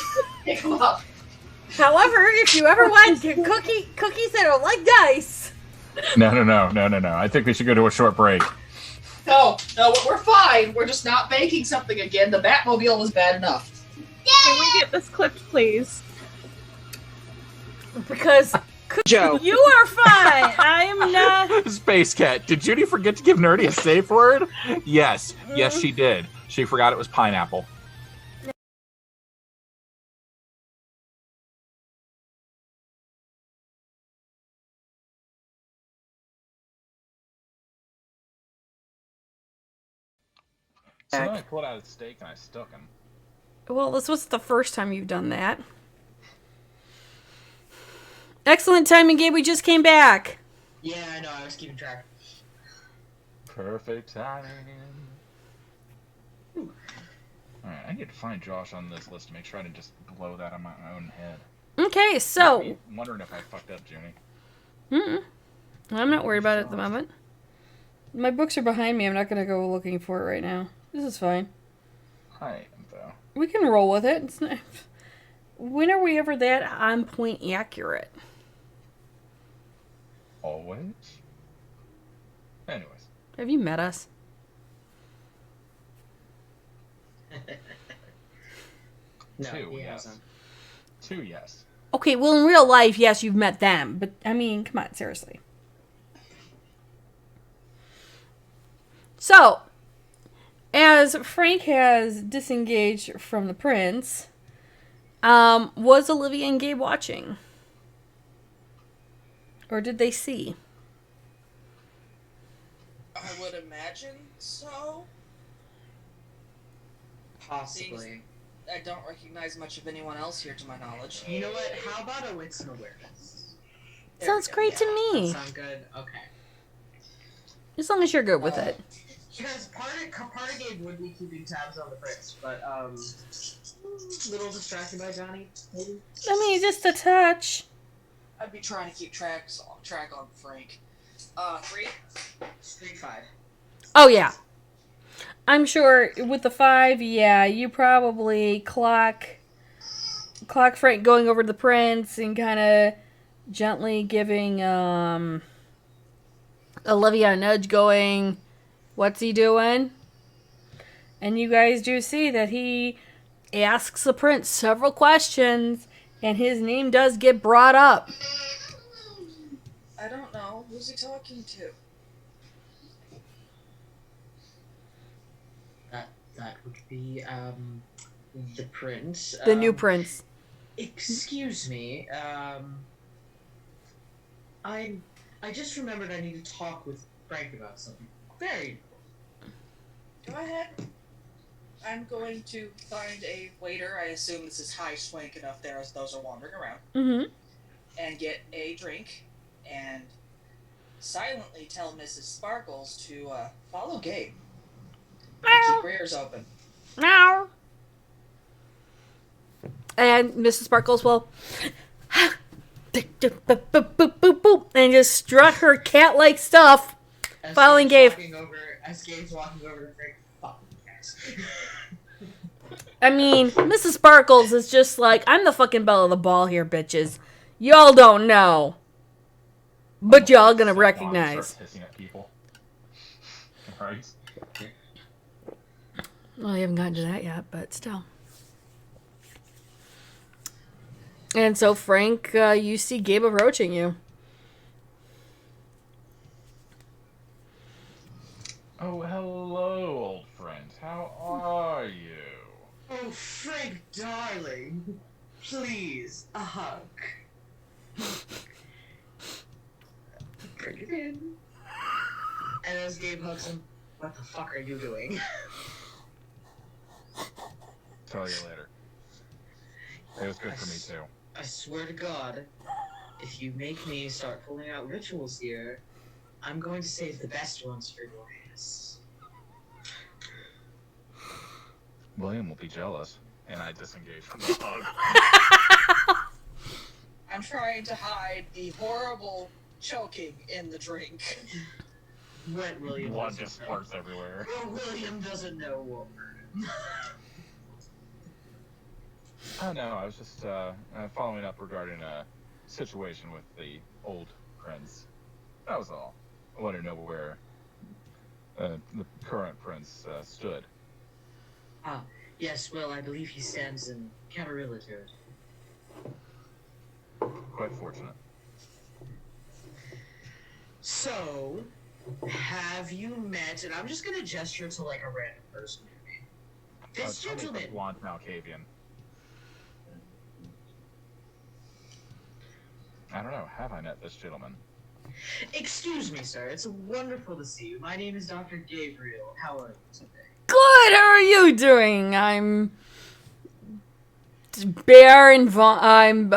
pick them up. However, if you ever want cookies that are like dice, No. I think we should go to a short break. No, we're fine. We're just not baking something again. The Batmobile was bad enough. Can we get this clipped, please? because Joe. you are fine. I am not. Space Cat, did Judy forget to give Nerdy a safe word? Yes, she did. She forgot it was pineapple. So then I pulled out a steak and I stuck him. Well, this was the first time you've done that. Excellent timing, Gabe. We just came back. Yeah, I know. I was keeping track. Perfect timing. Alright, I need to find Josh on this list to make sure I didn't just blow that on my own head. Okay, so I'm wondering if I fucked up, Junie. I'm not worried about it at the moment. My books are behind me. I'm not going to go looking for it right now. This is fine. Hi, though. We can roll with it. It's not... When are we ever that on point accurate? Always? Anyways. Have you met us? No, Two, he yes. hasn't. 2, yes. Okay, well, in real life, yes, you've met them. But, I mean, come on, seriously. So, as Frank has disengaged from the prince, was Olivia and Gabe watching? Or did they see? I would imagine so. Possibly. I don't recognize much of anyone else here to my knowledge. You know what? How about a wits and awareness? Sounds great to me. Sound good? Okay. As long as you're good with it. Because part of Gabe would be keeping tabs on the prince, but little distracted by Johnny, maybe. I mean, just a touch. I'd be trying to keep track on Frank. 3? Street 5. Oh, yeah. I'm sure with the 5, yeah, you probably clock Frank going over to the prince and kind of gently giving Olivia a nudge going, what's he doing? And you guys do see that he asks the prince several questions and his name does get brought up. I don't know. Who's he talking to? That would be the prince. The new prince. Excuse me. I just remembered I need to talk with Frank about something very. Go ahead. I'm going to find a waiter. I assume this is high swank enough there as those are wandering around. Mm-hmm. And get a drink and silently tell Mrs. Sparkles to follow Gabe. And keep her ears open. Meow. And Mrs. Sparkles will and just strut her cat-like stuff, following Gabe. As Gabe's walking over to Frank, fucking cats. I mean, Mrs. Sparkles is just like, I'm the fucking belle of the ball here, bitches. Y'all don't know. But y'all gonna recognize. Start pissing at people. Right? Well, I haven't gotten to that yet, but still. And so, Frank, you see Gabe approaching you. Oh, hello, old friend. How are you? Oh, Frank, darling. Please, a hug. Bring it in. And as Gabe hugs him, what the fuck are you doing? Tell you later. It was good for me, too. I swear to God, if you make me start pulling out rituals here, I'm going to save the best ones for your ass. William will be jealous, and I disengage from the hug. I'm trying to hide the horrible choking in the drink. What William Blood doesn't just know. sparks everywhere. Well, William doesn't know what we're Oh no, I was just following up regarding a situation with the old prince. That was all. I wanted to know where the current prince stood. Ah, yes, well, I believe he stands in Camarilla territory. Quite fortunate. So, have you met, and I'm just gonna gesture to like a random person. This Tell me gentleman. the blonde Malkavian. I don't know. Have I met this gentleman? Excuse me, sir. It's wonderful to see you. My name is Dr. Gabriel. How are you today? Good, how are you doing? I'm Bear and I'm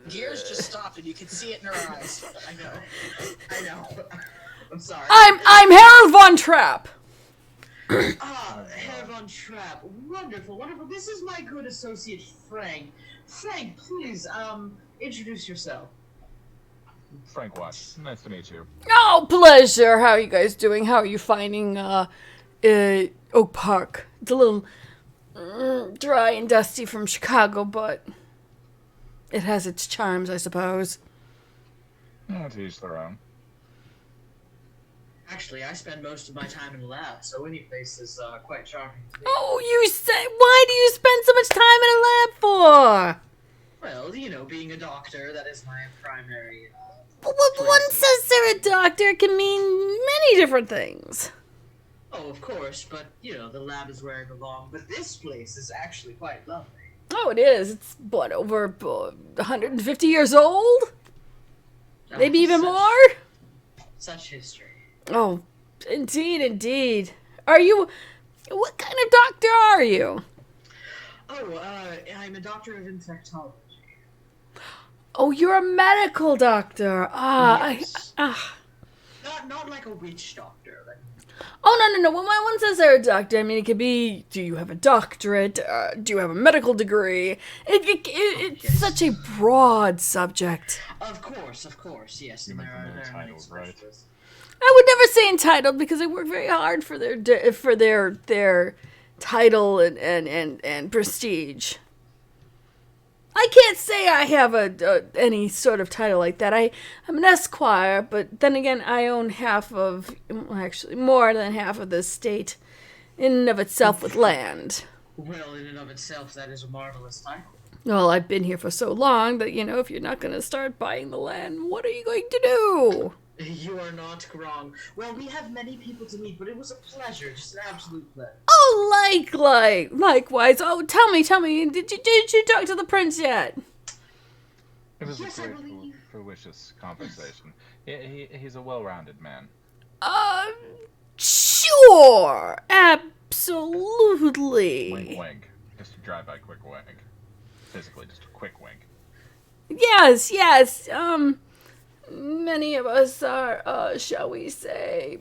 Gears just stopped and you could see it in her eyes. I know. I'm sorry. I'm Harold Von Trapp. Ah, Herr Von Trapp. Wonderful, wonderful. This is my good associate, Frank. Frank, please, introduce yourself. Frank Watts. Nice to meet you. Oh, pleasure. How are you guys doing? How are you finding Oak Park? It's a little dry and dusty from Chicago, but it has its charms, I suppose. To each their own. Actually, I spend most of my time in the lab, so any place is quite charming to me. Oh, you say, why do you spend so much time in a lab for? Well, you know, being a doctor, that is my primary... But when one says they're a doctor, it can mean many different things. Oh, of course, but, you know, the lab is where I belong. But this place is actually quite lovely. Oh, it is. It's, what, over 150 years old? Maybe even more? Such history. Oh, indeed, indeed. Are you... What kind of doctor are you? Oh, I'm a doctor of infectology. Oh, you're a medical doctor. Yes. Not like a witch doctor. Like... Oh, no. When one says they're a doctor, I mean, it could be, do you have a doctorate? Do you have a medical degree? It's yes. such a broad subject. Of course, yes. You And make there them are little many titles, right? specialists. I would never say entitled because they work very hard for their title and prestige. I can't say I have any sort of title like that. I'm an esquire, but then again, I own actually more than half of the state in and of itself with land. Well, in and of itself, that is a marvelous title. Well, I've been here for so long that, if you're not going to start buying the land, what are you going to do? You are not wrong. Well, we have many people to meet, but it was a pleasure, just an absolute pleasure. Oh, likewise. Oh, tell me, did you talk to the prince yet? It was Yes, a I great, believe. fruitious conversation. He's a well-rounded man. Sure, absolutely. Wink, wink. Just a drive-by quick wink. Physically, just a quick wink. Yes. Many of us are, shall we say,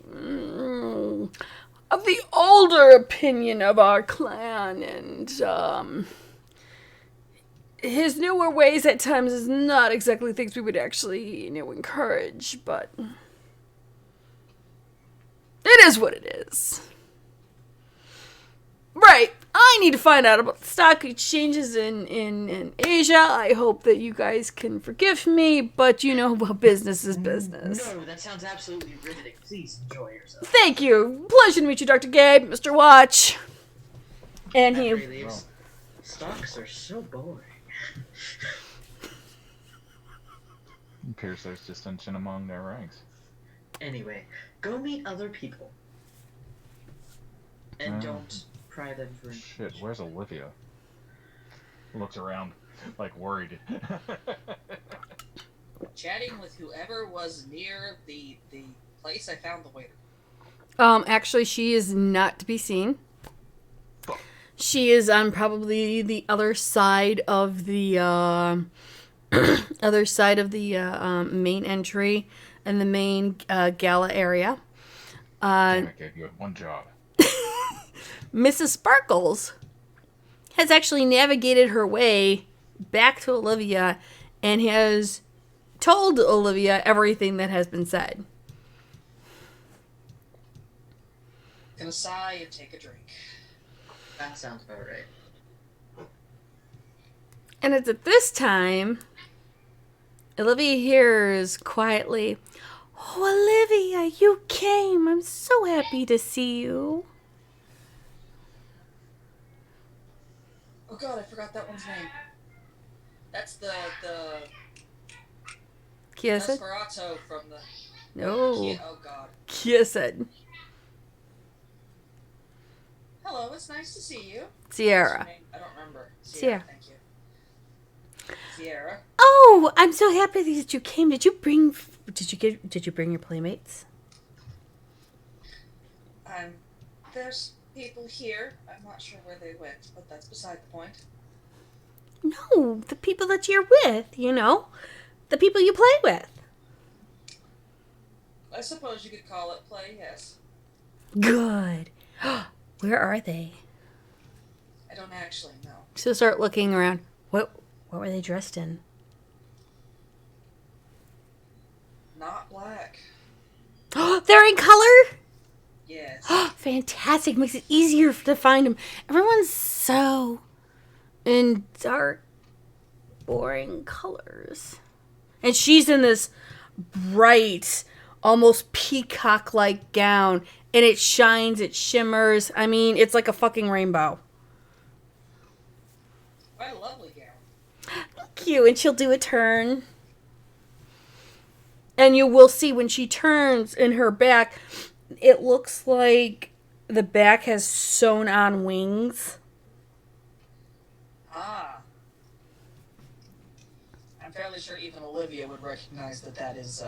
of the older opinion of our clan, and, his newer ways at times is not exactly things we would actually, encourage, but it is what it is. Right. I need to find out about the stock exchanges in Asia. I hope that you guys can forgive me, but business is business. No, that sounds absolutely riveting. Please enjoy yourself. Thank you. Pleasure to meet you, Dr. Gabe, Mr. Watch. And he... Stocks are so boring. It appears there's dissension among their ranks. Anyway, go meet other people. And don't pry them for Shit, where's Olivia? Looks around, worried. Chatting with whoever was near the place I found the waiter. Actually, she is not to be seen. She is on probably the other side of the main entry and the main gala area. Damn, I gave you one job. Mrs. Sparkles has actually navigated her way back to Olivia and has told Olivia everything that has been said. Gonna sigh and take a drink. That sounds about right. And it's at this time, Olivia hears quietly, "Oh, Olivia, you came. I'm so happy to see you." Oh god, I forgot that one's name. That's the Kiesa? Nosferatu from the... No. Oh god. Kiesa. Hello, it's nice to see you. Sierra. I don't remember. Sierra. Thank you. Sierra. Oh, I'm so happy that you came. Did you bring your playmates? There's people here. I'm not sure where they went, but that's beside the point. No, the people that you're with, the people you play with. I suppose you could call it play, yes. Good. Where are they? I don't actually know. So start looking around. What were they dressed in? Not black. They're in color? Yes. Fantastic. Makes it easier to find them. Everyone's so in dark, boring colors. And she's in this bright, almost peacock-like gown. And it shines, it shimmers. I mean, it's like a fucking rainbow. Quite a lovely gown. Thank you. And she'll do a turn. And you will see when she turns in her back, it looks like the back has sewn on wings. Ah. I'm fairly sure even Olivia would recognize that is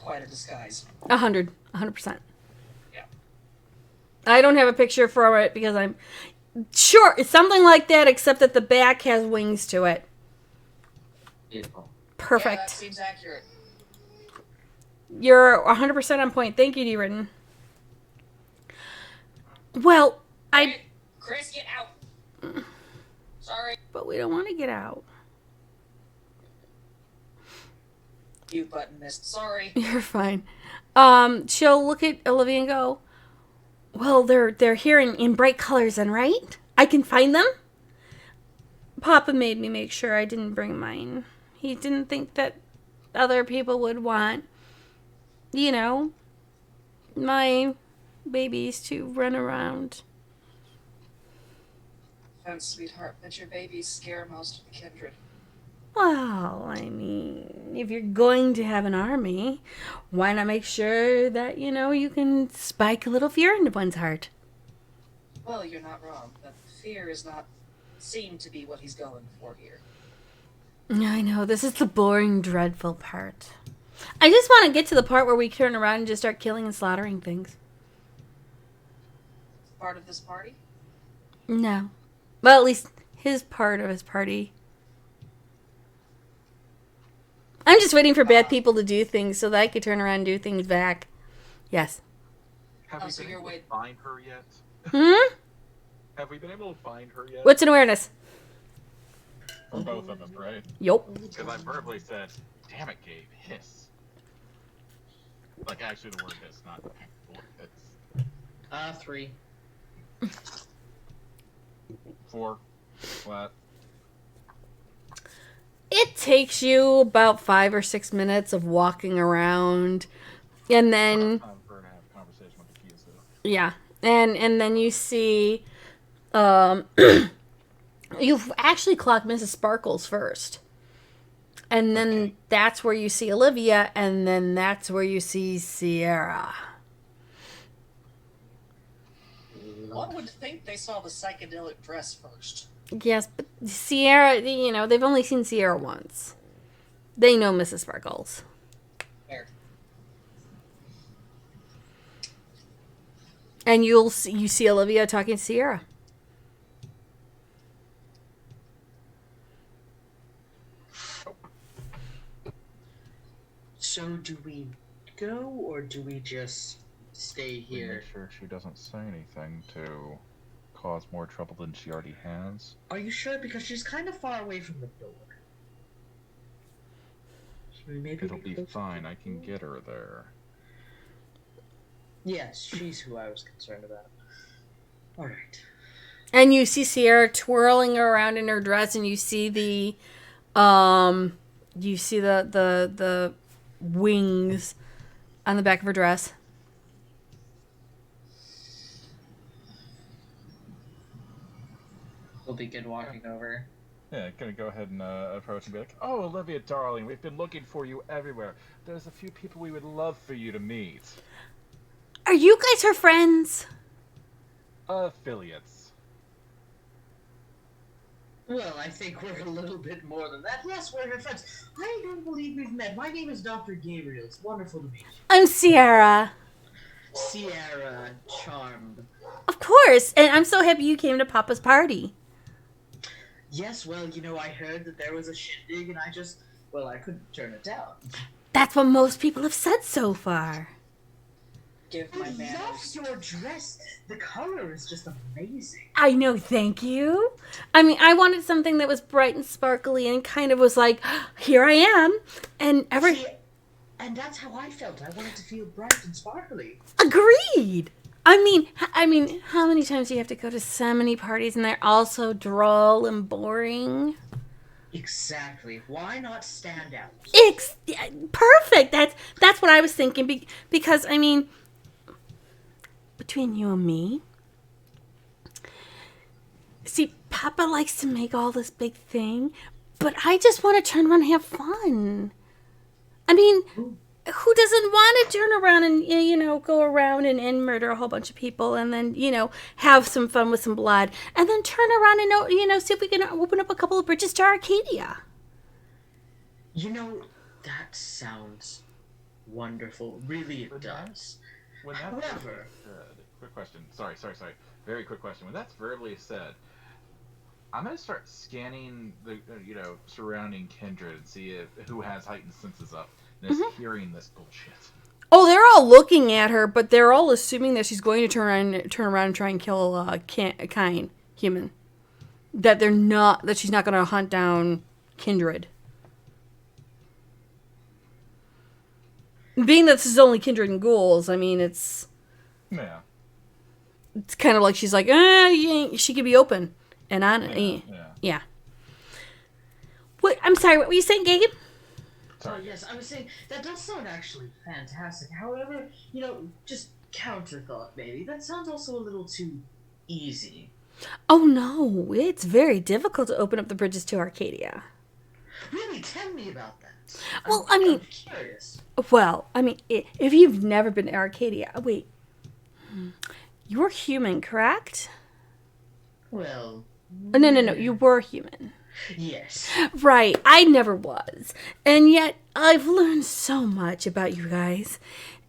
quite a disguise. 100%. Yeah. I don't have a picture for it because I'm sure it's something like that, except that the back has wings to it. Beautiful. Perfect. Yeah, that seems accurate. You're 100% on point. Thank you, D-Written. Well, Chris, get out! Sorry. But we don't want to get out. Mute button missed. Sorry. You're fine. She'll look at Olivia and go, well, they're here in bright colors, then, right? I can find them? Papa made me make sure I didn't bring mine. He didn't think that other people would want, my babies to run around. Fence, sweetheart, but your babies scare most of the kindred. Well, I mean, if you're going to have an army, why not make sure that, you can spike a little fear into one's heart? Well, you're not wrong, but fear is not seem to be what he's going for here. I know, this is the boring, dreadful part. I just want to get to the part where we turn around and just start killing and slaughtering things. Part of this party? No. Well, at least his part of his party. I'm just waiting for bad people to do things so that I could turn around and do things back. Yes. Have we so been you're able to waiting. find her yet? Have we been able to find her yet? What's an awareness? For both of us, right? Yup. Because I verbally said, damn it, Gabe, hiss. Like, actually the word hiss, not hiss. 3. 4. Flat. It takes you about 5 or 6 minutes of walking around, and then Time for her to have a conversation with the kids, though. yeah, and then you see, you've actually clocked Mrs. Sparkles first, and then that's where you see Olivia, and then that's where you see Sierra. One would think they saw the psychedelic dress first. Yes, but Sierra, they've only seen Sierra once. They know Mrs. Sparkles. Fair. And you see Olivia talking to Sierra. So do we go, or do we just stay We here? make sure she doesn't say anything to cause more trouble than she already has. Are you sure? Because she's kind of far away from the door. Should we maybe It'll be close fine. to I the can door? get her there. Yes, she's who I was concerned about. Alright. And you see Sierra twirling around in her dress, and you see the wings on the back of her dress. We'll begin walking over. Yeah, gonna go ahead and approach and be like, "Oh, Olivia, darling, we've been looking for you everywhere. There's a few people we would love for you to meet. Are you guys her friends? Affiliates." Well, I think we're a little bit more than that. Yes, we're her friends. I don't believe we've met. My name is Dr. Gabriel. It's wonderful to meet you. I'm Sierra. Sierra, charmed. Of course. And I'm so happy you came to Papa's party. Yes, well, I heard that there was a shindig, and I couldn't turn it down. That's what most people have said so far. Give my I love manners. your dress. The color is just amazing. I know, thank you. I mean, I wanted something that was bright and sparkly and kind of was like, here I am. And See, and that's how I felt. I wanted to feel bright and sparkly. Agreed. I mean, how many times do you have to go to so many parties and they're all so droll and boring? Exactly. Why not stand out? Perfect. That's what I was thinking. Because, I mean, between you and me, see, Papa likes to make all this big thing, but I just want to turn around and have fun. I mean, who doesn't want to turn around and, go around and murder a whole bunch of people and then, have some fun with some blood and then turn around and, see if we can open up a couple of bridges to Arcadia? That sounds wonderful. Really, it does. When that's However, said, quick question. Sorry. Very quick question. When that's verbally said, I'm gonna start scanning the surrounding kindred and see who has heightened senses up and is hearing this bullshit. Oh, they're all looking at her, but they're all assuming that she's going to turn around and try and kill a kind human. That she's not going to hunt down kindred. Being that this is only kindred and ghouls, I mean, it's kind of like she's like, she could be open. And yeah. What? I'm sorry, what were you saying, Gabe? Oh, yes, I was saying, that does sound actually fantastic. However, just counter thought, maybe. That sounds also a little too easy. Oh, no. It's very difficult to open up the bridges to Arcadia. Really? Tell me about that. Well, I'm curious. Well, I mean, if you've never been to Arcadia... Wait. You're human, correct? Well... No. You were human. Yes. Right. I never was. And yet, I've learned so much about you guys.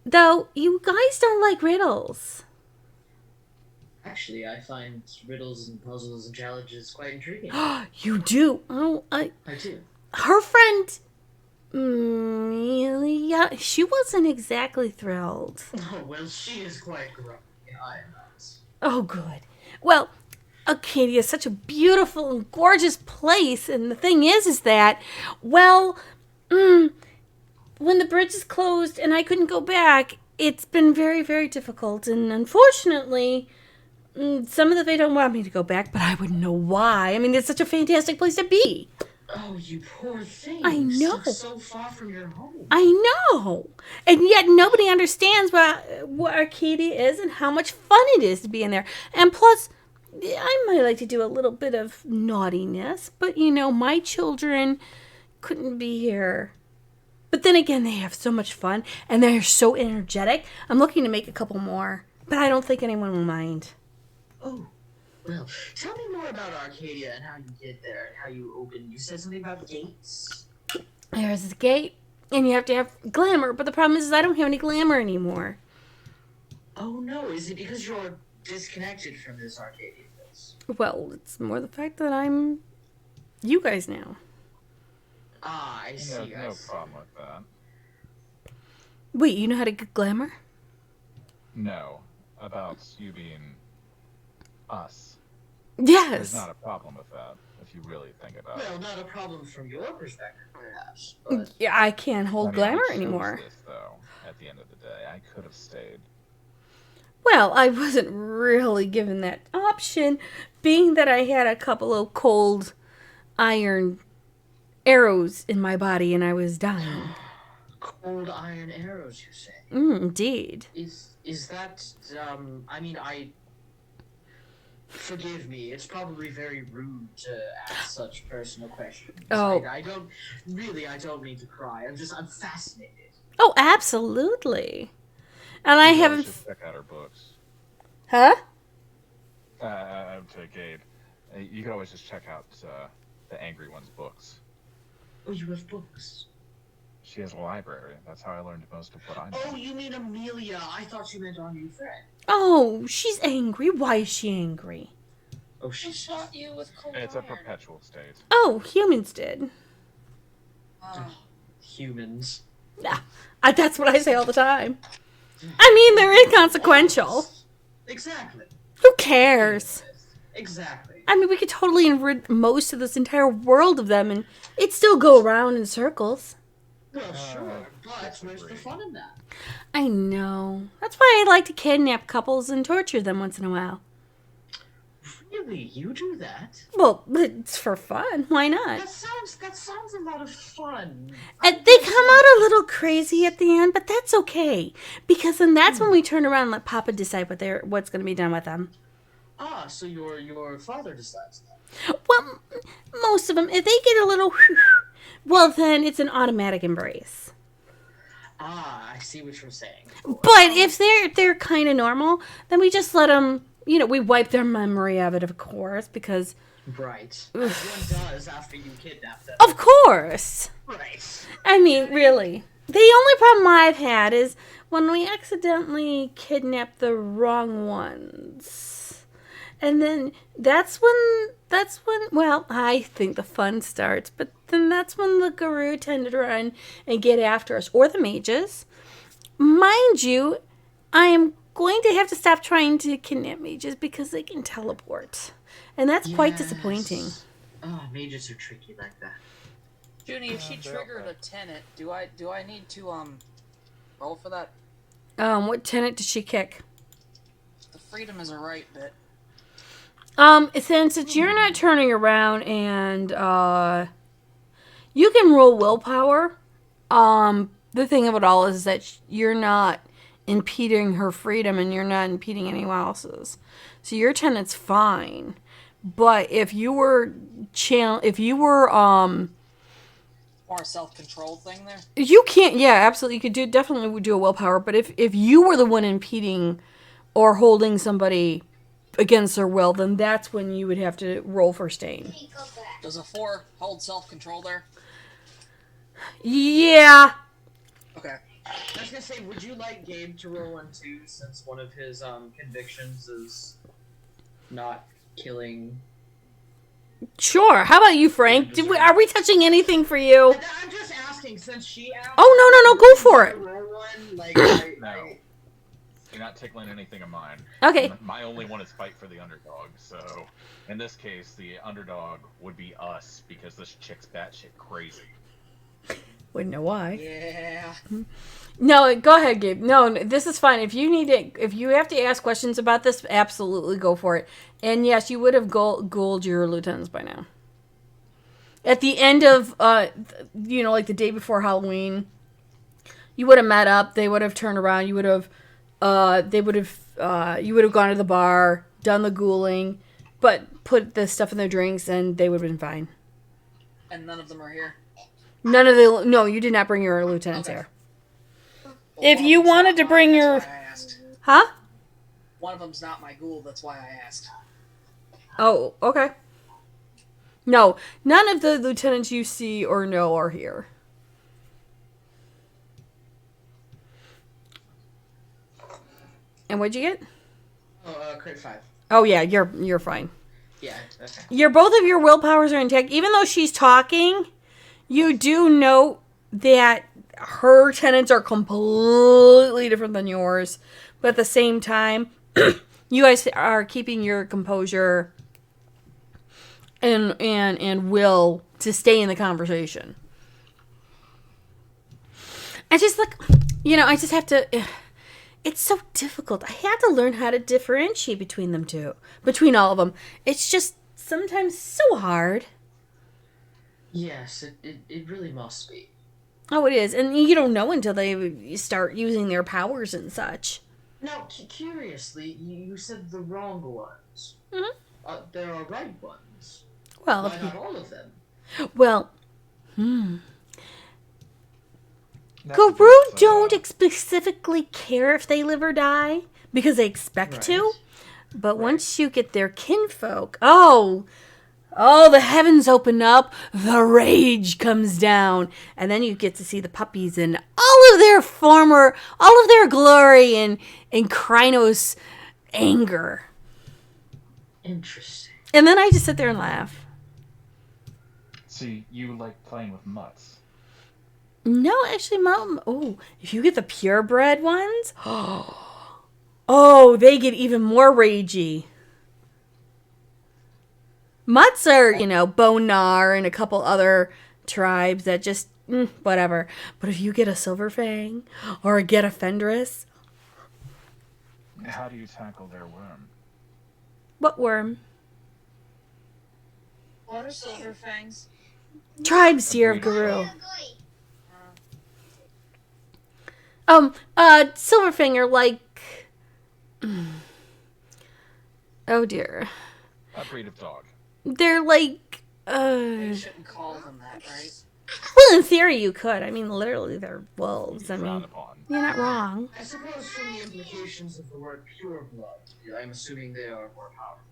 Though, you guys don't like riddles. Actually, I find riddles and puzzles and challenges quite intriguing. You do? Oh, I do. Her friend... Amelia, she wasn't exactly thrilled. Oh, well, she is quite grumpy. I am not. Oh, good. Well, Arcadia is such a beautiful and gorgeous place, and the thing is that, well, when the bridge is closed and I couldn't go back, it's been very, very difficult, and unfortunately, some of the Fae don't want me to go back, but I wouldn't know why. I mean, it's such a fantastic place to be. Oh, you poor thing. I know. So far from your home. I know. And yet nobody understands what Arcadia is and how much fun it is to be in there. And plus, I might like to do a little bit of naughtiness, but my children couldn't be here. But then again, they have so much fun and they're so energetic. I'm looking to make a couple more, but I don't think anyone will mind. Oh. Well, tell me more about Arcadia and how you get there and how you open. You said something about gates? There's the gate, and you have to have glamour, but the problem is I don't have any glamour anymore. Oh no, is it because you're disconnected from this Arcadia place? Well, it's more the fact that I'm you guys now. Ah, I see. No problem with that. Wait, you know how to get glamour? No, about you being us. Yes. There's not a problem with that, if you really think about it. Well, not a problem from your perspective, perhaps. But... Yeah, I can't hold glamour anymore. This, though, at the end of the day, I could have stayed. Well, I wasn't really given that option, being that I had a couple of cold iron arrows in my body and I was dying. Cold iron arrows, you say? Indeed. Is that, I mean, forgive me, it's probably very rude to ask such personal questions. Oh. I don't mean to cry. I'm fascinated. Oh, absolutely. And I haven't... Just check out her books. Huh? To Gabe. You can always just check out the Angry One's books. Oh, you have books? She has a library. That's how I learned most of what I know. Oh, you mean Amelia. I thought you meant our new friend. Oh, she's angry. Why is she angry? Oh, She shot you with cold It's a iron. perpetual state. Oh, humans did. Humans. Nah, that's what I say all the time. I mean, they're inconsequential. Exactly. Who cares? Exactly. I mean, we could totally rid most of this entire world of them and it'd still go around in circles. Well, sure, but where's the fun in that? I know. That's why I like to kidnap couples and torture them once in a while. Really? You do that? Well, it's for fun. Why not? That sounds a lot of fun. And they come out a little crazy at the end, but that's okay. Because then that's when we turn around and let Papa decide what's going to be done with them. Ah, so your father decides that. Well, most of them, if they get a little... Well, then it's an automatic embrace. Ah, I see what you're saying. But if they're kind of normal, then we just let them... we wipe their memory of it, of course, because... Right. As one does after you kidnap them. Of course! Right. I mean, really. The only problem I've had is when we accidentally kidnap the wrong ones. And then that's when, well, I think the fun starts, but then that's when the guru tend to run and get after us, or the mages. Mind you, I am going to have to stop trying to kidnap mages because they can teleport. And that's quite disappointing. Oh, mages are tricky like that. Junie, if she triggered a tenant, do I need to Roll for that. What tenant did she kick? The freedom is a right bit. Since you're not turning around and, you can roll willpower. The thing of it all is that you're not impeding her freedom and you're not impeding anyone else's. So your tenant's fine. But if you were, More self-controlled thing there. you can't, yeah, absolutely. You could definitely do a willpower. But if you were the one impeding or holding somebody against their will, then that's when you would have to roll for staying. Does a 4 hold self-control there? Yeah. Okay. I was gonna say, would you like Gabe to roll one too, since one of his convictions is not killing? Sure. How about you, Frank? Are we touching anything for you? I'm just asking, since she asked. Oh, no, go for it. Roll one, like, No. You're not tickling anything of mine. Okay. My only one is fight for the underdog, so in this case, the underdog would be us, because this chick's batshit crazy. Wouldn't know why. Yeah. No, go ahead, Gabe. No, this is fine. If you have to ask questions about this, absolutely go for it. And yes, you would have goaled your lieutenants by now. At the end of, like the day before Halloween, you would have met up. They would have turned around. You would have gone to the bar, done the ghouling, but put the stuff in their drinks, and they would have been fine. And none of them are here. No, you did not bring your lieutenants here. If you wanted to bring your... Huh? One of them's not my ghoul, that's why I asked. Oh, okay. No, none of the lieutenants you see or know are here. And what'd you get? Oh, crit 5. Oh yeah, you're fine. Yeah, okay. Both of your willpowers are intact. Even though she's talking, you do note that her tenants are completely different than yours. But at the same time, you guys are keeping your composure and will to stay in the conversation. I just I just have to... It's so difficult. I had to learn how to differentiate between all of them. It's just sometimes so hard. Yes, it really must be. Oh, it is. And you don't know until they start using their powers and such. Now, curiously, you said the wrong ones. Mm-hmm. There are right ones. Well, why not all of them? Well, Guru don't specifically care if they live or die because they expect to. But once you get their kinfolk, oh, the heavens open up, the rage comes down, and then you get to see the puppies and all of their glory and Krynos anger. Interesting. And then I just sit there and laugh. See, you like playing with mutts. No, actually, Mom. Oh, if you get the purebred ones, oh, they get even more ragey. Mutts are, Bonar and a couple other tribes that just, whatever. But if you get a Silverfang or get a Fendris. How do you tackle their worm? What worm? What are Silverfangs? Tribes, dear of Guru. Silverfang are like... Oh, dear. A breed of dog. They're like... You shouldn't call them that, right? Well, in theory, you could. I mean, literally, they're wolves. I mean, upon. you're not wrong. I suppose from the implications of the word pure blood, I'm assuming they are more powerful.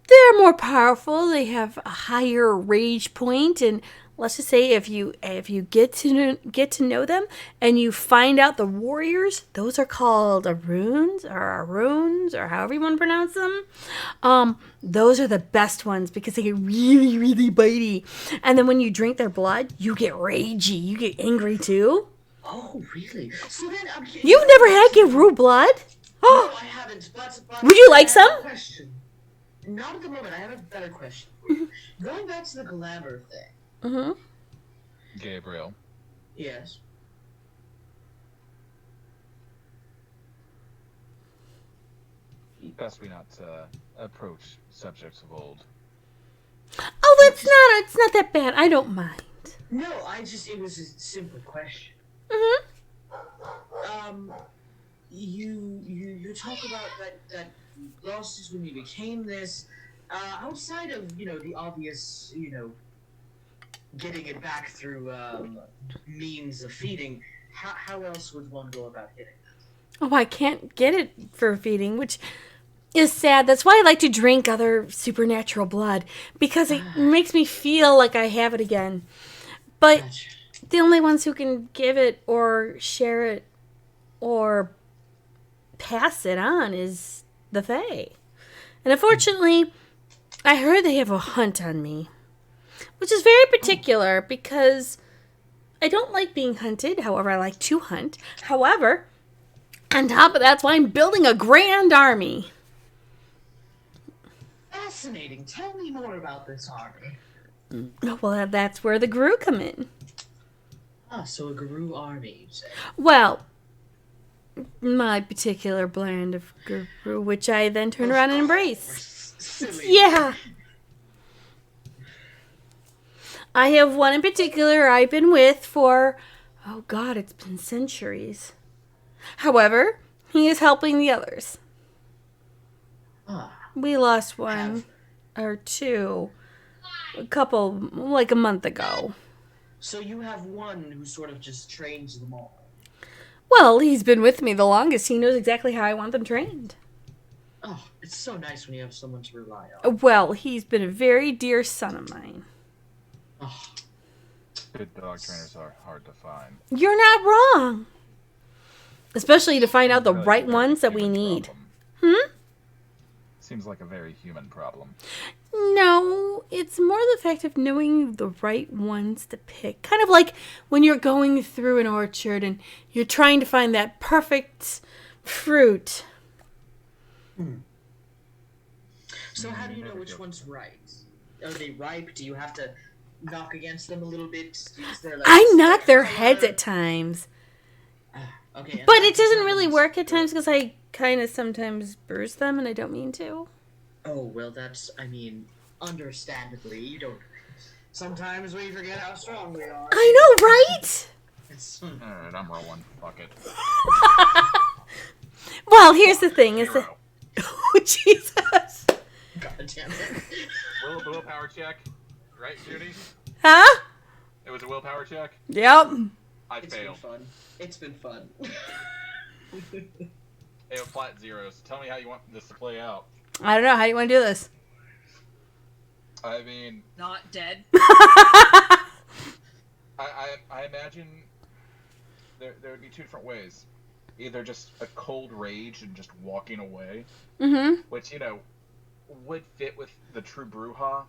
They're more powerful. They have a higher rage point, and let's just say if you get to know them and you find out the warriors, those are called runes or however you want to pronounce them. Those are the best ones because they get really, really bitey. And then when you drink their blood, you get ragey. You get angry too. Oh, really? So then, You've never had Guru blood? No, I haven't. But Would you like some? Question. Not at the moment. I have a better question. Going back to the glamour thing. Mm-hmm. Gabriel. Yes. best we not approach subjects of old. Oh, it's not that bad. I don't mind. No, it was a simple question. You talk about that losses when you became this. Outside of the obvious getting it back through means of feeding, how else would one go about hitting it? Oh, I can't get it for feeding, which is sad. That's why I like to drink other supernatural blood, because it makes me feel like I have it again. But the only ones who can give it or share it or pass it on is the Fae. And unfortunately, I heard they have a hunt on me, which is very particular because I don't like being hunted. However, I like to hunt. However, on top of that's why I'm building a grand army. Fascinating. Tell me more about this army. Well, that's where the Gru come in. So a Gru army, you say? Well, my particular brand of Gru, which I then turn around and embrace. Silly. Yeah. I have one in particular I've been with for, oh God, it's been centuries. However, he is helping the others. We lost one or two like a month ago. So you have one who sort of just trains them all. Well, he's been with me the longest. He knows exactly how I want them trained. Oh, it's so nice when you have someone to rely on. Well, he's been a very dear son of mine. Oh. Good dog trainers are hard to find. You're not wrong. Especially to find out the right ones that we need. Seems like a very human problem. No, it's more the fact of knowing the right ones to pick. Kind of like when you're going through an orchard and you're trying to find that perfect fruit. So how do you know which one's right? Are they ripe? Do you have to knock against them a little bit? Is there like I knock their heads at times. Okay, but it doesn't really work at times because I kind of sometimes bruise them and I don't mean to. Oh, well, understandably, you don't. Sometimes we forget how strong we are. I know, right? Alright, I'm rolling. Fuck it. Well, here's the thing: is that oh Jesus! God damn it! Willpower check, right, Judy? Huh? It was a willpower check. Yep. It's failed. been fun. It's been fun. Hey, flat zeros. Tell me how you want this to play out. I don't know. How do you want to do this? I mean, Not dead. I imagine there would be two different ways. Either just a cold rage and just walking away, which would fit with the true Bruja,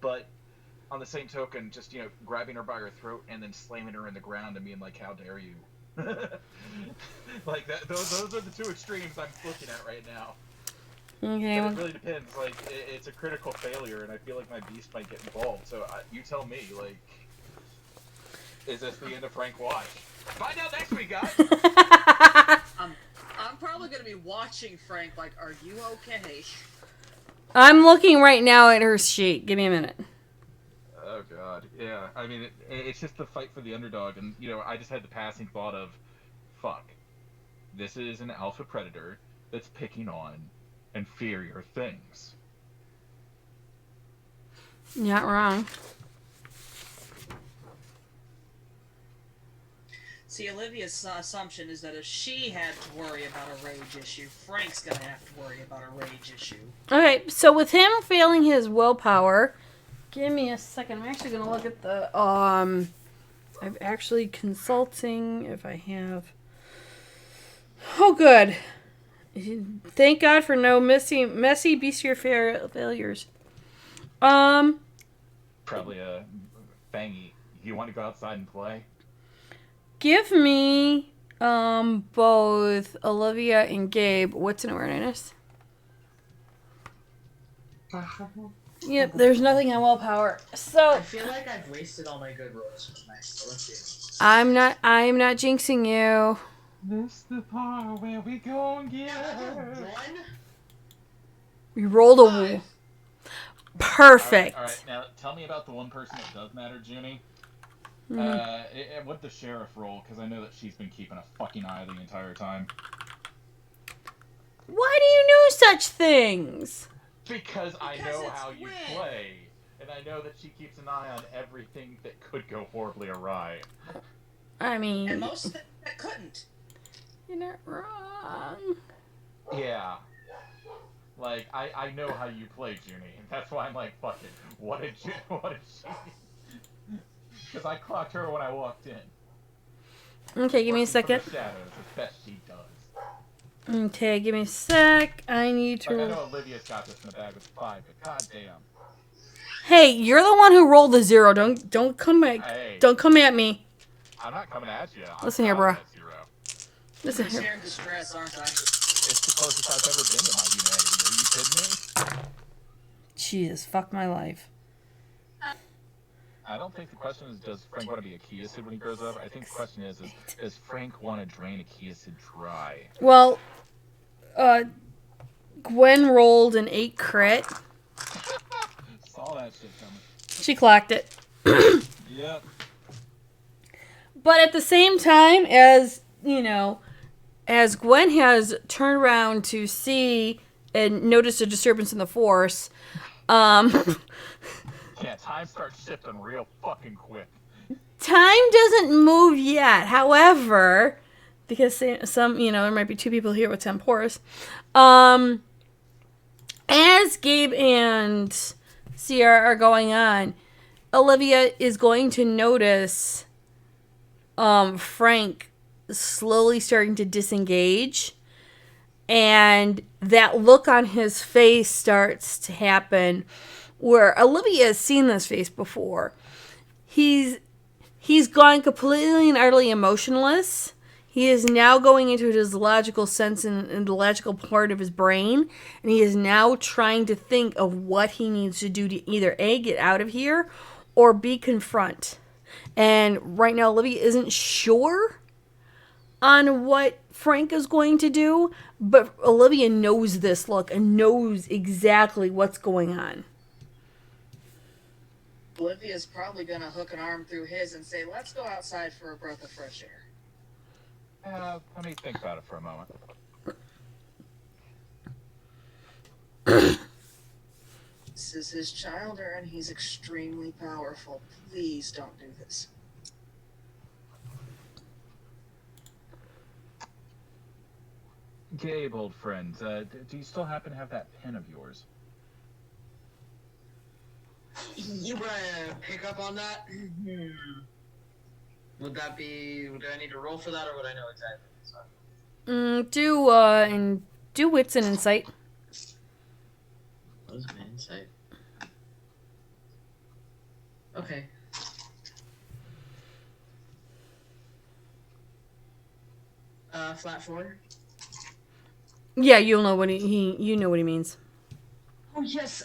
but on the same token, just grabbing her by her throat and then slamming her in the ground and being like, "How dare you!" Like that. Those are the two extremes I'm looking at right now. Okay. But it really depends. Like it's a critical failure, and I feel like my beast might get involved. So you tell me. Like, is this the end of Frank Watch? Find out next week, guys. I'm probably gonna be watching Frank. Like, are you okay? I'm looking right now at her sheet. Give me a minute. Oh God, yeah. I mean, it's just the fight for the underdog, and I just had the passing thought of, fuck, this is an alpha predator that's picking on inferior things. You're not wrong. See, Olivia's assumption is that if she had to worry about a rage issue, Frank's gonna have to worry about a rage issue. Okay, so with him failing his willpower, give me a second. I'm actually gonna look at the I'm actually consulting if I have. Oh, good. Thank God for no messy bestial failures. Probably a Fangy. You want to go outside and play? Give me both Olivia and Gabe. What's an awareness? Yep, there's nothing on willpower. So I feel like I've wasted all my good rolls tonight. So let's see. I'm not jinxing you. This the part where we go and get One. We rolled a perfect. All right, now tell me about the one person that does matter, Junie. Mm-hmm. What'd the sheriff roll? Because I know that she's been keeping a fucking eye the entire time. Why do you know such things? Because I know how you play, and I know that she keeps an eye on everything that could go horribly awry. I mean, And most that couldn't. you're not wrong. Yeah. Like, I know how you play, Junie, and that's why I'm like, fuck it. What did she... Because I clocked her when I walked in. Okay, give me a Working from second. the shadows as best she does. Okay, give me a sec. I need to. Like, I know Olivia's got this in the bag with 5, but goddamn. Hey, you're the one who rolled the 0. Don't come at. Hey. Don't come at me. I'm not coming at you. Listen here, bro. Listen I'm here. sharing distress, aren't I? It's the closest I've ever been to my humanity. Are you kidding me? Jesus, fuck my life. I don't think the question is, does Frank want to be a Kiasid when he grows up? I think the question is does Frank want to drain a Kiasid dry? Well, Gwen rolled an 8 crit. Saw that shit coming. She clocked it. Yep. But at the same time, as Gwen has turned around to see and notice a disturbance in the force, Yeah, time starts shifting real fucking quick. time doesn't move yet. However, because some, there might be 2 people here with temporis. As Gabe and Sierra are going on, Olivia is going to notice Frank slowly starting to disengage, and that look on his face starts to happen where Olivia has seen this face before. He's gone completely and utterly emotionless. He is now going into his logical sense and the logical part of his brain, and he is now trying to think of what he needs to do to either A, get out of here, or B, confront. And right now, Olivia isn't sure on what Frank is going to do, but Olivia knows this look and knows exactly what's going on. Olivia's probably gonna hook an arm through his and say, "Let's go outside for a breath of fresh air." Let me think about it for a moment. This is his child, and he's extremely powerful. Please don't do this. Gabe, old friend, do you still happen to have that pen of yours? You wanna pick up on that? Would I need to roll for that, or would I know exactly? Do wits and insight. What was my insight? Okay. Flat 4. Yeah, you'll know what you know what he means. Oh yes,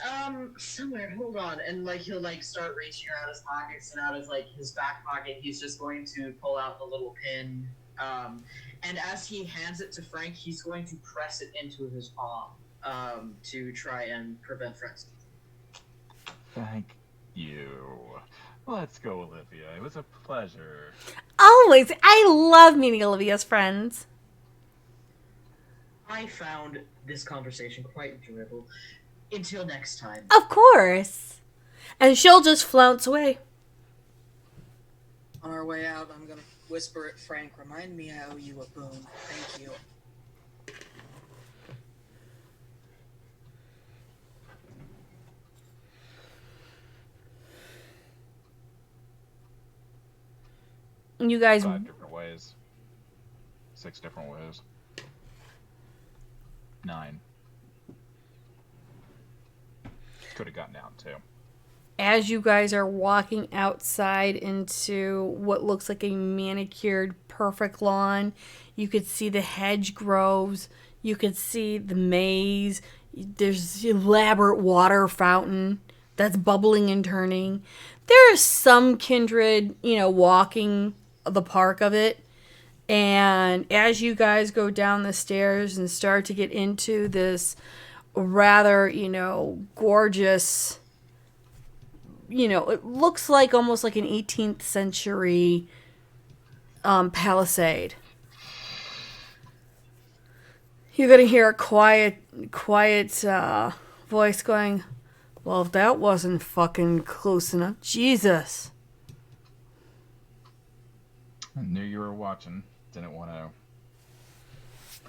somewhere. Hold on, and he'll start reaching around his pockets, and out of his back pocket, he's just going to pull out the little pin. And as he hands it to Frank, he's going to press it into his palm, to try and prevent frenzy. Thank you. Let's go, Olivia. It was a pleasure. Always. I love meeting Olivia's friends. I found this conversation quite enjoyable. Until next time. Of course. And she'll just flounce away. On our way out, I'm gonna whisper at Frank, "Remind me I owe you a boon. Thank you." You guys... 5 different ways. 6 different ways. 9. Could have gotten out too. As you guys are walking outside into what looks like a manicured, perfect lawn, you could see the hedge groves. You could see the maze. There's an elaborate water fountain that's bubbling and turning. There is some kindred, walking the park of it. And as you guys go down the stairs and start to get into this rather, gorgeous, it looks like almost like an 18th century palisade. You're going to hear a quiet voice going, well, if that wasn't fucking close enough, Jesus. I knew you were watching. Didn't want to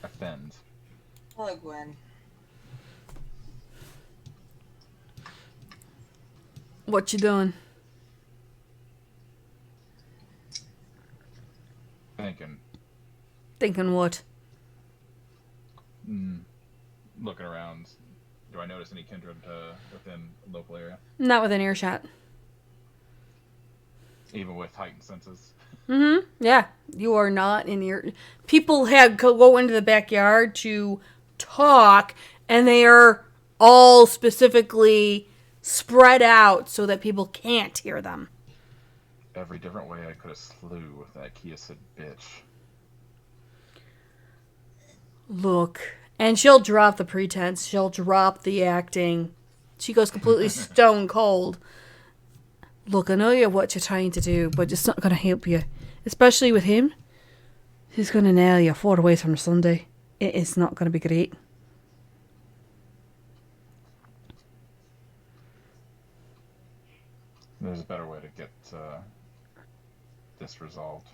offend. Hello, Gwen. What you doing? Thinking. Thinking what? Looking around. Do I notice any kindred within the local area? Not within earshot. Even with heightened senses? Mm-hmm. Yeah. You are not in ear. People go into the backyard to talk, and they are all specifically spread out so that people can't hear them. Every different way I could have slew with that Kiasid bitch. Look. And she'll drop the pretense. She'll drop the acting. She goes completely stone cold. Look, I know what you're trying to do, but it's not going to help you. Especially with him. He's going to nail you 4 days from Sunday. It is not going to be great. There's a better way to get this resolved.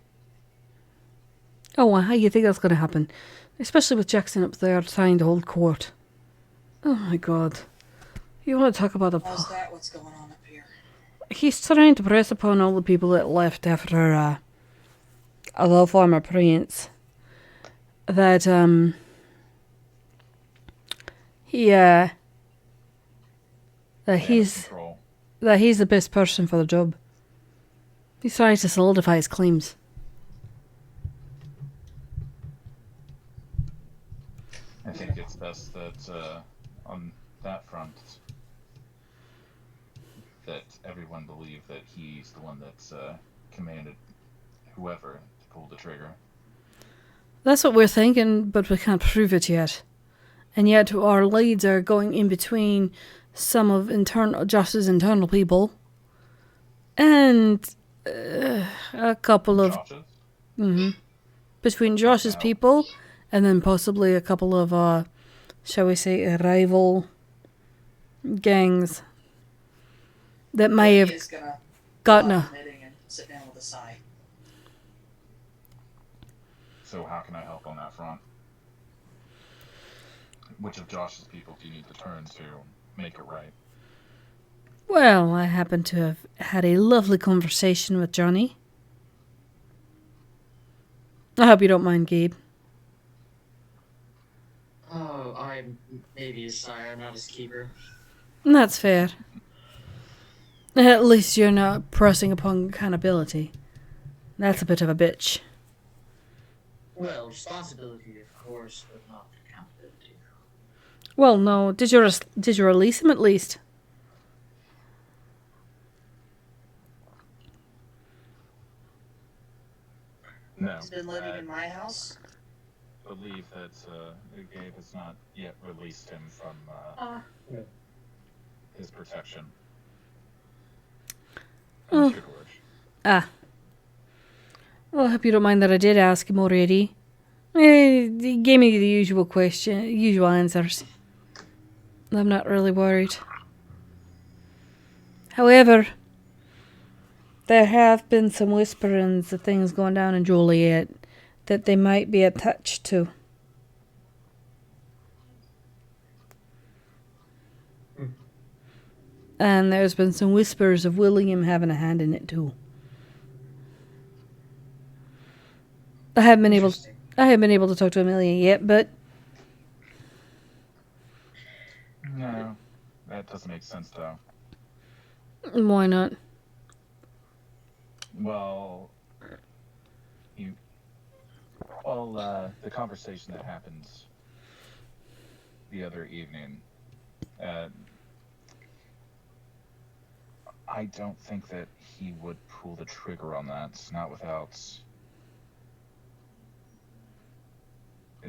Oh, well, how do you think that's going to happen? Especially with Jackson up there trying to hold court. Oh my god. You want to talk about the... How's that? What's going on up here? He's trying to press upon all the people that left after a low former prince that he's the best person for the job. He's trying to solidify his claims. I think it's best that on that front that everyone believe that he's the one that's commanded whoever to pull the trigger. That's what we're thinking, but we can't prove it yet. And yet our leads are going in between some of Josh's internal people and a couple of... Between Josh's people and then possibly a couple of, shall we say, rival gangs that may have gotten a... And sit down with a sigh. So how can I help on that front? Which of Josh's people do you need to turn to make it right? Well, I happen to have had a lovely conversation with Johnny. I hope you don't mind, Gabe. Oh, I'm maybe his sire, not his keeper. That's fair. At least you're not pressing upon accountability. That's a bit of a bitch. Well, responsibility, of course, but not accountability. Well, no. Did you release him at least? No. He's been living in my house? I believe that Gabe has not yet released him from his protection. Oh. Well, I hope you don't mind that I did ask him already. He gave me the usual answers. I'm not really worried. However, there have been some whisperings of things going down in Joliet that they might be attached to. And there's been some whispers of William having a hand in it too. I haven't been able to talk to Amelia yet, but no, that doesn't make sense though. Why not? Well, the conversation that happened the other evening, I don't think that he would pull the trigger on that, not without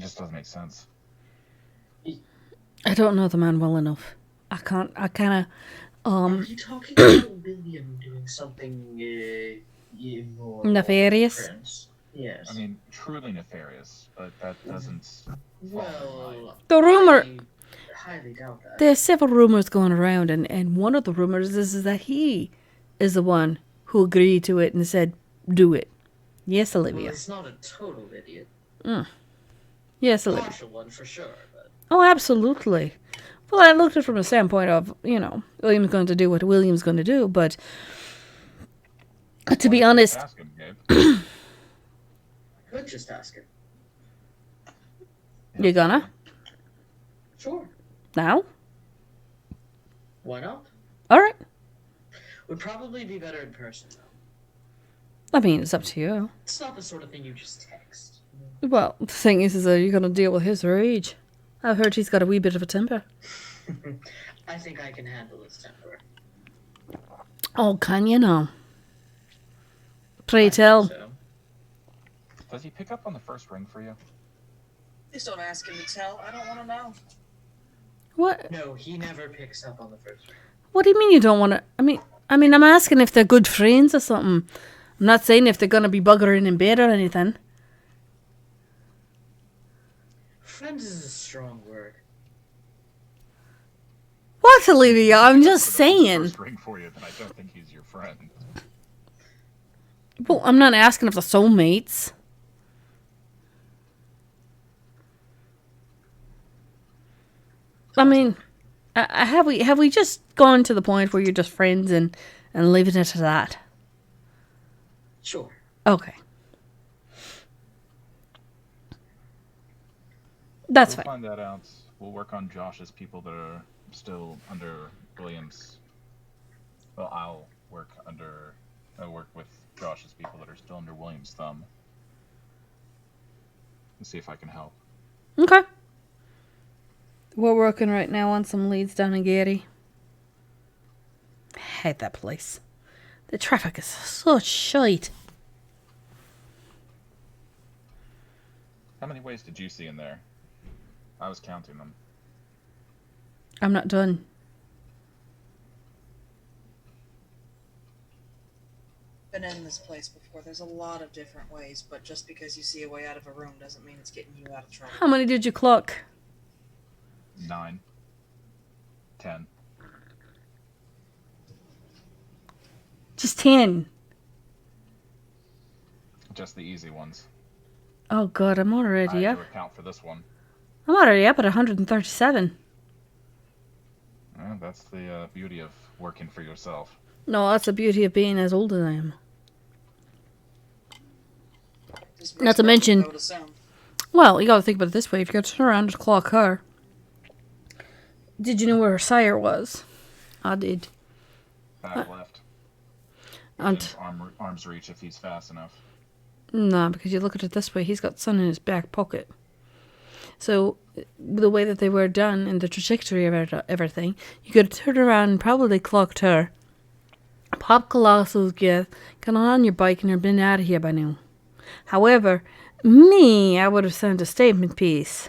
It just doesn't make sense. I don't know the man well enough. I kind of, Are you talking about William doing something immoral? Nefarious? Prince? Yes. I mean, truly nefarious, but that doesn't. Well, The rumor. I highly doubt that. There's several rumors going around, and one of the rumors is that he is the one who agreed to it and said, "Do it." Yes, Well, Olivia. he's not a total idiot. Yes, Olivia. Partial one for sure, but Oh, absolutely. Well, I looked at it from a standpoint of, William's going to do what William's going to do, but to be honest, Ask him, Gabe. I could just ask him. you gonna? Sure. Now? Why not? Alright. Would probably be better in person, though. I mean, it's up to you. It's not the sort of thing you just text. Well, the thing is that you're going to deal with his rage. I've heard he's got a wee bit of a temper. I think I can handle his temper. Oh, can you now? Pray tell. So. Does he pick up on the first ring for you? Please don't ask him to tell. I don't want to know. What? No, he never picks up on the first ring. What do you mean you don't want to? I mean, I'm asking if they're good friends or something. I'm not saying if they're going to be buggering in bed or anything. Friends is a strong word. What, Olivia? I'm just First saying. ring for you, then I don't think he's your friend. Well, I'm not asking if they're soulmates. I mean, have we just gone to the point where you're just friends and leaving it at that? Sure. Okay. That's We'll fine. find that out. We'll work on Josh's people that are still under Williams. Well, I'll work with Josh's people that are still under Williams' thumb. And see if I can help. Okay. We're working right now on some leads down in Gary. I hate that place. The traffic is such shite. How many ways did you see in there? I was counting them. I'm not done. Been in this place before. There's a lot of different ways, but just because you see a way out of a room doesn't mean it's getting you out of trouble. How many did you clock? 9. 10. Just 10. Just the easy ones. Oh god, I'm I already had up. to account for this one. I'm already up at 137. Well, that's the beauty of working for yourself. No, that's the beauty of being as old as I am. Just Not to respect, mention- I would assume. Well, you gotta think about it this way. If you got to turn around and clock her. Did you know where her sire was? I did. Back left. And Within arm's reach if he's fast enough. no, because you look at it this way, he's got sun in his back pocket. So the way that they were done and the trajectory of everything, you could turn around and probably clocked her. Pop Colossus get on your bike and you've been out of here by now. However, I would have sent a statement piece.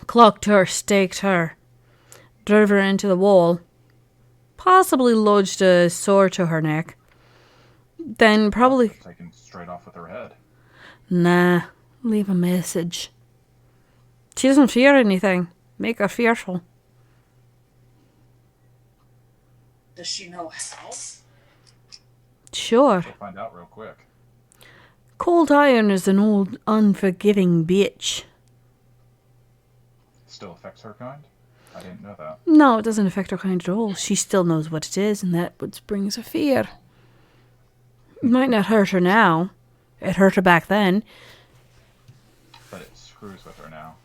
Clocked her, staked her, drove her into the wall, possibly lodged a sword to her neck. Then probably... Taken straight off with her head. Nah, leave a message. She doesn't fear anything. Make her fearful. Does she know how? Sure. We'll find out real quick. Cold iron is an old, unforgiving bitch. Still affects her kind? I didn't know that. No, it doesn't affect her kind at all. She still knows what it is, and that what brings her fear. It might not hurt her now. It hurt her back then. But it screws with her now.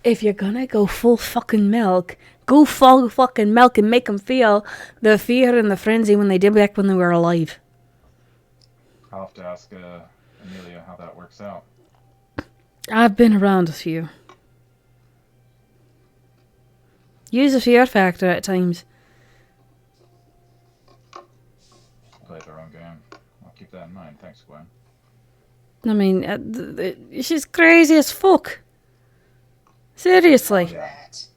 If you're gonna go full fucking milk, go full fucking milk and make them feel the fear and the frenzy when they did back when they were alive. I'll have to ask Amelia how that works out. I've been around a few. Use a fear factor at times. Play their own game. I'll keep that in mind. Thanks, Gwen. I mean, she's crazy as fuck. Seriously. That.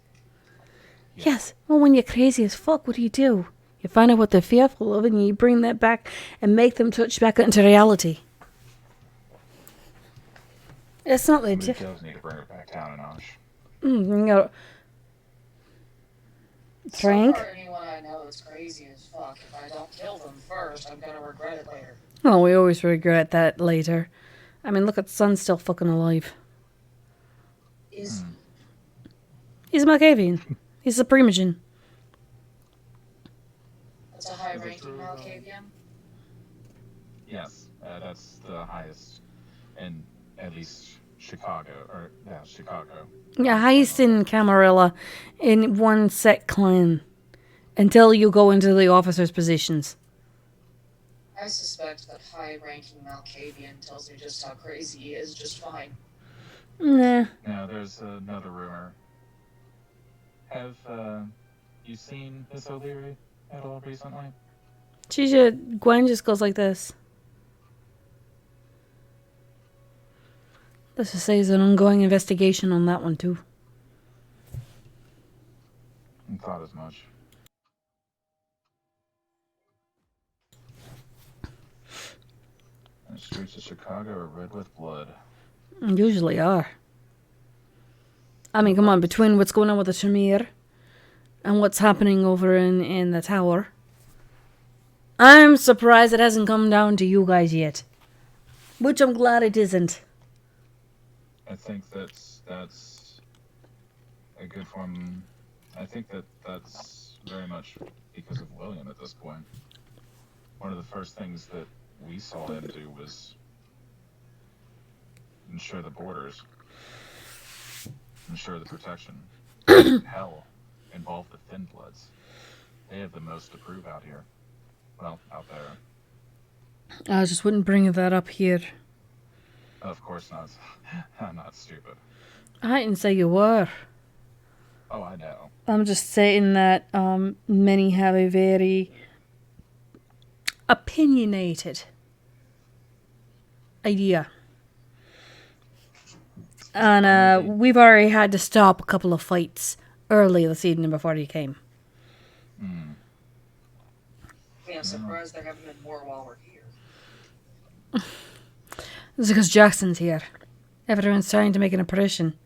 Yes. Well, when you're crazy as fuck, what do? You find out what they're fearful of, and you bring that back and make them touch back into reality. It's not Somebody legit. does need to bring her back down a notch. Frank? So far, anyone I know is crazy as fuck. If I don't kill them first, I'm gonna regret it later. Oh, we always regret that later. I mean, look at Son's still fucking alive. Is He's a Malkavian. He's a primogen. that's a high-ranking Malkavian? Yes, that's the highest in at least Chicago, Chicago. Yeah, highest in Camarilla in one set clan until you go into the officers' positions. I suspect that high-ranking Malkavian tells me just how crazy he is just fine. Nah. Now, there's another rumor. Have you seen Miss O'Leary at all recently? Gwen just goes like this. Let's just say there's an ongoing investigation on that one too. I thought as much. The streets of Chicago are red with blood. Usually are. I mean, come on, between what's going on with the Shamir and what's happening over in the tower, I'm surprised it hasn't come down to you guys yet. Which I'm glad it isn't. I think that's a good form. I think that's very much because of William at this point. One of the first things that we saw him do was ensure the borders, ensure the protection. Hell, involve the Thin Bloods. They have the most to prove out here. Well, out there. I just wouldn't bring that up here. Of course not. I'm not stupid. I didn't say you were. Oh, I know. I'm just saying that many have a very opinionated idea. And we've already had to stop a couple of fights early this evening before you came. Yeah, I'm surprised there haven't been more while we're here. It's because Jackson's here. Everyone's trying to make an impression.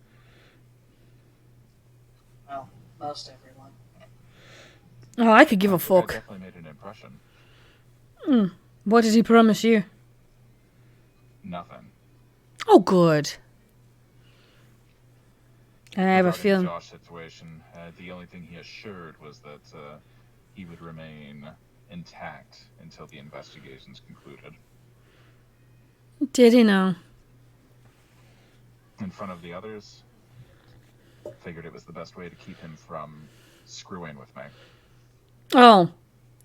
Well, most everyone. Oh, I could give a I fuck. definitely made an impression. What did he promise you? Nothing. Oh, good. I have a Regarding feeling. the Josh situation, the only thing he assured was that he would remain intact until the investigations concluded. Did he know? In front of the others, figured it was the best way to keep him from screwing with me. Oh,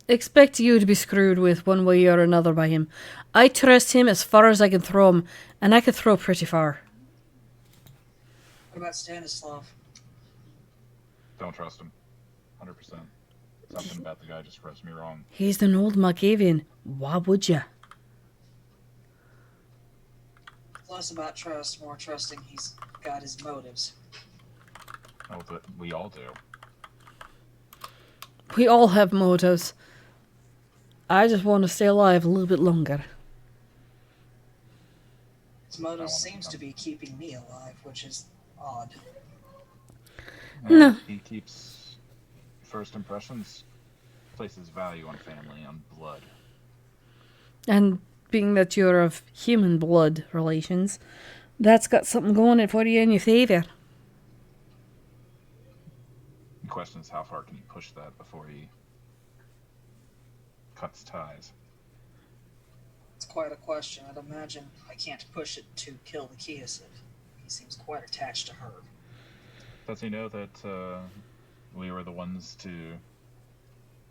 expect you to be screwed with one way or another by him. I trust him as far as I can throw him, and I can throw pretty far. What about Stanislav? Don't trust him. 100%. Something about the guy just rubs me wrong. He's an old Malkavian. Why would ya? Less about trust, more trusting he's got his motives. Oh, but we all do. We all have motives. I just want to stay alive a little bit longer. His motive seems to be keeping me alive, which is odd. No. He keeps first impressions, places value on family, on blood. And being that you're of human blood relations, that's got something going for you in your favor. The question is, how far can he push that before he cuts ties? It's quite a question. I'd imagine I can't push it to kill the Kiosid. He seems quite attached to her. Does he know that we were the ones to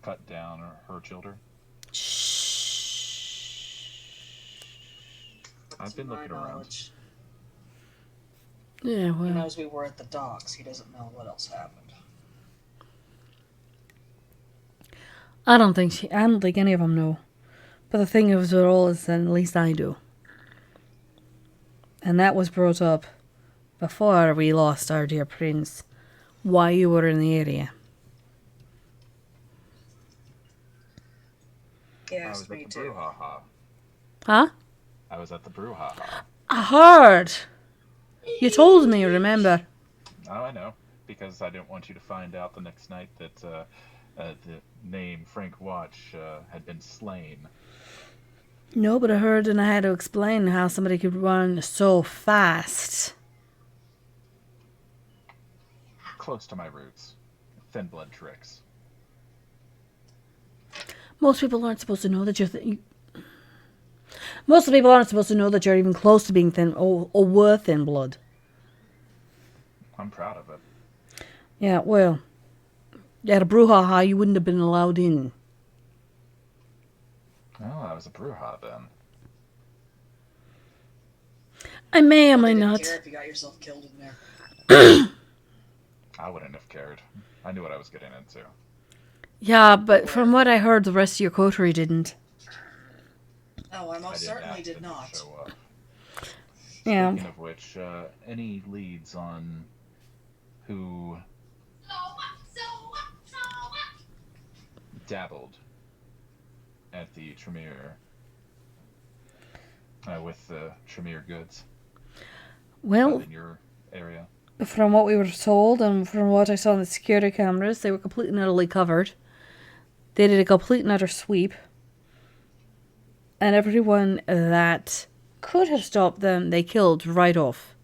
cut down her children? I've been looking around. Yeah, He well, knows we were at the docks. He doesn't know what else happened. I don't think any of them know. But the thing of it all is that at least I do. And that was brought up before we lost our dear prince, why you were in the area. I Yes, was me at the too. brouhaha. Huh? I was at the brouhaha. I heard. You told me, remember? Oh, I know. Because I didn't want you to find out the next night that the name Frank Watch had been slain. No, but I heard and I had to explain how somebody could run so fast. Close to my roots. Thin blood tricks. Most people aren't supposed to know that most people aren't supposed to know that you're even close to being thin or were thin blood. I'm proud of it. Yeah, well, at a brouhaha, you wouldn't have been allowed in. Well, I was a brouhaha then. I may or I may didn't not. care if you got yourself killed in there. I wouldn't have cared. I knew what I was getting into. Yeah, but from what I heard, the rest of your coterie didn't. No, I most I didn't certainly ask did them not. to show up. Yeah. Speaking of which, any leads on who dabbled at the Tremere with the Tremere goods Well, in your area? from what we were told and from what I saw on the security cameras, they were completely and utterly covered. They did a complete and utter sweep. And everyone that could have stopped them, they killed right off.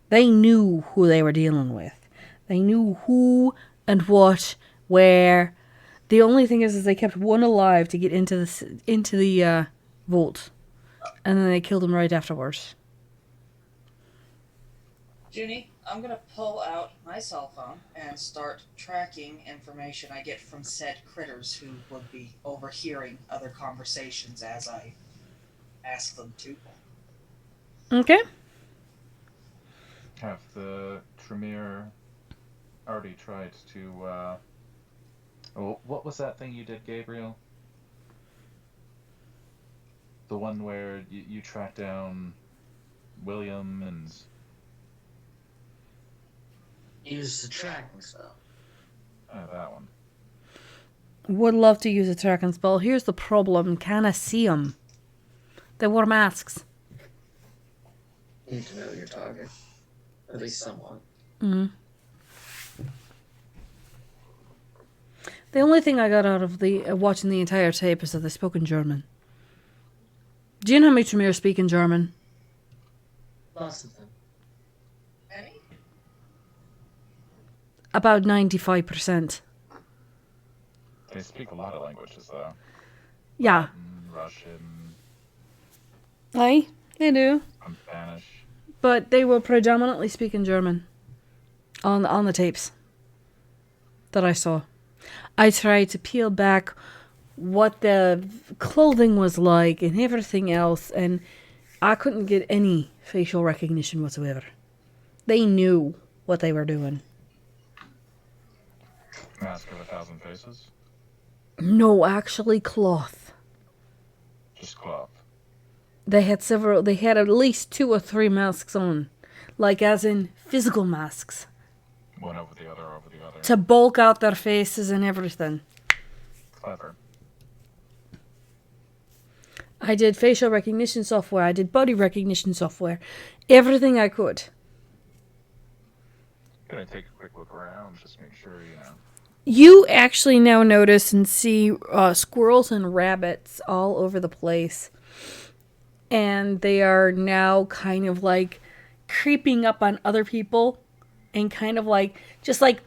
They knew who they were dealing with. They knew who and what, where. The only thing is they kept one alive to get into the vault. And then they killed him right afterwards. Junie, I'm gonna pull out my cell phone and start tracking information I get from said critters who would be overhearing other conversations as I ask them to. Okay. Have the Tremere already tried to, well, what was that thing you did, Gabriel? The one where you tracked down William and... Use the tracking spell. that one. Would love to use a tracking spell. Here's the problem. Can I see them? They wore masks. You need to know your target. At least somewhat. Mm. The only thing I got out of the watching the entire tape is that they spoke in German. Do you know how many Tremere speak in German? Lots of them. Any? About 95%. They speak a lot of languages, though. Yeah. Russian, Aye, they do. Spanish. But they will predominantly speak in German. On the tapes that I saw. I tried to peel back what the clothing was like and everything else, and I couldn't get any facial recognition whatsoever. They knew what they were doing. Mask of 1,000 Faces? No, actually cloth. Just cloth. They had at least 2 or 3 masks on. Like as in physical masks. One over the other, over the other. To bulk out their faces and everything. Clever. I did facial recognition software. I did body recognition software. Everything I could. Gonna take a quick look around, just make sure, You actually now notice and see squirrels and rabbits all over the place. And they are now kind of like creeping up on other people. And kind of like, just like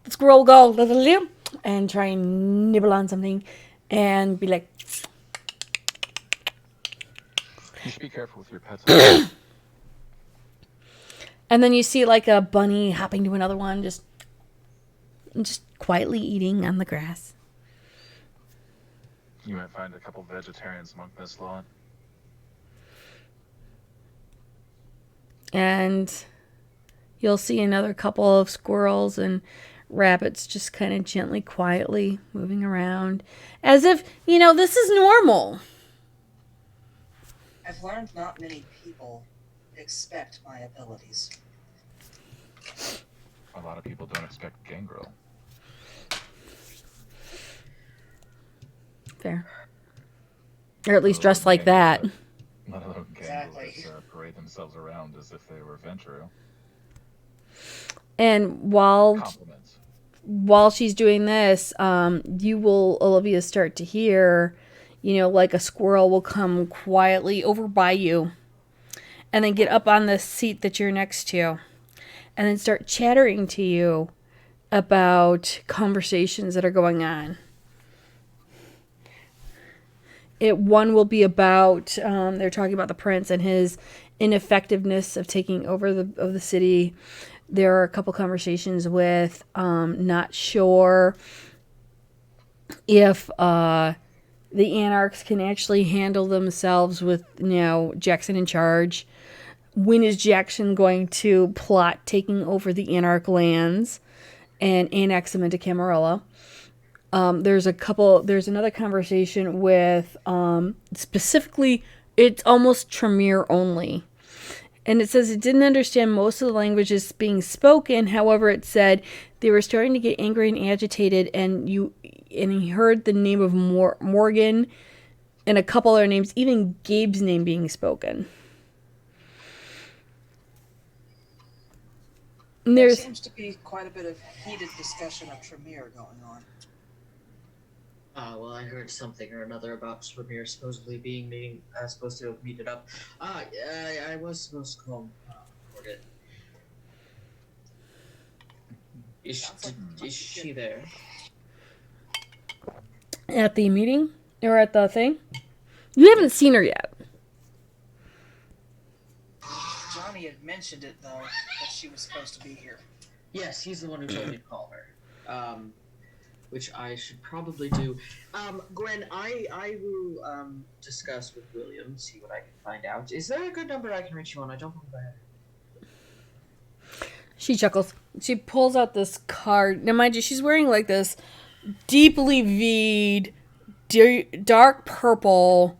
the squirrel will go and try and nibble on something. And be like... You should be careful with your pets. And then you see like a bunny hopping to another one, just quietly eating on the grass. You might find a couple vegetarians among this lot. And you'll see another couple of squirrels and rabbits just kind of gently, quietly moving around. As if, this is normal. I've learned not many people expect my abilities. A lot of people don't expect Gangrel. Fair. Or at least dressed like that. Let alone Exactly. Gangrel parade themselves around as if they were Ventru. And while Compliments. she's doing this, Olivia, start to hear, like a squirrel will come quietly over by you and then get up on the seat that you're next to and then start chattering to you about conversations that are going on. One will be about, they're talking about the prince and his ineffectiveness of taking over the city. There are a couple conversations with not sure if the Anarchs can actually handle themselves with Jackson in charge. When is Jackson going to plot taking over the Anarch lands and annex them into Camarilla? There's another conversation with specifically, it's almost Tremere only. And it says it didn't understand most of the languages being spoken. However, it said they were starting to get angry and agitated, and he heard the name of Morgan and a couple other names, even Gabe's name being spoken. And There seems to be quite a bit of heated discussion of Tremere going on. Well, I heard something or another about Tremere supposedly supposed to have meted up. I was supposed to call Morgan. Is she there? At the meeting? Or at the thing? You haven't seen her yet. Johnny had mentioned it, though, that she was supposed to be here. Yes, he's the one who told me to call her. Which I should probably do. Gwen, I will discuss with William, see what I can find out. Is there a good number I can reach you on? I don't believe I have. She chuckles. She pulls out this card. Now, mind you, she's wearing like this deeply V'd, dark purple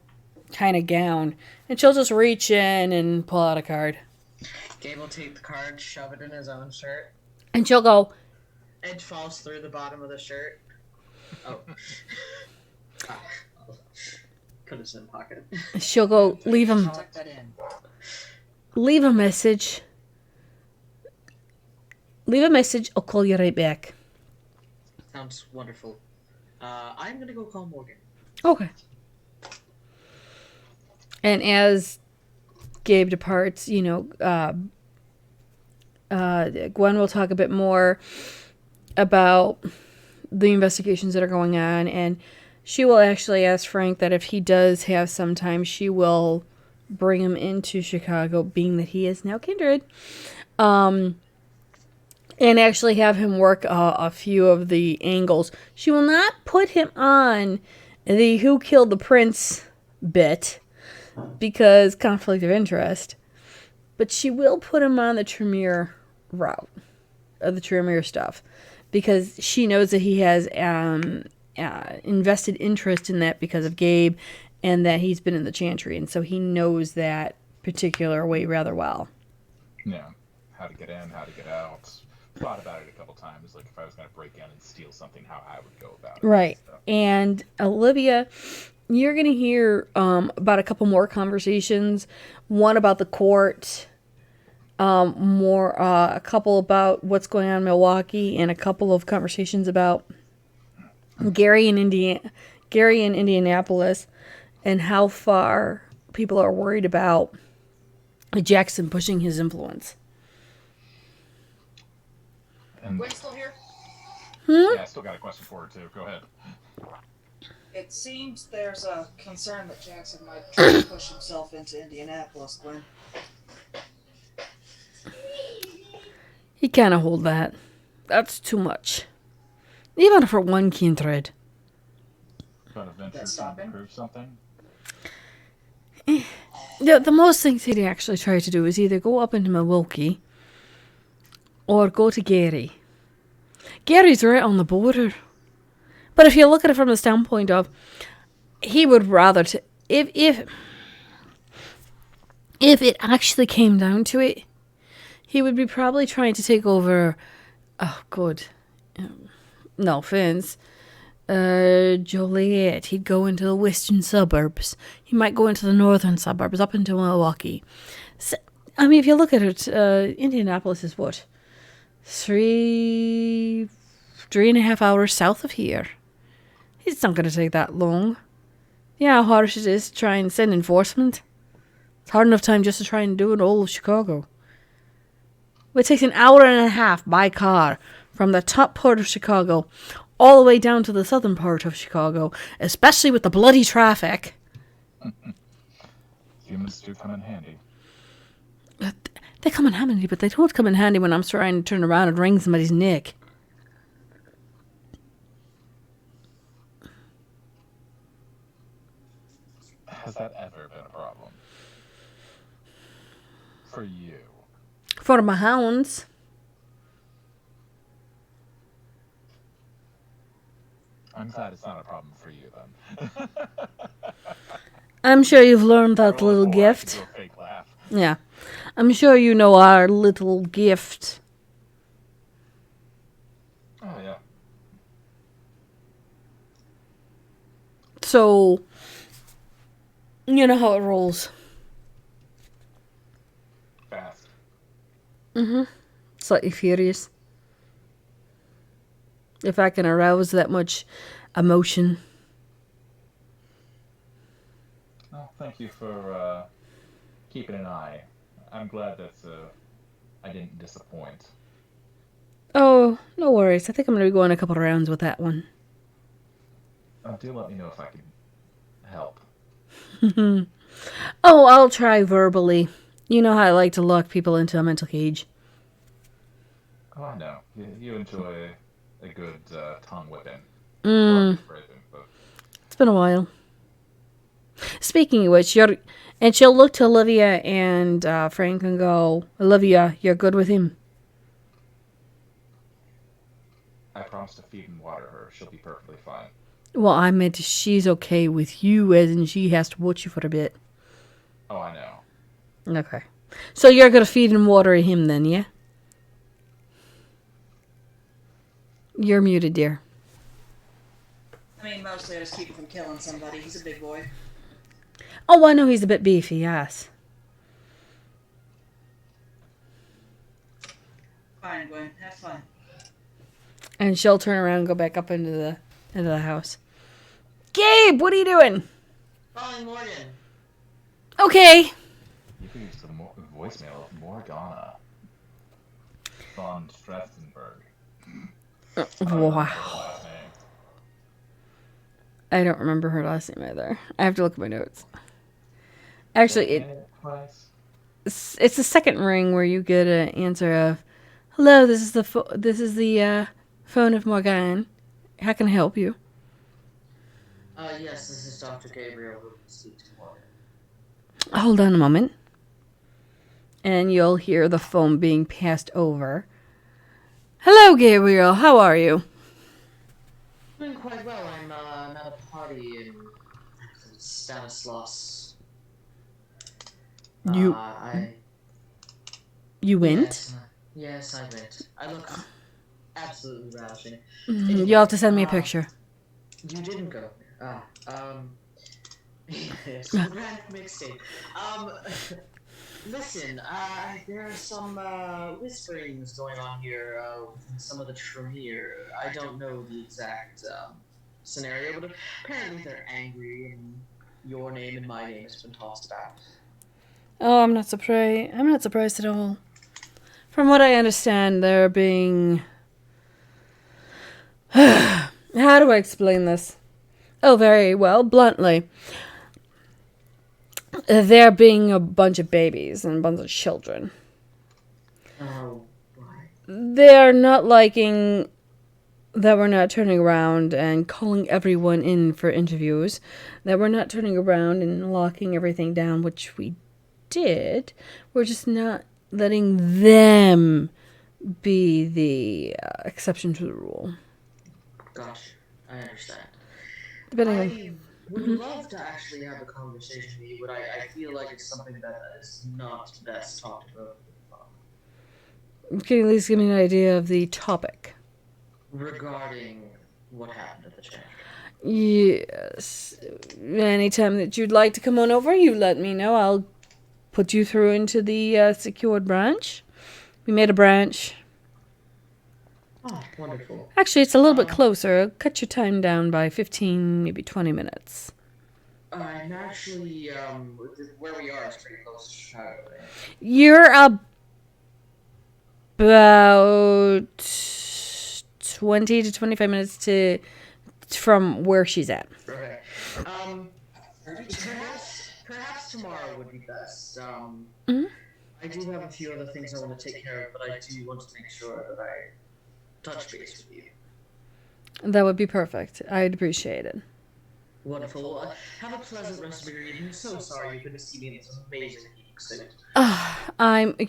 kind of gown. And she'll just reach in and pull out a card. Gabe will take the card, shove it in his own shirt. And she'll go, It falls through the bottom of the shirt. Oh. Put it in pocket. she'll go, leave him. Tuck that in. Leave a message. Leave a message. I'll call you right back. Sounds wonderful. I'm gonna go call Morgan. Okay. And as Gabe departs, Gwen will talk a bit more about the investigations that are going on, and she will actually ask Frank that if he does have some time, she will bring him into Chicago, being that he is now kindred, and actually have him work a few of the angles. She will not put him on the who killed the prince bit, because conflict of interest, but she will put him on the Tremere route, of the Tremere stuff, because she knows that he has invested interest in that because of Gabe, and that he's been in the Chantry, and so he knows that particular way rather well. Yeah, how to get in, how to get out. Thought about it a couple times, like if I was going to break in and steal something, how I would go about it. Right. And Olivia, you're going to hear about a couple more conversations. One about the court, a couple about what's going on in Milwaukee, and a couple of conversations about Gary in Indianapolis, and how far people are worried about Jackson pushing his influence. And Gwen still here? yeah, I still got a question for her too. Go ahead. It seems there's a concern that Jackson might try to push himself into Indianapolis, Gwen. He can't hold that. That's too much. Even for one kindred. Trying to venture That's trying to stopping. prove something. The most things he'd actually try to do is either go up into Milwaukee or go to Gary. Gary's right on the border. But if you look at it from the standpoint of, he would rather if if it actually came down to it, he would be probably trying to take over. Oh, good. No offense. Joliet. He'd go into the western suburbs. He might go into the northern suburbs, up into Milwaukee. So, I mean, if you look at it, Indianapolis is what? 3.5 hours south of here. It's not going to take that long. Yeah, how hard it is to try and send enforcement. It's hard enough time just to try and do it all of Chicago. It takes an hour and a half by car from the top part of Chicago all the way down to the southern part of Chicago, especially with the bloody traffic. Humans do come in handy. They come in handy, but they don't come in handy when I'm trying to turn around and wring somebody's neck. Has that ever been a problem? For you? For my hounds. I'm glad it's not a problem for you, then. I'm sure you've learned that little gift. Fake laugh. Yeah. I'm sure you know our little gift. Oh, yeah. So, you know how it rolls. Fast. Mm-hmm. Slightly furious. If I can arouse that much emotion. Well, thank you for keeping an eye. I'm glad that I didn't disappoint. Oh, no worries. I think I'm going to be going a couple of rounds with that one. Do let me know if I can help. Oh, I'll try verbally. You know how I like to lock people into a mental cage. Oh, I know. You enjoy a good tongue whipping. It's been a while. Speaking of which, she'll look to Olivia and Frank and go, Olivia, you're good with him? I promise to feed and water her. She'll be perfectly fine. Well, I meant she's okay with you, as in she has to watch you for a bit. Oh, I know. Okay. So you're going to feed and water him then, yeah? You're muted, dear. I mean, mostly I just keep him from killing somebody. He's a big boy. Oh, I know he's a bit beefy, yes. Fine, Gwen. Have fun. And she'll turn around and go back up into the house. Gabe, what are you doing? Calling Morgan. Okay. You can use the voicemail of Morgana von Strassenberg. Wow. I don't remember her last name either. I have to look at my notes. Actually, it's the second ring where you get an answer of, "Hello, this is the phone of Morgan. How can I help you?" Yes, this is Dr. Gabriel who speaks to Morgan. Hold on a moment. And you'll hear the phone being passed over. Hello, Gabriel. How are you? Doing quite well. I'm at a party in Stanislaus. You went? Yes, I went. I look absolutely ravishing. You'll have to send me a picture. You didn't go. Yes, the grand mixtape. Listen, there are some whisperings going on here within some of the Tremere. I don't know the exact scenario, but apparently they're angry, and your name and my name has been tossed about. Oh, I'm not surprised. I'm not surprised at all. From what I understand, they're being... How do I explain this? Oh, very well, bluntly. They're being a bunch of babies and a bunch of children. Oh, why? They're not liking that we're not turning around and calling everyone in for interviews. That we're not turning around and locking everything down, which we did. We're just not letting them be the exception to the rule. Gosh, I understand. would love to actually have a conversation with you, but I feel like it's something that is not best talked about. Can you at least give me an idea of the topic? Regarding what happened at the chapter. Yes. Anytime that you'd like to come on over, you let me know. I'll put you through into the secured branch. We made a branch. Oh, wonderful. Actually, it's a little bit closer. Cut your time down by 15, maybe 20 minutes. I'm actually, where we are is pretty close to Chicago, right? You're about 20 to 25 minutes from where she's at. Okay. Perhaps tomorrow would be best. I do have a few other things I want to take care of, but I do want to make sure that I touch base with you. That would be perfect. I'd appreciate it. Wonderful. Have a pleasant rest of your evening. So sorry you couldn't see me in this amazing heating suit.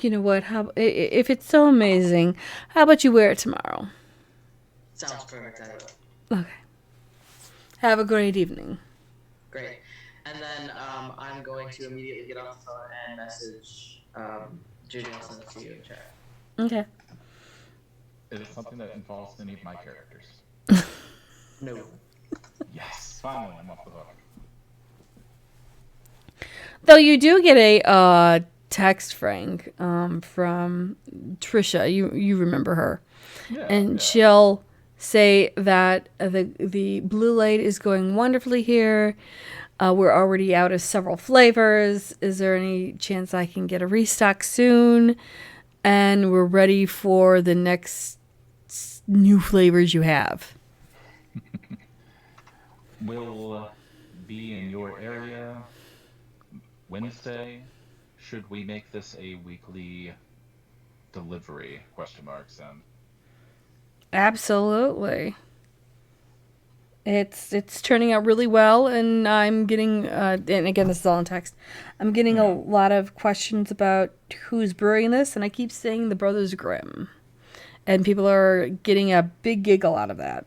You know what? If it's so amazing, how about you wear it tomorrow? Sounds perfect, I will. Okay. Have a great evening. Great. And then I'm going to immediately get off the phone and message Judy. I'll send it to you in chat. Okay. Is it something that involves any of my characters? No. Yes, finally, I'm off the hook. Though you do get a text, Frank, from Trisha. You remember her. Yeah, And she'll say that the blue light is going wonderfully here. We're already out of several flavors. Is there any chance I can get a restock soon? And we're ready for the next new flavors you have. We'll be in your area Wednesday. Should we make this a weekly delivery? ? And Absolutely. It's turning out really well, and I'm getting and again, this is all in text. I'm getting a lot of questions about who's brewing this, and I keep saying the Brothers Grimm, and people are getting a big giggle out of that.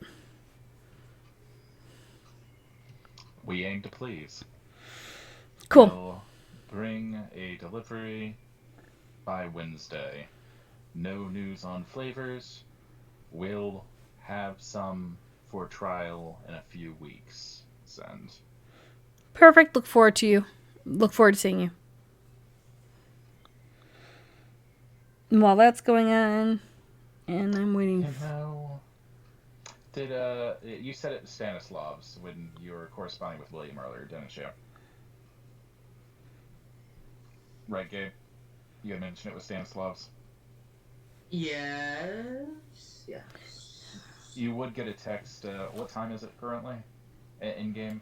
we aim to please. Cool. We'll bring a delivery by Wednesday. No news on flavors. We'll have some for trial in a few weeks. Send. Perfect. Look forward to seeing you. And while that's going on, and I'm waiting. Did you said it was Stanislav's when you were corresponding with William earlier, didn't you? Right, Gabe? You had mentioned it was Stanislav's. Yes. Yeah. You would get a text. What time is it currently? In game.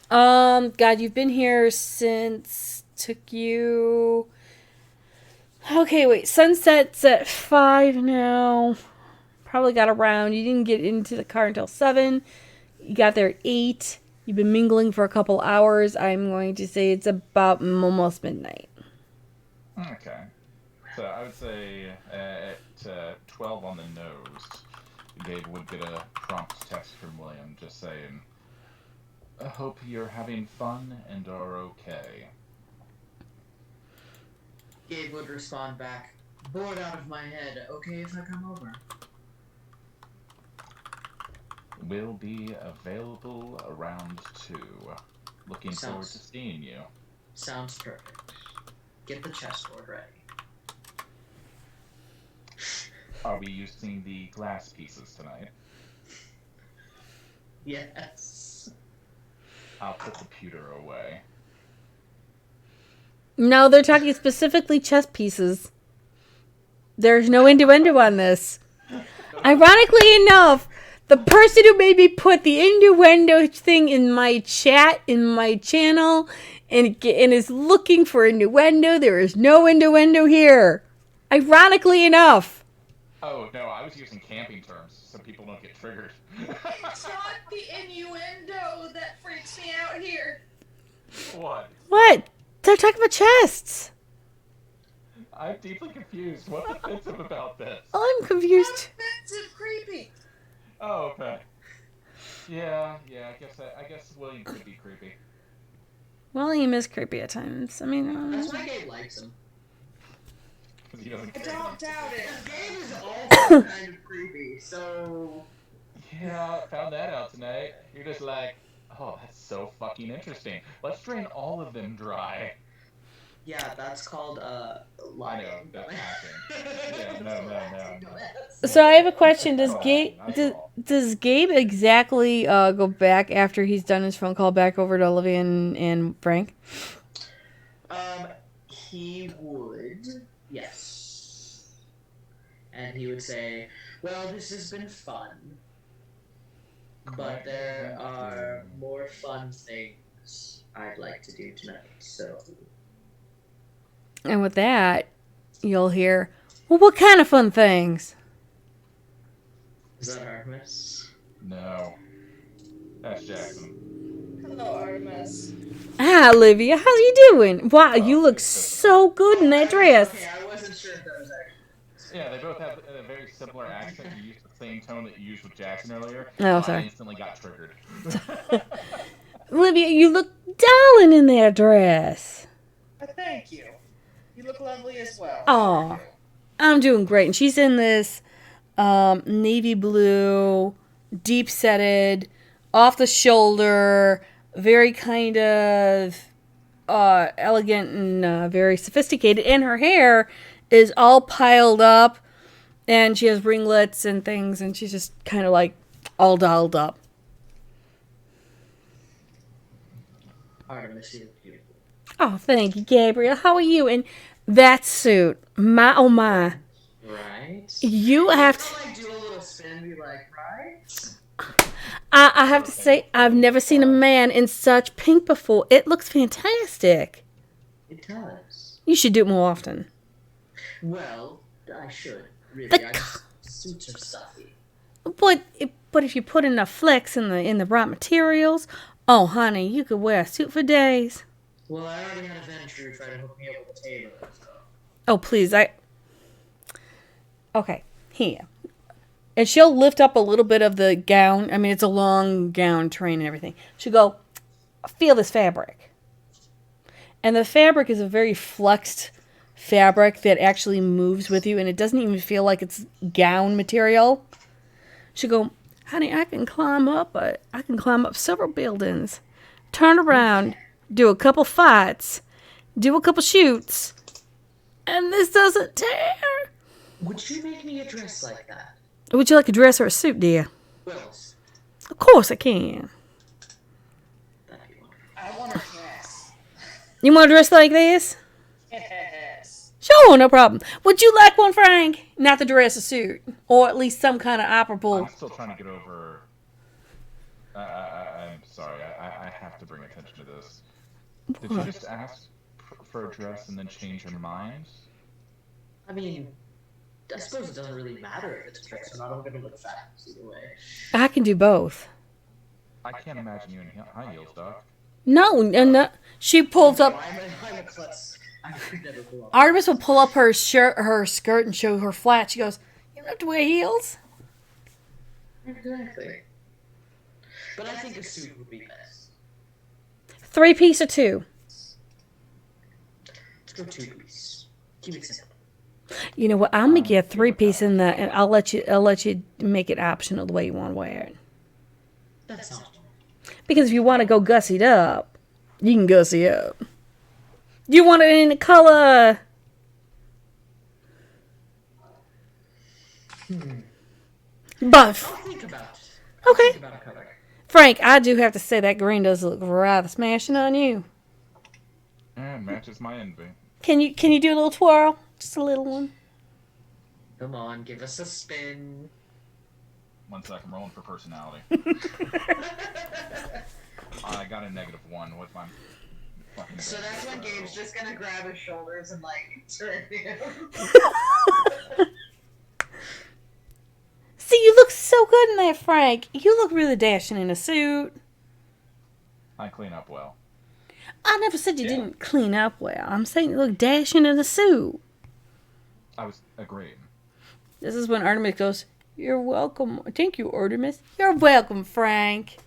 God, you've been here since took you. Okay, wait. Sunset's at 5 now. Probably got around. You didn't get into the car until 7. You got there at 8. You've been mingling for a couple hours. I'm going to say it's about almost midnight. Okay. So I would say at 12 on the nose, Gabe would get a prompt text from William just saying, I hope you're having fun and are okay. Gabe would respond back, bored out of my head, okay if I come over? Will be available around 2. Looking forward to seeing you. Sounds perfect. Get the chessboard ready. Are we using the glass pieces tonight? Yes. I'll put the pewter away. No, they're talking specifically chess pieces. There's no innuendo on this. Ironically enough, the person who made me put the innuendo thing in my chat, in my channel, and is looking for innuendo, there is no innuendo here. Ironically enough. Oh, no, I was using camping terms so people don't get triggered. It's not the innuendo that freaks me out here. What? What? They're talking about chests. I'm deeply confused. What's offensive about this? I'm confused. Offensive, creepy. Oh, okay. Yeah, I guess William could be creepy. William is creepy at times. I mean, That's why Gabe likes him. 'Cause he doesn't I care. don't doubt it. Gabe is also kind of creepy, so... Yeah, found that out tonight. You're just like, oh, that's so fucking interesting. Let's drain all of them dry. Yeah, that's called, lying. I know, that's hacking. Yeah, no. so I have a question. Does Oh, Gabe not at all. does Gabe exactly go back after he's done his phone call back over to Olivia and Frank? He would, yes. And he would say, well, this has been fun, but there are more fun things I'd like to do tonight, so... And with that, you'll hear, well, what kind of fun things? Is that Artemis? No. That's Jackson. Hello, Artemis. Hi, Olivia. How you doing? Wow, you look so good in that dress. Okay, I wasn't sure if that was actually... Yeah, they both have a very similar accent. You used the same tone that you used with Jackson earlier. Oh, so sorry. I instantly got triggered. Olivia, you look darling in that dress. Thank you. You look lovely as well. Aw, I'm doing great. And she's in this navy blue, deep-setted, off-the-shoulder, very kind of elegant and very sophisticated. And her hair is all piled up, and she has ringlets and things, and she's just kind of like all dolled up. Artemis, you're beautiful. Oh, thank you, Gabriel. How are you? And that suit, my oh my. Right? You have to... like, do a little spin and be like, right? I have to say, I've never seen a man in such pink before. It looks fantastic. It does. You should do it more often. Well, I should. Really, suits are stuffy. But if you put enough flex in the right materials, oh honey, you could wear a suit for days. Well, I already had a venture try to hook me up with a tailor, so... Oh, please, Okay, here. And she'll lift up a little bit of the gown. I mean, it's a long gown train and everything. She'll go, feel this fabric. And the fabric is a very flexed fabric that actually moves with you, and it doesn't even feel like it's gown material. She'll go, honey, I can climb up several buildings, turn around, do a couple fights, do a couple shoots, and this doesn't tear. Would you make me a dress like that? Would you like a dress or a suit, dear? Willis. Of course I can. That'd be wonderful. I want a dress. You want a dress like this? Yes. Sure, no problem. Would you like one, Frank? Not the dress, a suit. Or at least some kind of operable. I'm still trying to get over... I'm sorry, I have to bring attention to this. Did you just ask for a dress and then change your mind? I mean, I suppose it doesn't really matter if it's a dress or not. I'm going to look fabulous either way. I can do both. I can't imagine you in high heels, Doc. No. She pulls up. I'm a klutz. I could never pull up. Artemis will pull up her skirt and show her flat. She goes, you don't have to wear heels. Exactly. But I think a suit would be best. 3-piece or 2? Let's go 2-piece. Keep it simple. You know what? I'm gonna get 3-piece and I'll let you make it optional the way you want to wear it. That sounds Because if you want to go gussied up, you can gussy up. You want it in the color buff. I'll think about it. Okay. Think about a color. Frank, I do have to say that green does look rather smashing on you. And matches my envy. Can you do a little twirl? Just a little one. Come on, give us a spin. 1 second, rolling for personality. I got a -1 with my fucking... So that's when Gabe's just gonna grab his shoulders and like turn him. See, you look so good in that, Frank. You look really dashing in a suit. I clean up well. I never said you didn't clean up well. I'm saying you look dashing in a suit. I was agreeing. This is when Artemis goes, You're welcome. Thank you, Artemis. You're welcome, Frank.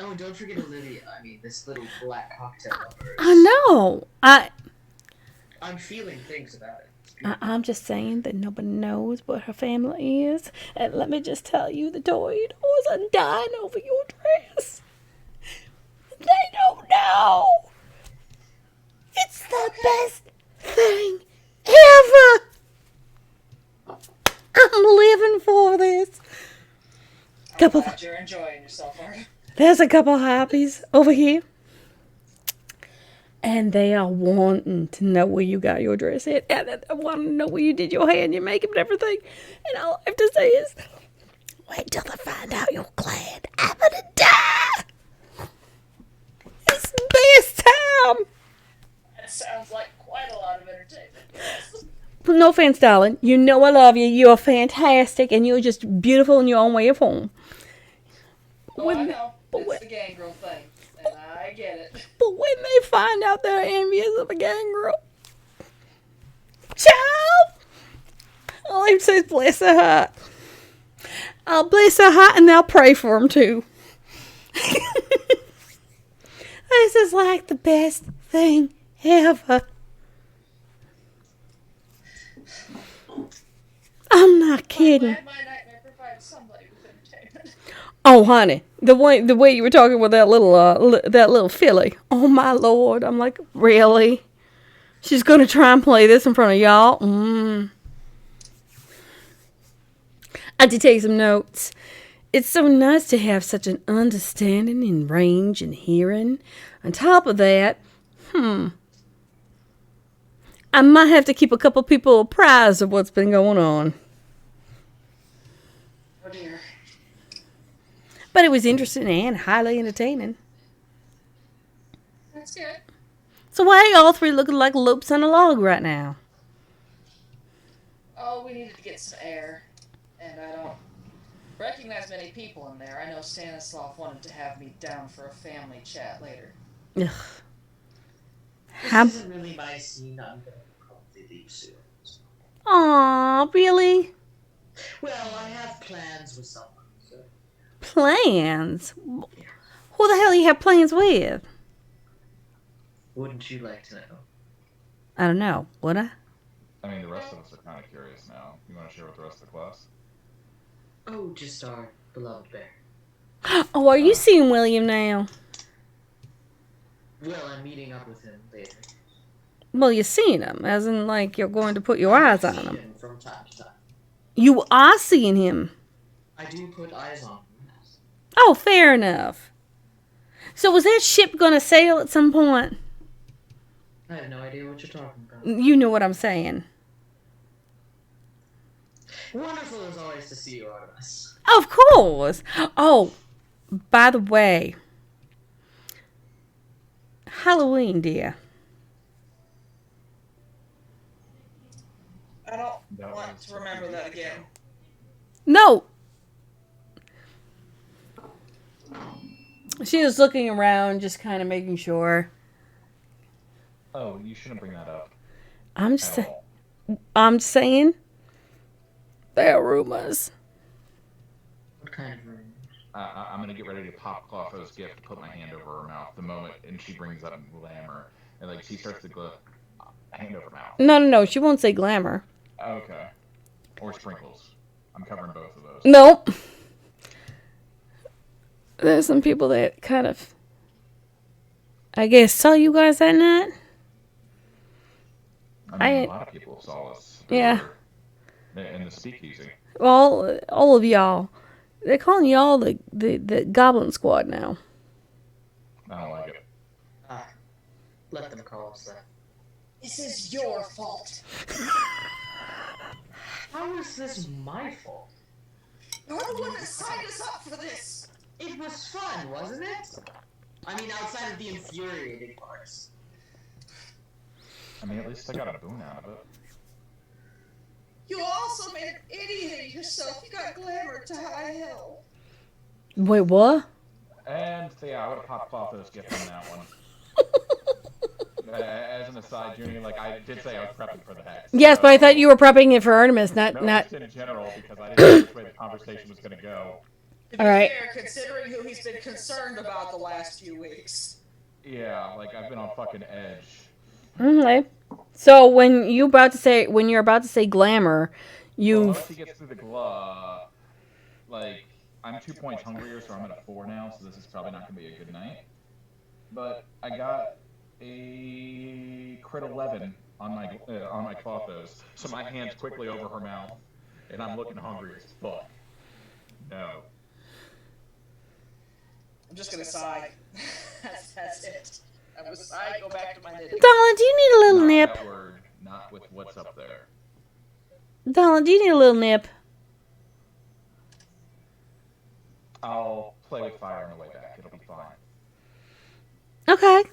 Oh, and don't forget Olivia. I mean, this little black cocktail of hers. I know. I'm feeling things about it. I'm just saying that nobody knows what her family is. And let me just tell you, the tornadoes are dying over your dress. They don't know. It's the best thing ever. I'm living for this. I'm glad you're enjoying yourself, Art. There's a couple of happies over here. And they are wanting to know where you got your dress at. And they want to know where you did your hair and your makeup and everything. And all I have to say is, wait till they find out you're glad. I'm going to die. It's the best time. That sounds like quite a lot of entertainment. Yes. No offense, darling. You know I love you. You're fantastic. And you're just beautiful in your own way of form. Oh, I know. It's the gangrel thing. And I get it. But when they find out they're envious of a gangrel, child, all I say is bless her heart. I'll bless her heart and I'll pray for him too. This is like the best thing ever. I'm not kidding. My nightmare provides somebody with entertainment. Oh, honey, the way you were talking with that little filly. Oh my Lord, I'm like, really? She's gonna try and play this in front of y'all? I had to take some notes. It's so nice to have such an understanding in range and hearing. On top of that, I might have to keep a couple people apprised of what's been going on. Oh dear. But it was interesting and highly entertaining. That's good. So why are y'all three looking like loops on a log right now? Oh, we needed to get some air. And I don't recognize many people in there. I know Stanislav wanted to have me down for a family chat later. Ugh. This isn't really my scene. I'm gonna probably leave soon. Aw, really? Well, I have plans with someone. So. Plans? Who the hell you have plans with? Wouldn't you like to know? I don't know. Would I? I mean, the rest of us are kind of curious now. You want to share with the rest of the class? Oh, just our beloved bear. Oh, are you seeing William now? Well, I'm meeting up with him later. Well, you're seeing him, as in, like, you're going to put your eyes on him. From time to time. You are seeing him. I do put eyes on him. Oh, fair enough. So was that ship going to sail at some point? I have no idea what you're talking about. You know what I'm saying. Wonderful as always to see you, Artemis. Of course. Oh, by the way. Halloween, dear. I don't want to remember that again. No. She was looking around, just kind of making sure. Oh, you shouldn't bring that up. I'm saying there are rumors. What kind of rumors? I'm gonna get ready to pop Clotho's gift to put my hand over her mouth the moment, and she brings up glamour, and like she starts to go hand over mouth. No. She won't say glamour. Okay. Or sprinkles. I'm covering both of those. Nope. There's some people that kind of, I guess, saw you guys that night. I mean, a lot of people saw us. Yeah. In the speakeasy. Well, all of y'all. They're calling y'all the Goblin Squad now. I don't like it. Let them call us that. This is your fault. How is this my fault? You're the one that signed us up for this. It was fun, wasn't it? I mean, outside of the infuriating parts. I mean, at least I got a boon out of it. You also made an idiot of yourself. You got glamour to high hell. Wait, what? And yeah, I would have popped Clotho's gift on that one. as an aside, Junie, like I did say I was prepping for the hex. Yes, so- but I thought you were prepping it for Artemis, not No, not. just in general, because I didn't know which way the conversation was going to go. To be All right. fair, considering who he's been concerned about the last few weeks. Yeah, like I've been on fucking edge. Okay. So when you're about to say glamour, Well, you've once he gets through the glove, like I'm 2 points hungrier, so I'm at a 4 now. So this is probably not going to be a good night. But I got a crit 11 on my clothos, so my hand's quickly over her mouth, and I'm looking hungry as fuck. No. I'm just gonna sigh. That's it. I was sigh, go back to my knitting. Donald, do you need a little Not nip? that word, not with what's up there. Donald, do you need a little nip? I'll play with fire on the way back. It'll be fine. Okay.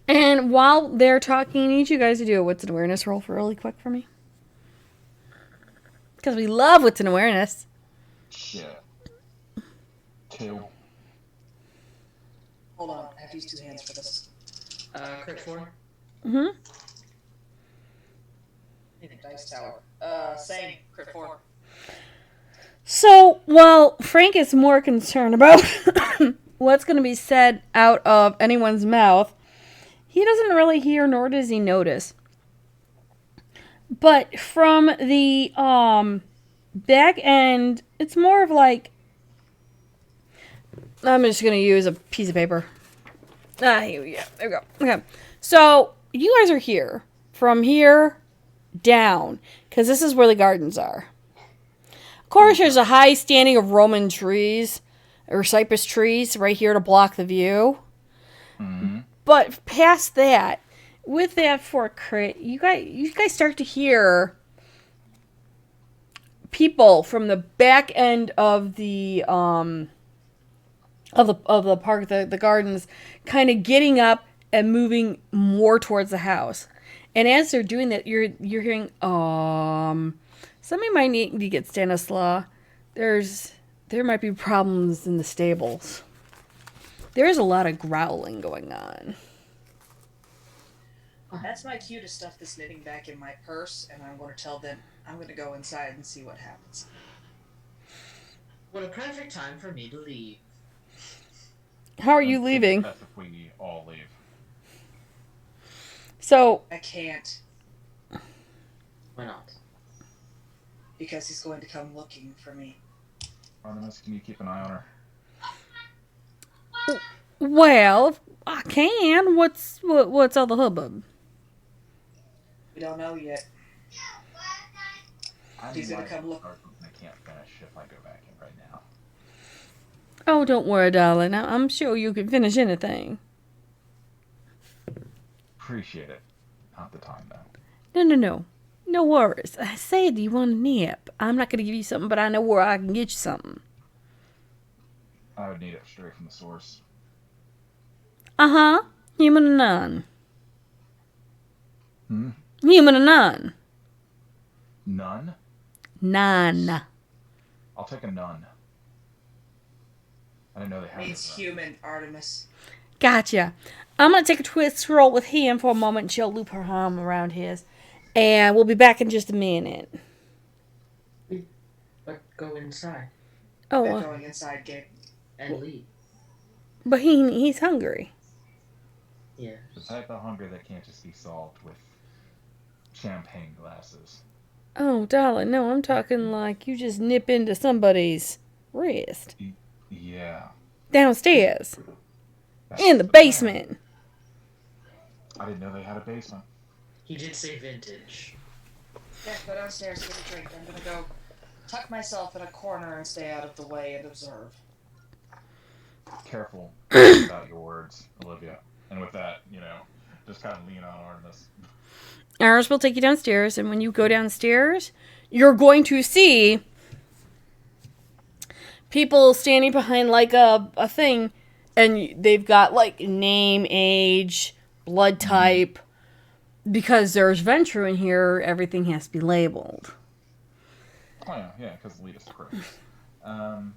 And while they're talking, I need you guys to do a wits and awareness roll for really quick for me. Because we love wits and awareness. Shit. 2. Hold on, I have to use 2 hands for this. Crit 4. Mm-hmm. Need a dice tower. Same, crit 4. So, while Frank is more concerned about what's going to be said out of anyone's mouth, he doesn't really hear nor does he notice. But from the back end, it's more of like, I'm just going to use a piece of paper. Here we go. There we go. Okay. So, you guys are here. From here down. Because this is where the gardens are. Of course, there's a high standing of Roman trees. Or cypress trees right here to block the view. Mm-hmm. But past that, with that fork crit, you guys start to hear people from the back end of the park, the gardens, kind of getting up and moving more towards the house. And as they're doing that, you're hearing somebody might need to get Stanislaw. There might be problems in the stables. There's a lot of growling going on. That's my cue to stuff this knitting back in my purse, and I'm going to tell them I'm going to go inside and see what happens. What a perfect time for me to leave. How are you leaving? That's if we all leave. So I can't, Why not? because he's going to come looking for me. Artemis, can you keep an eye on her? well, I can. What's all the hubbub? We don't know yet. He's gonna come look. I can't finish if I go back in right now. Oh, don't worry, darling. I'm sure you can finish anything. Appreciate it. Not the time though. No. No worries. I said you want a nip. I'm not going to give you something, but I know where I can get you something. I would need it straight from the source. Uh-huh. Human or none? Hmm? Human or none? None? None. I'll take a none. I didn't know they had Means it. human, Artemis. Gotcha. I'm going to take a twist roll with him for a moment, and she'll loop her arm around his. And we'll be back in just a minute. But go inside Oh, They're going inside, Gabe. and leave. but he's hungry. Yeah. The type of hunger that can't just be solved with champagne glasses. Oh, darling, no, I'm talking like you just nip into somebody's wrist. Yeah. Downstairs. That's In the plan. basement. I didn't know they had a basement. He did say vintage. Yeah, go downstairs, get a drink. I'm gonna go tuck myself in a corner and stay out of the way and observe. Careful about your words, Olivia. And with that, just kind of lean on Artemis. Ours will take you downstairs, and when you go downstairs, you're going to see people standing behind like a thing, and they've got like name, age, blood type. Because there's Venture in here, everything has to be labeled. Oh yeah, because elitist crooks.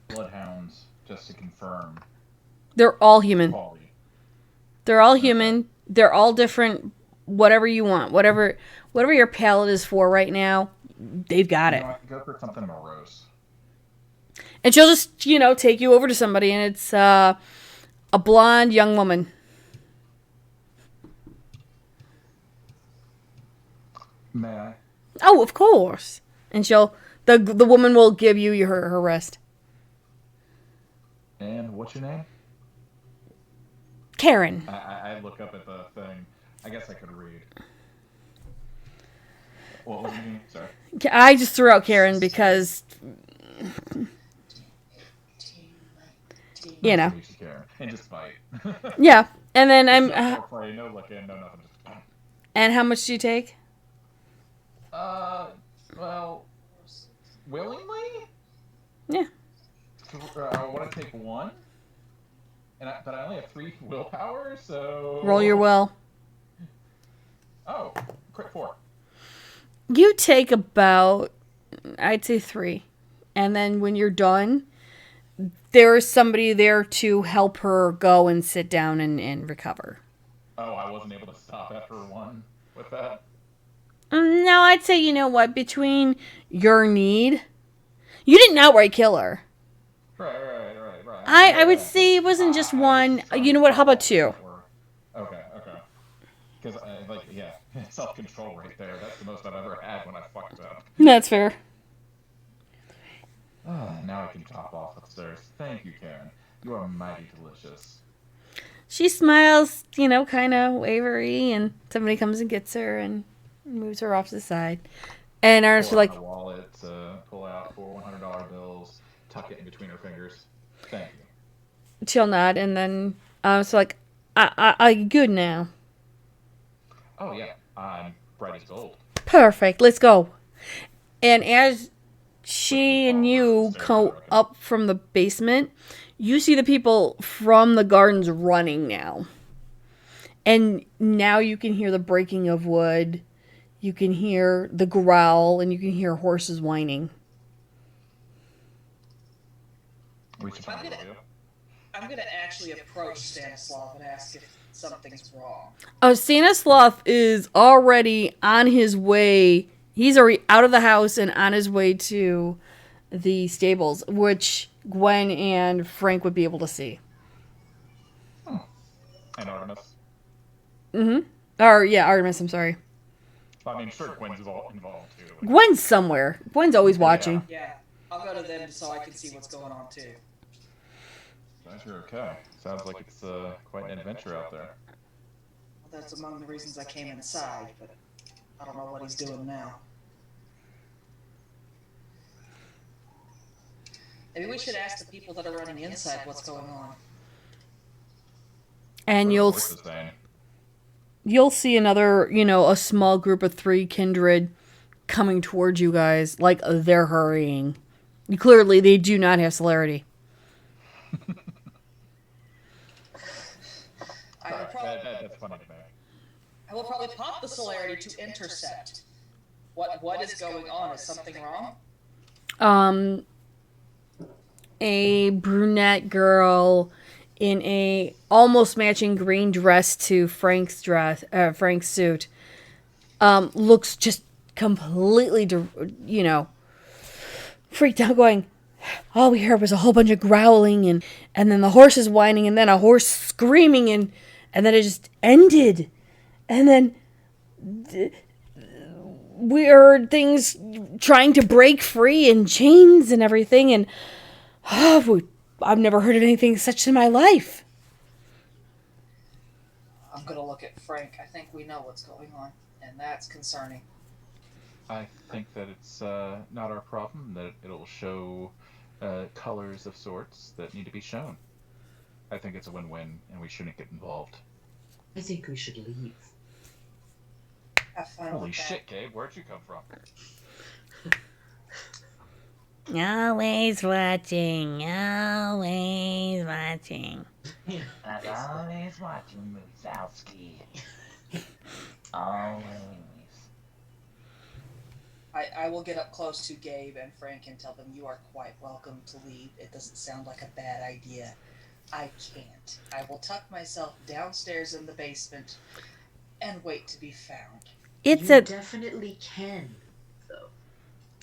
Bloodhounds, just to confirm. They're all human. Quality. They're all human. They're all different. Whatever you want, whatever your palate is for right now, they've got You it. know, I could go for something morose. And she'll just, take you over to somebody, and it's a blonde young woman. May I? Oh, of course. And the woman will give you her wrist. And what's your name? Karen. I look up at the thing. I guess I could read. What was your name? Sorry. I just threw out Karen because, you know. Karen. And just fight. Yeah. And then I'm. No play, no looking, no nothing. Just... And how much do you take? Well, willingly? Yeah. I want to take one. But I only have 3 willpower, so... Roll your will. Oh, crit 4. You take about, I'd say 3. And then when you're done, there is somebody there to help her go and sit down and recover. Oh, I wasn't able to stop after 1 with that? No, I'd say, you know what, between your need... You didn't outright kill her. Right. I would say it wasn't just 1. You know what, how about 2? Okay. Because, self-control right there. That's the most I've ever had when I fucked up. That's fair. Now I can top off upstairs. Thank you, Karen. You are mighty delicious. She smiles, kind of wavery, and somebody comes and gets her and moves her off to the side. And Ernest Pull was like... out my wallet, pull out 4 $100 bills, tuck it in between her fingers. Thank you. She'll nod, and then I good now. Oh, yeah. I'm bright as gold. Perfect. Let's go. And as she and you go up from the basement, you see the people from the gardens running now. And now you can hear the breaking of wood. You can hear the growl, and you can hear horses whining. I'm gonna actually approach Stanislav and ask if something's wrong. Stanislav is already on his way. He's already out of the house and on his way to the stables, which Gwen and Frank would be able to see. And Artemis. Mm-hmm. Or, yeah, Artemis, I'm sorry. I mean, sure, Gwen's involved too. Gwen's somewhere. Gwen's always watching. Yeah, I'll go to them so I can see what's going on too. Glad you're okay. Sounds like it's quite an adventure out there. Well, that's among the reasons I came inside, but I don't know what he's doing now. Maybe we should ask the people that are running inside what's going on. And you'll see another, a small group of 3 kindred coming towards you guys like they're hurrying. Clearly, they do not have celerity. That's funny to me. I will probably pop the celerity to intercept. What is going on? Is something wrong? A brunette girl in a almost matching green dress to Frank's suit, looks just completely, freaked out, going, all we heard was a whole bunch of growling and then the horses whining and then a horse screaming and then it just ended. And then we heard things trying to break free and chains and everything, and I've never heard of anything such in my life. I'm gonna look at Frank. I think we know what's going on, and that's concerning. I think that it's not our problem, that it'll show colors of sorts that need to be shown. I think it's a win-win, and we shouldn't get involved. I think we should leave. Holy shit, Gabe, where'd you come from? Always watching, always watching. Always watching Muzowski. Always. I will get up close to Gabe and Frank and tell them you are quite welcome to leave. It doesn't sound like a bad idea. I can't. I will tuck myself downstairs in the basement and wait to be found. It's You at definitely can, though.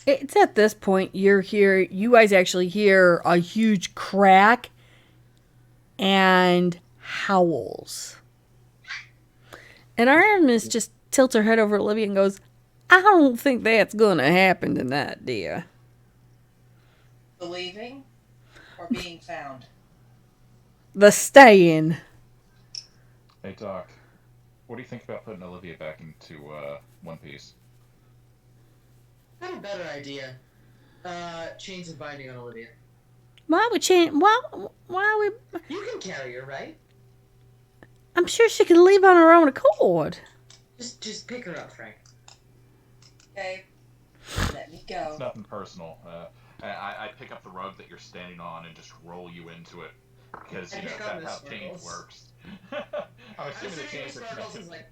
it's at this point you guys actually hear a huge crack and howls. And Artemis just tilts her head over at Olivia and goes, I don't think that's gonna happen tonight, dear. Believing or being found? The staying. Hey, Doc. What do you think about putting Olivia back into One Piece? I have a better idea. Chains of binding on Olivia. Why would change? Why would? You can carry her, right? I'm sure she can leave on her own accord. Just pick her up, Frank. Okay. Let me go. It's nothing personal. I pick up the rug that you're standing on and just roll you into it. Because, you know, that's how change works. I'm assuming the chains are connected.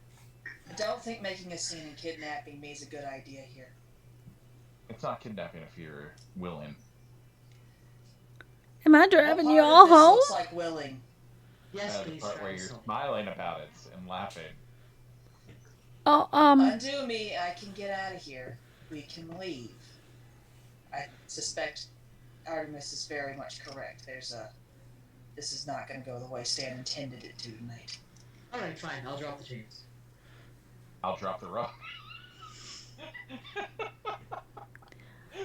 I don't think making a scene in kidnapping me is a good idea here. It's not kidnapping if you're willing. Am I driving you all home? Looks like willing. Yes, The please. part where you're smiling about it and laughing. Oh, Undo me, I can get out of here. We can leave. I suspect Artemis is very much correct. This is not going to go the way Stan intended it to tonight. Alright, fine. I'll drop the chains. I'll drop the rug.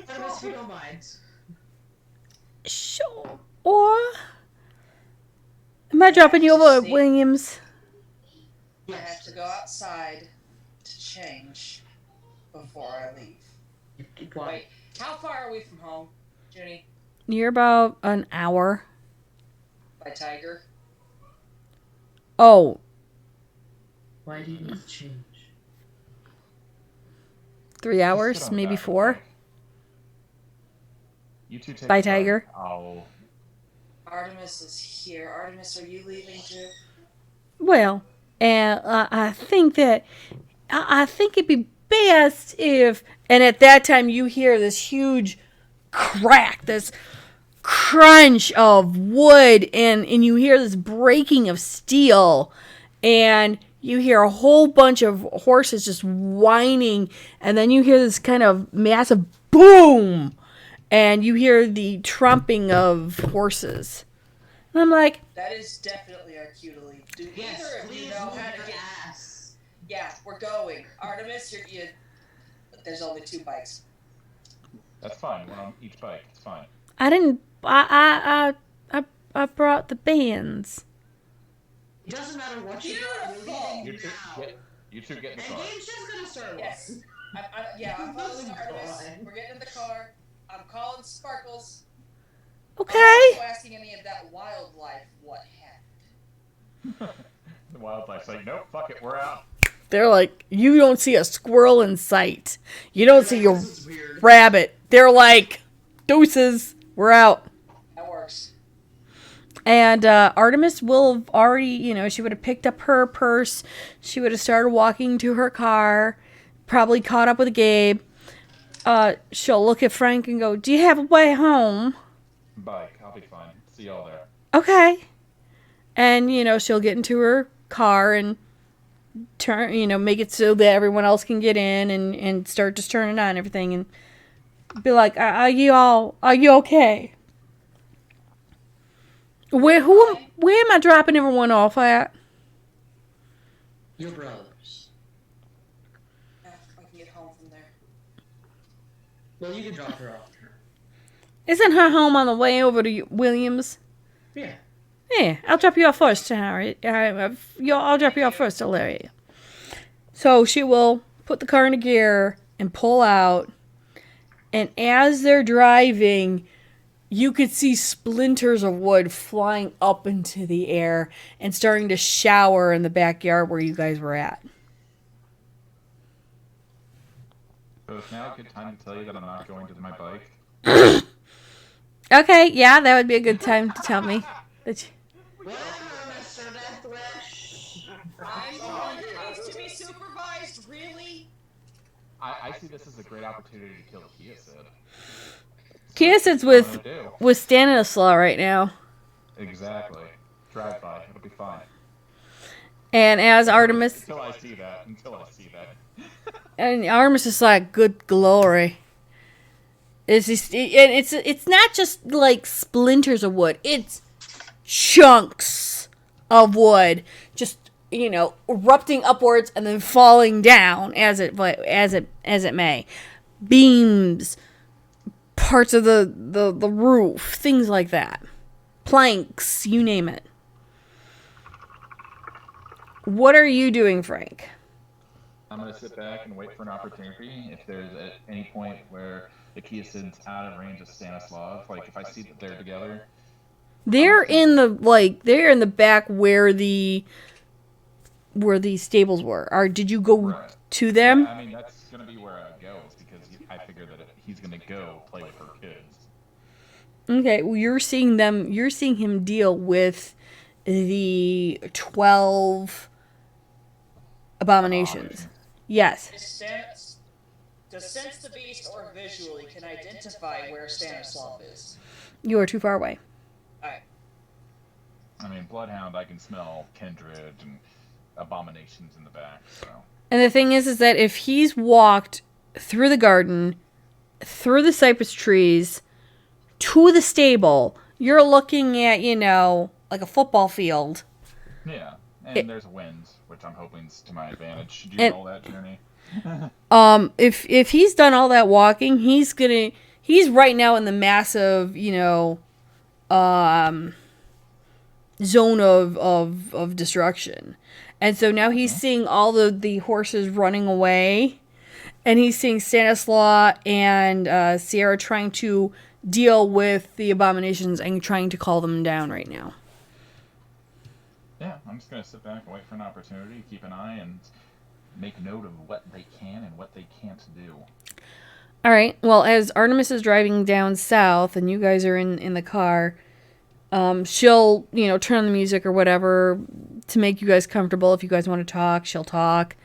Artemis, if you don't mind. Sure. Or am I dropping you over at Williams? I have to go outside to change before I leave. Wait, how far are we from home, Junie? You're about an hour. By Tiger? Oh. Why do you need to change? 3 hours, maybe 4. You two take By the time. Tiger. Artemis is here. Artemis, are you leaving too? Well, and I think it'd be best if. And at that time, you hear this huge crack, this crunch of wood, and you hear this breaking of steel, and you hear a whole bunch of horses just whining, and then you hear this kind of massive boom, and you hear the trumping of horses. And I'm like, that is definitely our cue to leave. Do either of you know how to get? Yeah, we're going. Artemis, there's only 2 bikes. That's fine. We're on each bike. It's fine. I didn't. I brought the bands. It doesn't matter what you brought. You two get in the car. And game's just gonna start. Yes. I'm following Artemis. We're getting in the car. I'm calling Sparkles. Okay. I'm also asking any of that wildlife what happened. The wildlife's like, nope, fuck it, we're out. They're like, you don't see a squirrel in sight. You don't see a rabbit. They're like, deuces, we're out. That works. And Artemis will have already, she would have picked up her purse. She would have started walking to her car, probably caught up with Gabe. She'll look at Frank and go, do you have a way home? Bike, I'll be fine. See y'all there. Okay. And, she'll get into her car and turn, make it so that everyone else can get in and start just turning on everything and be like, are you okay? Where am I dropping everyone off at? Your brothers. I can get home from there. Well, you can drop her off. Isn't her home on the way over to Williams? Yeah. Yeah, I'll drop you off first, Harry. I'll drop you off first, Larry. So she will put the car into gear and pull out. And as they're driving, you could see splinters of wood flying up into the air and starting to shower in the backyard where you guys were at. So it's now a good time to tell you that I'm not going to my bike. Okay, yeah, that would be a good time to tell me. I'm to be supervised, really? I see this as a great opportunity to kill Kiasid. Kiasid's with Stanislaw right now. Exactly. drive-by. It'll be fine. And as Artemis, Until I see that. and Artemis is like, good glory. It's not just like splinters of wood. It's chunks of wood, just erupting upwards and then falling down as it may. Beams, parts of the roof, things like that. Planks, you name it. What are you doing, Frank? I'm going to sit back and wait for an opportunity. If there's at any point where the Kiasid's out of range of Stanislav, like if I see that they're together. They're in the back where the stables were. Did you go to them? Yeah, I mean, that's going to be where I would go, is because I figure that he's going to go play with her kids. Okay, well, you're seeing him deal with the 12 abominations. Yes. Does sense the beast or visually can identify where Stanislav is? You are too far away. Alright. I mean, Bloodhound, I can smell kindred and abominations in the back, so. And the thing is that if he's walked through the garden, through the cypress trees, to the stable, you're looking at, like a football field. Yeah, and there's winds, which I'm hoping is to my advantage. Did you know all that, Journey? If he's done all that walking, he's right now in the massive, zone of destruction. And so now he's seeing all of the horses running away, and he's seeing Stanislaw and Sierra trying to deal with the abominations and trying to call them down right now. Yeah, I'm just going to sit back and wait for an opportunity, keep an eye, and make note of what they can and what they can't do. All right. Well, as Artemis is driving down south and you guys are in the car, she'll, turn on the music or whatever to make you guys comfortable. If you guys want to talk, she'll talk.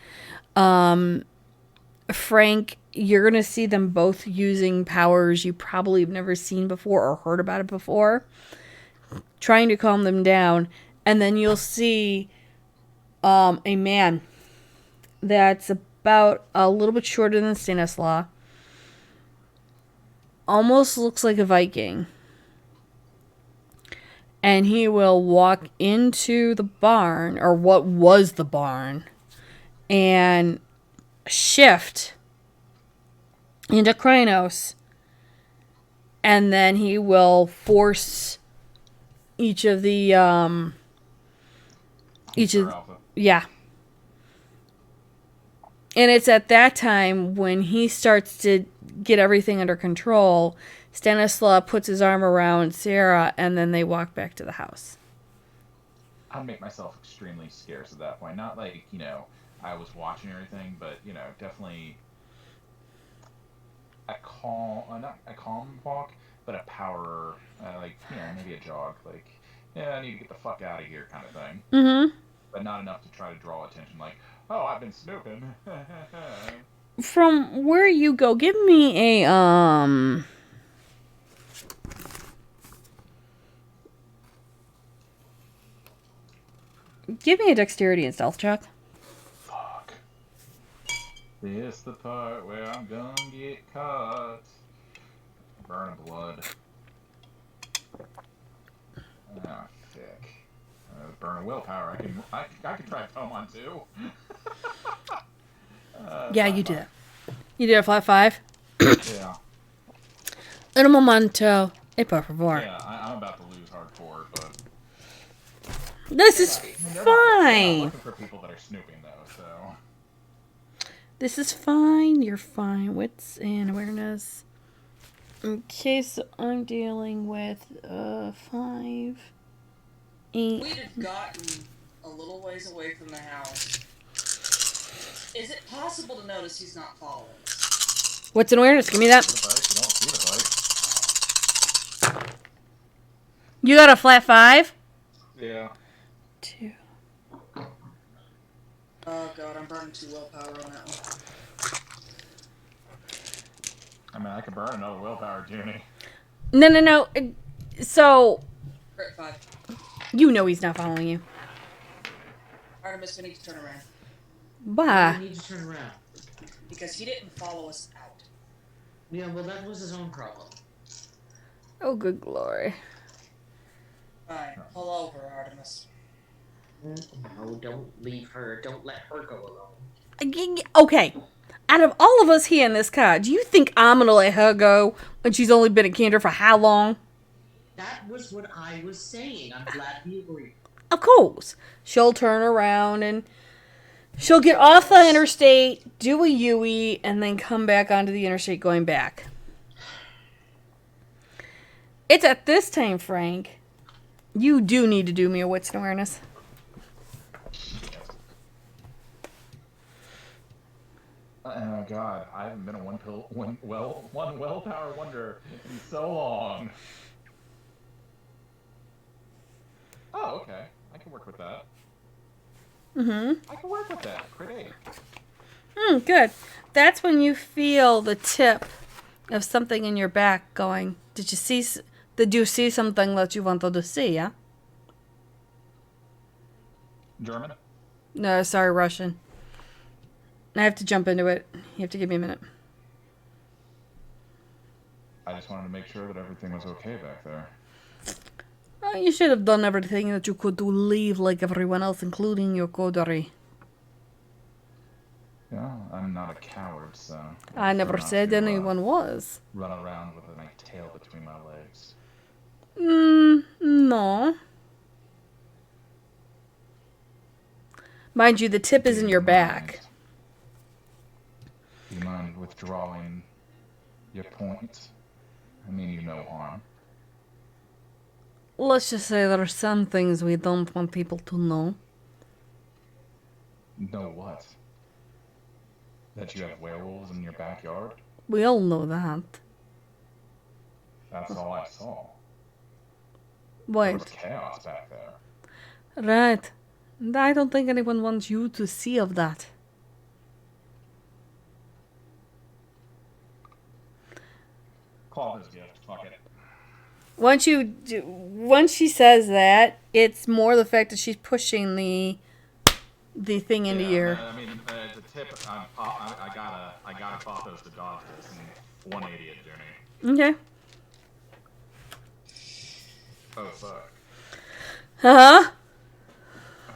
Frank, you're going to see them both using powers you probably have never seen before or heard about it before, trying to calm them down. And then you'll see a man that's about a little bit shorter than Stanislaw. Almost looks like a Viking. And he will walk into the barn, or what was the barn, and shift into Krynos. And then he will force each of the, yeah. And it's at that time when he starts to get everything under control, Stanislaw puts his arm around Sarah, and then they walk back to the house. I'd make myself extremely scarce at that point. Not like, I was watching everything, but, definitely a calm, not a calm walk, but a power, maybe a jog. Like, I need to get the fuck out of here kind of thing. Mm-hmm. But not enough to try to draw attention, like, oh, I've been snooping. From where you go, give me a, give me a dexterity and stealth check. Fuck. This the part where I'm gonna get caught. Burn of blood. Ah, thick. Burn of willpower. I can try foam on too. Yeah, you did. You did a flat 5? Yeah. Un momento. E por favor. Yeah, I'm about to lose hardcore, but... This is fine. I'm looking for people that are snooping, though, so... This is fine. You're fine. Wits and awareness. Okay, so I'm dealing with 5, 8. We'd have gotten a little ways away from the house. Is it possible to notice he's not following us? What's an awareness? Give me that. You got a flat 5? Yeah. 2. Oh god, I'm burning 2 willpower on that one. I mean, I could burn another willpower, Junie. No. So... Crit 5. You know he's not following you. Artemis, we need to turn around. Why? We need to turn around. Because he didn't follow us out. Yeah, well, that was his own problem. Oh, good glory. Fine, pull over, Artemis. No, don't leave her. Don't let her go alone. Okay. Out of all of us here in this car, do you think I'm gonna let her go when she's only been at Kinder for how long? That was what I was saying. I'm glad we agreed. Of course. She'll turn around and she'll get off the interstate, do a U-E, and then come back onto the interstate going back. It's at this time, Frank, you do need to do me a wits and awareness. Oh God, I haven't been a one willpower wonder in so long. Oh, okay. I can work with that. I can work with that. Crit 8. Good. That's when you feel the tip of something in your back going, did you see something that you wanted to see, yeah? German? No, sorry, Russian. I have to jump into it. You have to give me a minute. I just wanted to make sure that everything was okay back there. Oh, you should have done everything that you could to leave like everyone else, including your coterie. Yeah, I'm not a coward, so... I never said anyone was. Run around with my tail between my legs. No. Mind you, the tip is in your back. Do you mind withdrawing your point? I mean you no harm. Let's just say there are some things we don't want people to know. Know what? That you have werewolves in your backyard? We all know that. That's all I saw. Wait. There was chaos back there. Right. And I don't think anyone wants you to see of that. Claw's gift, fuck it. Once she says that, it's more the fact that she's pushing the thing into your. I mean, it's a tip. I gotta pop those to dodge this in 180 at journey. Okay. Oh fuck. Huh?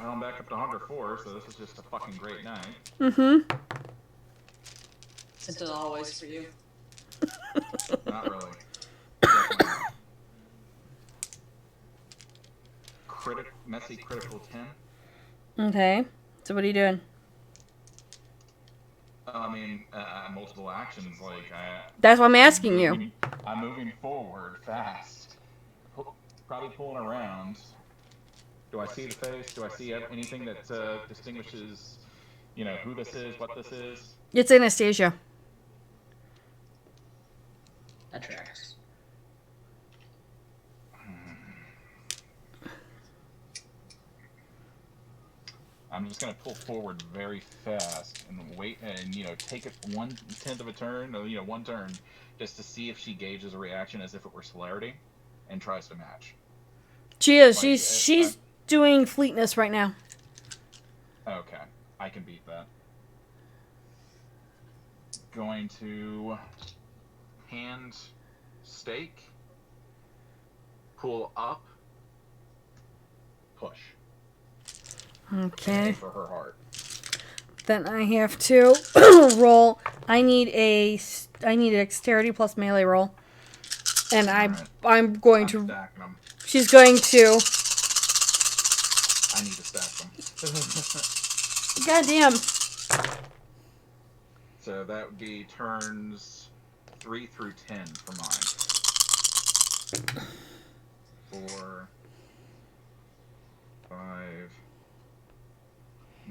I'm back up to 104, so this is just a fucking great night. Mm-hmm. Isn't it always for you? Not really. Messy critical 10. Okay. So what are you doing? I mean, multiple actions. Like That's what I'm asking you. I'm moving forward fast. Probably pulling around. Do I see the face? Do I see anything that distinguishes, who this is, what this is? It's Anastasia. That tracks. I'm just gonna pull forward very fast and wait, and take it 1/10 of a turn, or 1 turn, just to see if she gauges a reaction as if it were celerity, and tries to match. She is. She's doing fleetness right now. Okay, I can beat that. Going to hand stake, pull up, push. Okay. For her heart. Then I have to roll. I need a dexterity plus melee roll, and I'm going to. Stacking them. She's going to. I need to stack them. Goddamn. So that would be turns 3 through 10 for mine. 4, 5,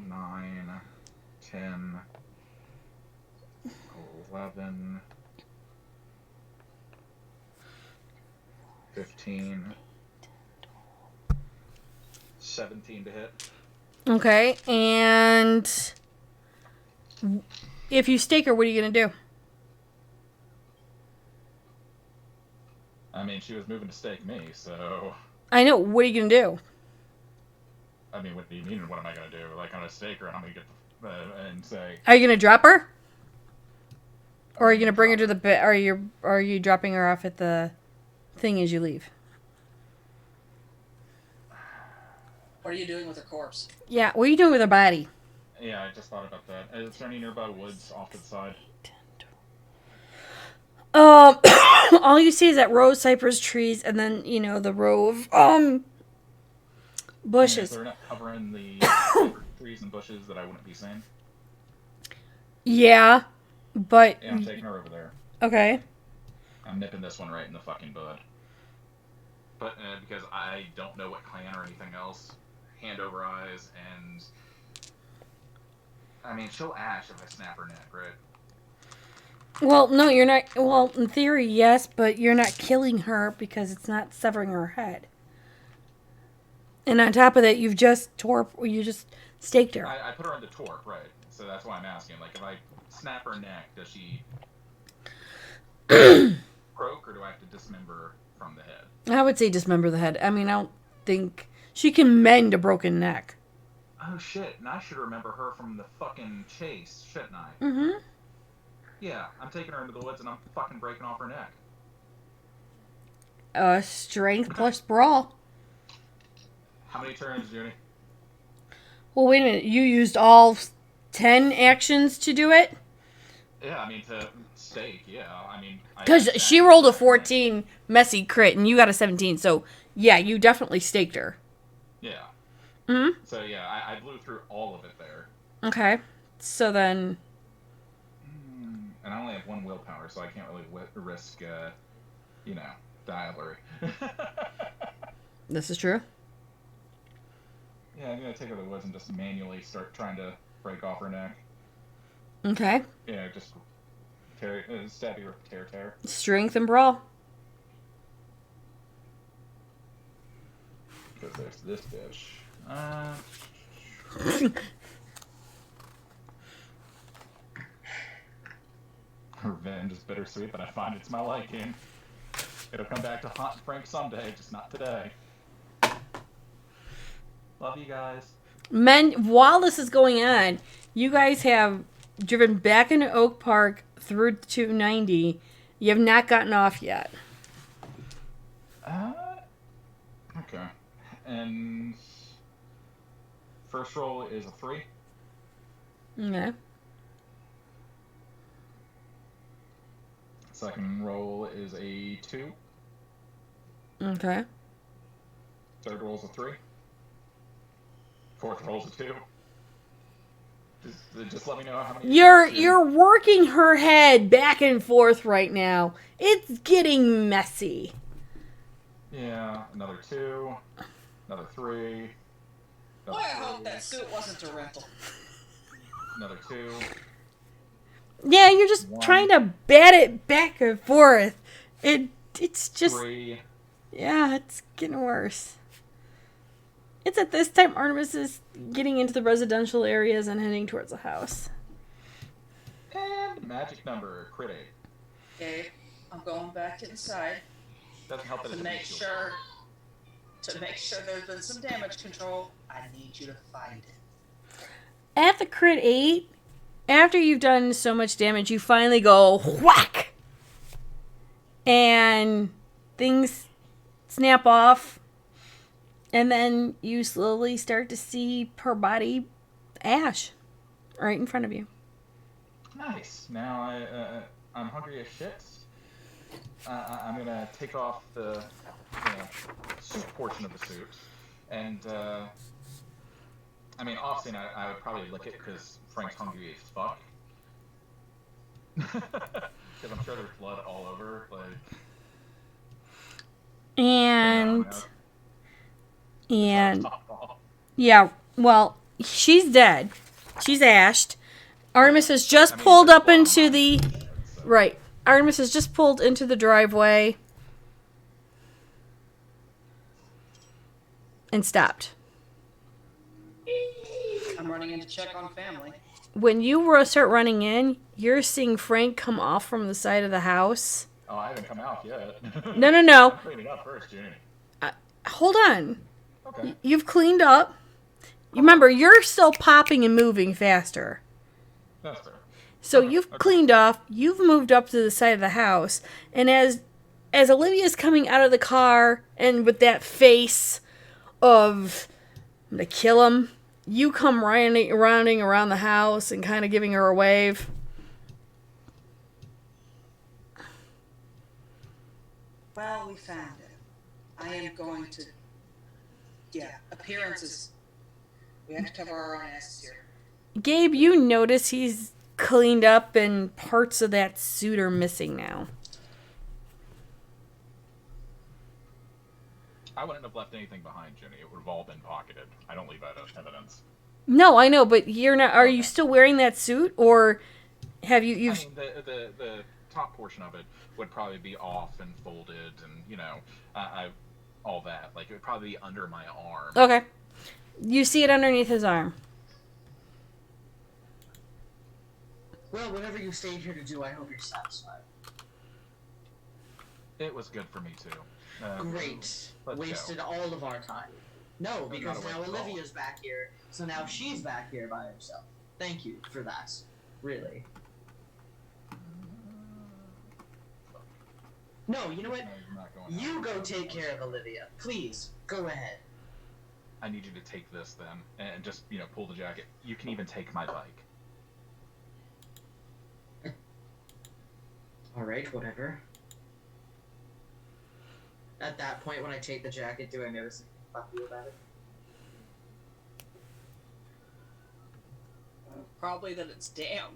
9, 10, 11, 15, 17 to hit. Okay, and if you stake her, what are you gonna do? I mean, she was moving to stake me, so... I know. What are you gonna do? I mean, what do you mean? What am I gonna do? Like, I'm gonna stake her, and I'm gonna get and say, Are you gonna drop her? Or are you gonna bring her to the bed? Are you dropping her off at the thing as you leave? What are you doing with her corpse? Yeah, what are you doing with her body? yeah, I just thought about that. Is there any nearby woods off to the side? All you see is that row of cypress trees, and then the row of bushes. Is there enough cover in the cypress trees and bushes that I wouldn't be seeing? Yeah, but Yeah, I'm taking her over there. okay. I'm nipping this one right in the fucking bud. But because I don't know what clan or anything else, hand over eyes, and I mean, she'll ash if I snap her neck, right? Well, no, you're not. Well, in theory, yes, but you're not killing her because it's not severing her head. And on top of that, you just staked her. I put her in the torp, right? So that's why I'm asking. Like, if I snap her neck, does she croak, or do I have to dismember her from the head? I would say dismember the head. I mean, I don't think she can mend a broken neck. Oh shit! And I should remember her from the fucking chase, shouldn't I? Mm-hmm. Yeah, I'm taking her into the woods and I'm fucking breaking off her neck. Strength plus brawl. How many turns, Junie? Well, wait a minute. You used all 10 actions to do it? Yeah, I mean, to stake, yeah. I mean... Because she rolled a 14 messy crit and you got a 17, so yeah, you definitely staked her. Yeah. Mm-hmm. So yeah, I blew through all of it there. Okay. So then... And I only have 1 willpower, so I can't really risk, diallery. This is true. Yeah, I'm gonna take her to the woods and just manually start trying to break off her neck. Okay. Yeah, just stab her with tear. Strength and brawl. Because there's this bitch. Revenge is bittersweet, but I find it's my liking. It'll come back to haunt Frank someday, just not today. Love you guys. Men, while this is going on, you guys have driven back into Oak Park through 290. You have not gotten off yet. Okay. And first roll is a 3. Okay. Second roll is a 2. Okay. Third roll is a 3. Fourth roll is a 2. Just let me know how many. You're working her head back and forth right now. It's getting messy. Yeah, another 2, another 3. Boy, I hope that suit wasn't a rental. Another 2. Yeah, you're just trying to bat it back and forth. It's just 3. Yeah, it's getting worse. It's at this time Artemis is getting into the residential areas and heading towards the house. And magic number, crit 8. Okay, I'm going back inside Doesn't help that to it's make sure there's been some damage control. I need you to find it. At the crit 8, after you've done so much damage, you finally go whack! And things snap off. And then you slowly start to see her body right in front of you. Nice. Now I'm hungry as shit. I'm gonna take off the suit portion of the suit, and I mean, obviously, I would probably lick it because Frank's hungry as fuck. Because I'm sure there's blood all over, like. And yeah, well, she's dead. She's ashed. Artemis has just pulled up into the right. Artemis has just pulled into the driveway and stopped. I'm running in to check on family. When you start running in, you're seeing Frank come off from the side of the house. Oh, I haven't come out yet. No. I'm cleaning up first, June. Hold on. Okay. You've cleaned up. remember, you're still popping and moving faster. That's fair. So you've cleaned off, you've moved up to the side of the house, and as Olivia's coming out of the car and with that face of I'm gonna kill him, you come rounding around the house and kind of giving her a wave. Well, we found it. I am going to. Yeah, appearances. We have to cover our own asses here. Gabe, you notice he's cleaned up and parts of that suit are missing now. I wouldn't have left anything behind, Jenny. It would have all been pocketed. I don't leave evidence. No, I know, but you're not. Are you still wearing that suit, or have you? I mean, the top portion of it would probably be off and folded, and all that. Like it would probably be under my arm. Okay, you see it underneath his arm. Well, whatever you stayed here to do, I hope you're satisfied. It was good for me too. Great. Wasted all of our time. No, because now Olivia's back here, so now she's back here by herself. Thank you for that. Really. No, you know what? You go take care of Olivia. Please, go ahead. I need you to take this then, and just, pull the jacket. You can even take my bike. Alright, whatever. At that point, when I take the jacket, do I notice anything fucky about it? Probably that it's damp.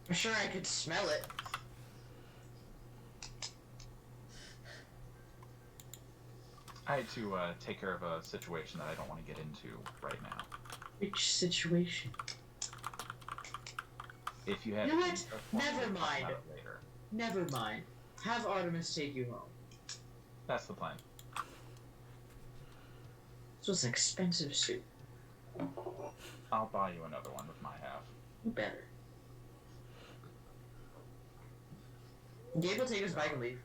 I'm sure I could smell it. I had to take care of a situation that I don't want to get into right now. Which situation? If you have... You know what? Never mind. Never mind. Have Artemis take you home. That's the plan. This was an expensive suit. I'll buy you another one with my half. You better. Gabe will take his bike and leave.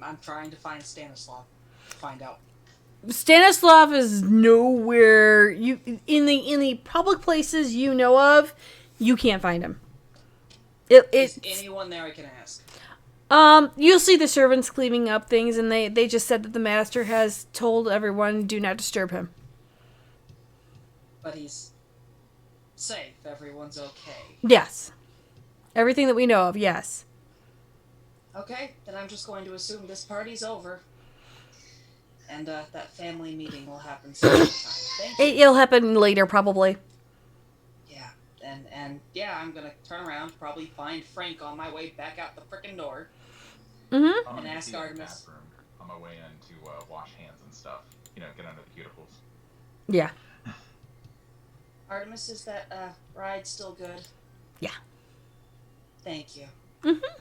I'm trying to find Stanislav. Find out. Stanislav is nowhere. You in the public places you know of, you can't find him. Is anyone there I can ask? You'll see the servants cleaning up things, and they just said that the master has told everyone do not disturb him. But he's safe. Everyone's okay. Yes. Everything that we know of, yes. Okay, then I'm just going to assume this party's over. And that family meeting will happen sometime. Thank you. It'll happen later, probably. Yeah, and yeah, I'm gonna turn around, probably find Frank on my way back out the frickin' door. Mm-hmm. And ask Artemis. On my way in to wash hands and stuff. Get under the cuticles. Yeah. Artemis, is that ride still good? Yeah. Thank you. Mm-hmm.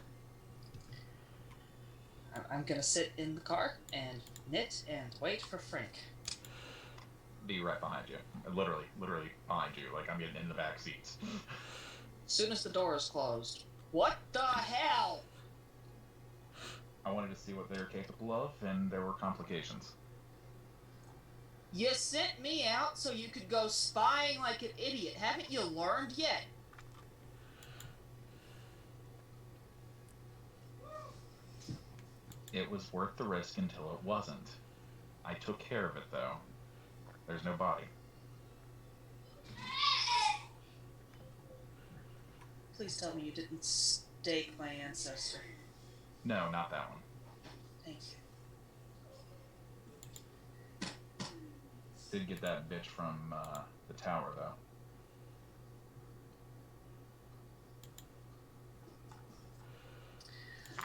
I'm gonna sit in the car and knit and wait for Frank. Be right behind you. Literally behind you. Like I'm getting in the back seats. As soon as the door is closed. What the hell? I wanted to see what they're capable of, and there were complications. You sent me out so you could go spying like an idiot. Haven't you learned yet? It was worth the risk until it wasn't. I took care of it, though. There's no body. Please tell me you didn't stake my ancestor. No, not that one. Thank you. Did get that bitch from the tower, though.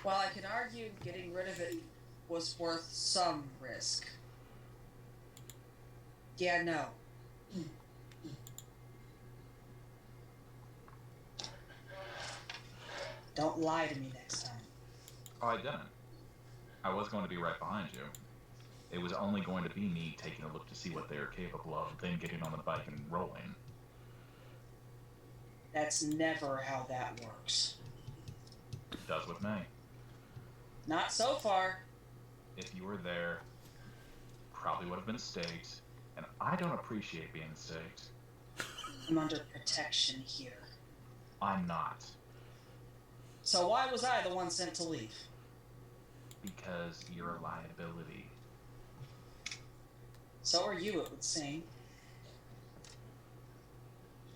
While I can argue getting rid of it was worth some risk. Yeah, no. Don't lie to me next time. Oh, I didn't. I was going to be right behind you. It was only going to be me taking a look to see what they are capable of, then getting on the bike and rolling. That's never how that works. It does with me. Not so far. if you were there, probably would have been staked, and I don't appreciate being staked. I'm under protection here. I'm not. So why was I the one sent to leave? Because you're a liability. So are you, it would seem.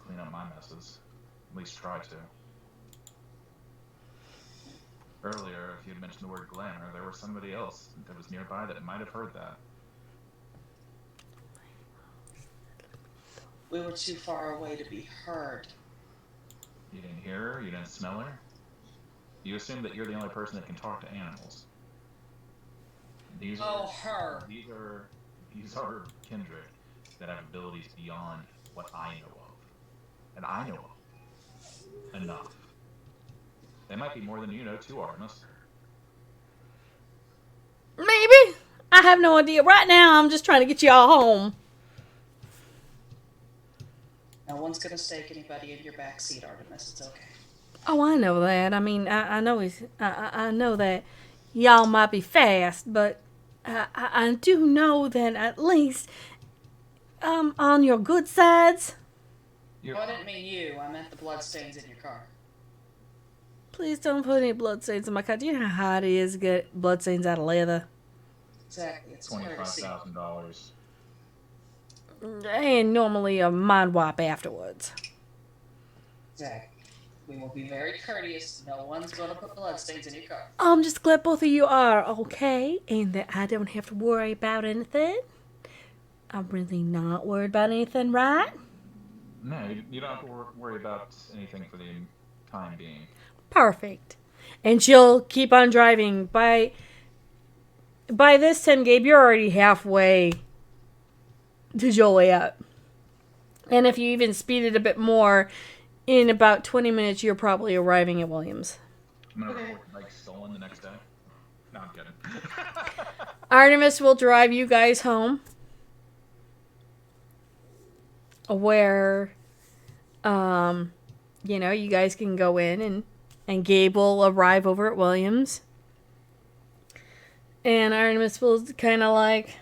Clean up my messes. At least try to. Earlier, if you had mentioned the word glamour, there was somebody else that was nearby that might have heard that. We were too far away to be heard. You didn't hear her? You didn't smell her? You assume that you're the only person that can talk to animals. These are kindred that have abilities beyond what I know of. And I know of enough. They might be more than you know too, Artemis. Maybe. I have no idea. Right now, I'm just trying to get you all home. No one's gonna stake anybody in your backseat, Artemis. It's okay. Oh, I know that. I mean, I know I know that y'all might be fast, but I do know that at least on your good sides. Oh, I didn't mean you. I meant the bloodstains in your car. Please don't put any bloodstains in my car. Do you know how hard it is to get bloodstains out of leather? Exactly. It's courtesy. $25,000. And normally a mind wipe afterwards. Exactly. We will be very courteous. No one's gonna put bloodstains in your car. I'm just glad both of you are okay and that I don't have to worry about anything. I'm really not worried about anything, right? No, you don't have to worry about anything for the time being. Perfect. And she'll keep on driving. By this time, Gabe, you're already halfway to Joliet. And if you even speed it a bit more, in about 20 minutes, you're probably arriving at Williams. I'm gonna report the bike stolen the next day. No, I'm kidding. Artemis will drive you guys home. Where, you guys can go in and Gabe will arrive over at Williams. And Artemis will kind of like,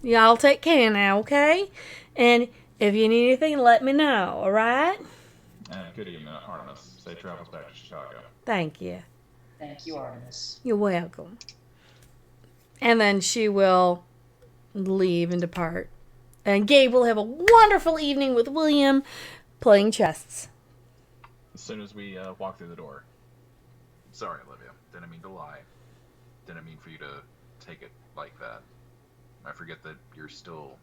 y'all take care now, okay? And if you need anything, let me know, alright? Good evening, Artemis. Safe travels back to Chicago. Thank you. Thank you, Artemis. You're welcome. And then she will leave and depart. And Gabe will have a wonderful evening with William playing chess. As soon as we walk through the door. Sorry, Olivia. Didn't mean to lie. Didn't mean for you to take it like that. I forget that you're still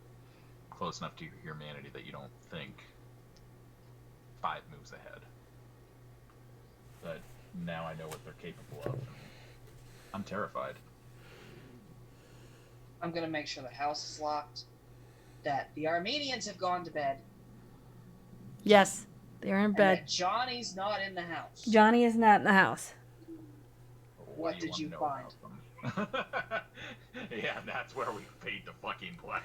close enough to your humanity that you don't think 5 moves ahead. But now I know what they're capable of. I'm terrified. I'm gonna make sure the house is locked. That the Armenians have gone to bed. Yes, they're in And bed. that Johnny's not in the house. Johnny is not in the house. What did you find? Yeah, that's where we fade to fucking black.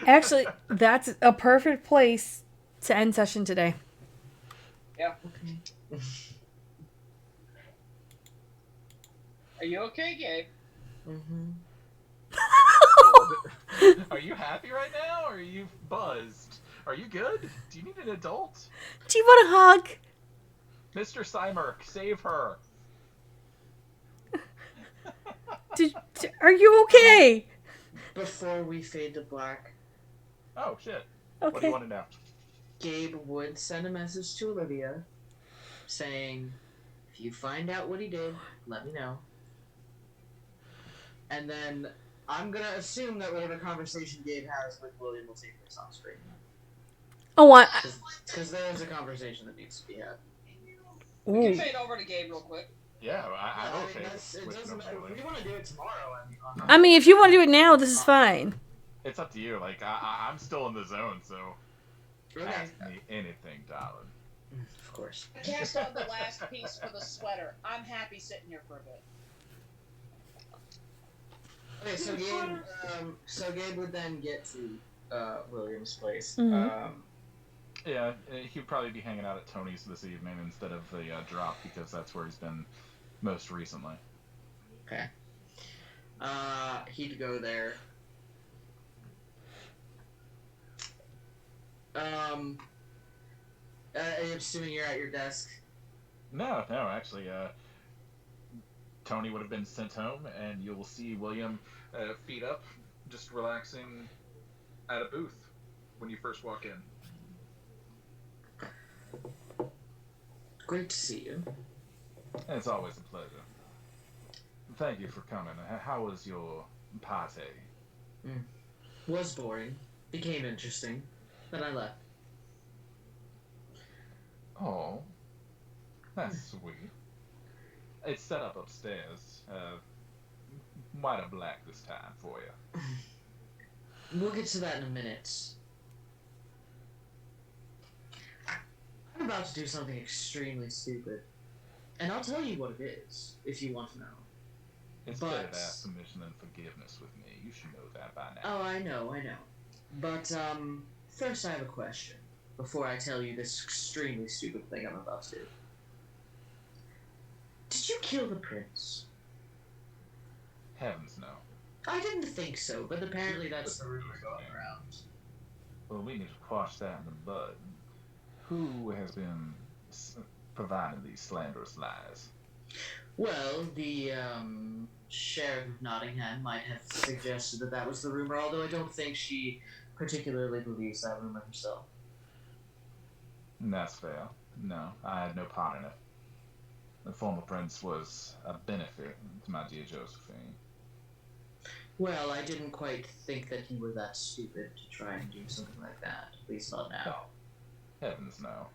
Actually, that's a perfect place to end session today. Yeah. Are you okay, Gabe? Mm-hmm. Are you happy right now, or are you buzzed? Are you good? Do you need an adult? Do you want a hug? Mr. Cymerk, save her. Are you okay? Before we fade to black. Oh, shit. Okay. What do you want to know? Gabe would send a message to Olivia saying, if you find out what he did, let me know. And then I'm going to assume that whatever conversation Gabe has with William will take place off screen. Oh, what? Because there is a conversation that needs to be had. We can fade over to Gabe real quick. Yeah, I will it doesn't matter. If you want to do it tomorrow, I mean, if you want to do it now, this is fine. It's up to you. Like, I'm still in the zone, so Okay. ask me anything, darling. Of course. I cast on the last piece for the sweater. I'm happy sitting here for a bit. Okay, so Gabe would then get to William's place. Mhm. Yeah, he'd probably be hanging out at Tony's this evening instead of the drop because that's where he's been most recently. Okay. He'd go there. I'm assuming you're at your desk. No, actually, Tony would have been sent home, and you'll see William feet up, just relaxing at a booth when you first walk in. Great to see you. It's always a pleasure. Thank you for coming. How was your party? Was boring. Became interesting. Then I left. Oh, that's sweet. It's set up upstairs. White or black this time for you. We'll get to that in a minute. I'm about to do something extremely stupid. And I'll tell you what it is, if you want to know. Instead of ask permission and forgiveness with me, you should know that by now. Oh, I know. But, first I have a question, before I tell you this extremely stupid thing I'm about to do. Did you kill the prince? Heavens no. I didn't think so, but apparently that's the rumor going around. Well, we need to quash that in the bud. Who has been providing these slanderous lies? Well, the, Sheriff of Nottingham might have suggested that was the rumor, although I don't think she particularly believes that rumor herself. That's fair. No, I had no part in it. The former prince was a benefit to my dear Josephine. Well, I didn't quite think that you were that stupid to try and do something like that, at least not now. Heavens no.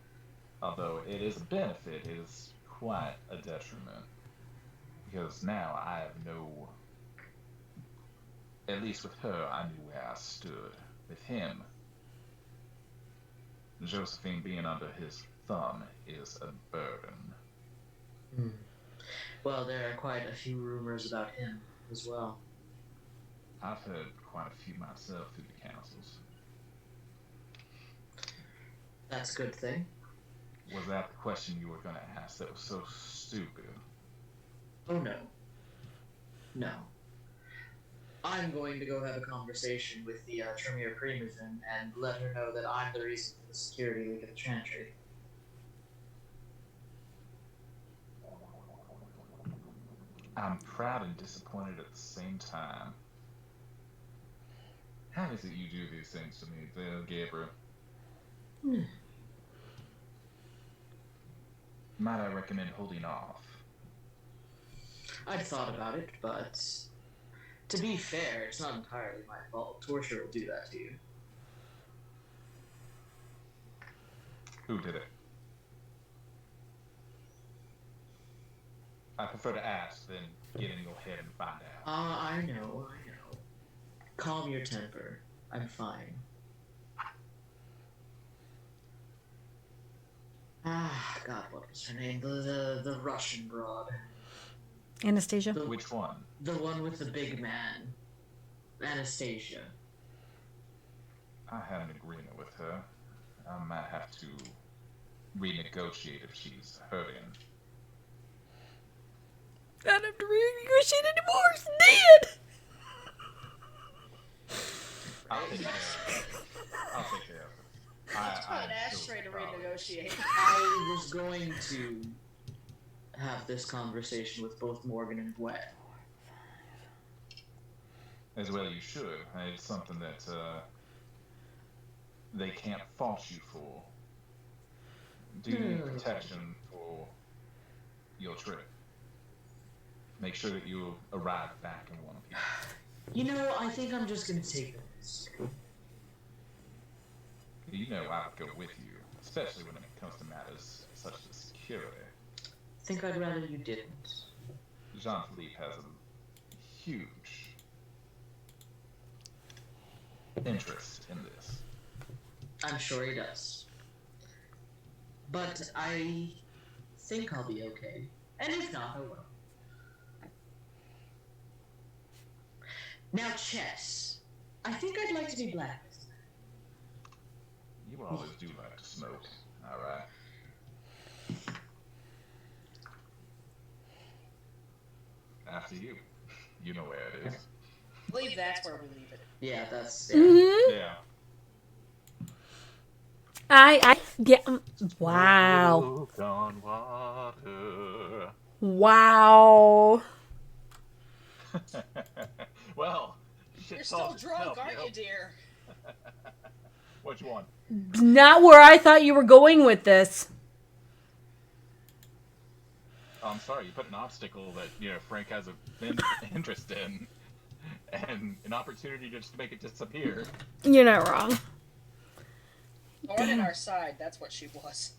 Although it is a benefit, it is quite a detriment. Because now I have no... At least with her, I knew where I stood. With him, Josephine being under his thumb is a burden. Well, there are quite a few rumors about him as well. I've heard quite a few myself through the councils. That's a good thing. Was that the question you were going to ask that was so stupid? Oh, no. No. I'm going to go have a conversation with the Tremere Primogen and let her know that I'm the reason for the security leak at the Chantry. I'm proud and disappointed at the same time. How is it you do these things to me, Gabriel? Might I recommend holding off? I'd thought about it, but to be fair, it's not entirely my fault. Torture will do that to you. Who did it? I prefer to ask than get in your head and find out. I know. Calm your temper. I'm fine. God, what was her name? The Russian broad. Anastasia? Which one? The one with the big man. Anastasia. I had an agreement with her. I might have to renegotiate if she's hurting. I don't have to renegotiate anymore. It's dead. I'll take care of it. I just want an ashtray to renegotiate. I was going to have this conversation with both Morgan and Gwen. As well you should. It's something that they can't fault you for. Do you need protection for your trip? Make sure that you arrive back in one piece. You know, I think I'm just gonna take this. You know I would go with you, especially when it comes to matters such as security. Think I'd rather you didn't. Jean-Philippe has a huge interest in this. I'm sure he does. But I think I'll be okay. And if not, I will. Now, chess. I think I'd like to be black. You always do like to smoke, alright? After you. You know where it is. I believe that's where we leave it. Yeah, that's Yeah. Yeah. Wow. Walk on water. Wow. Well, shit You're still sauce drunk, itself, aren't yo. you, dear? Which one? Not where I thought you were going with this. Oh, I'm sorry, you put an obstacle that, Frank has a interest in, and an opportunity just to make it disappear. You're not wrong. Thorn in our side, that's what she was.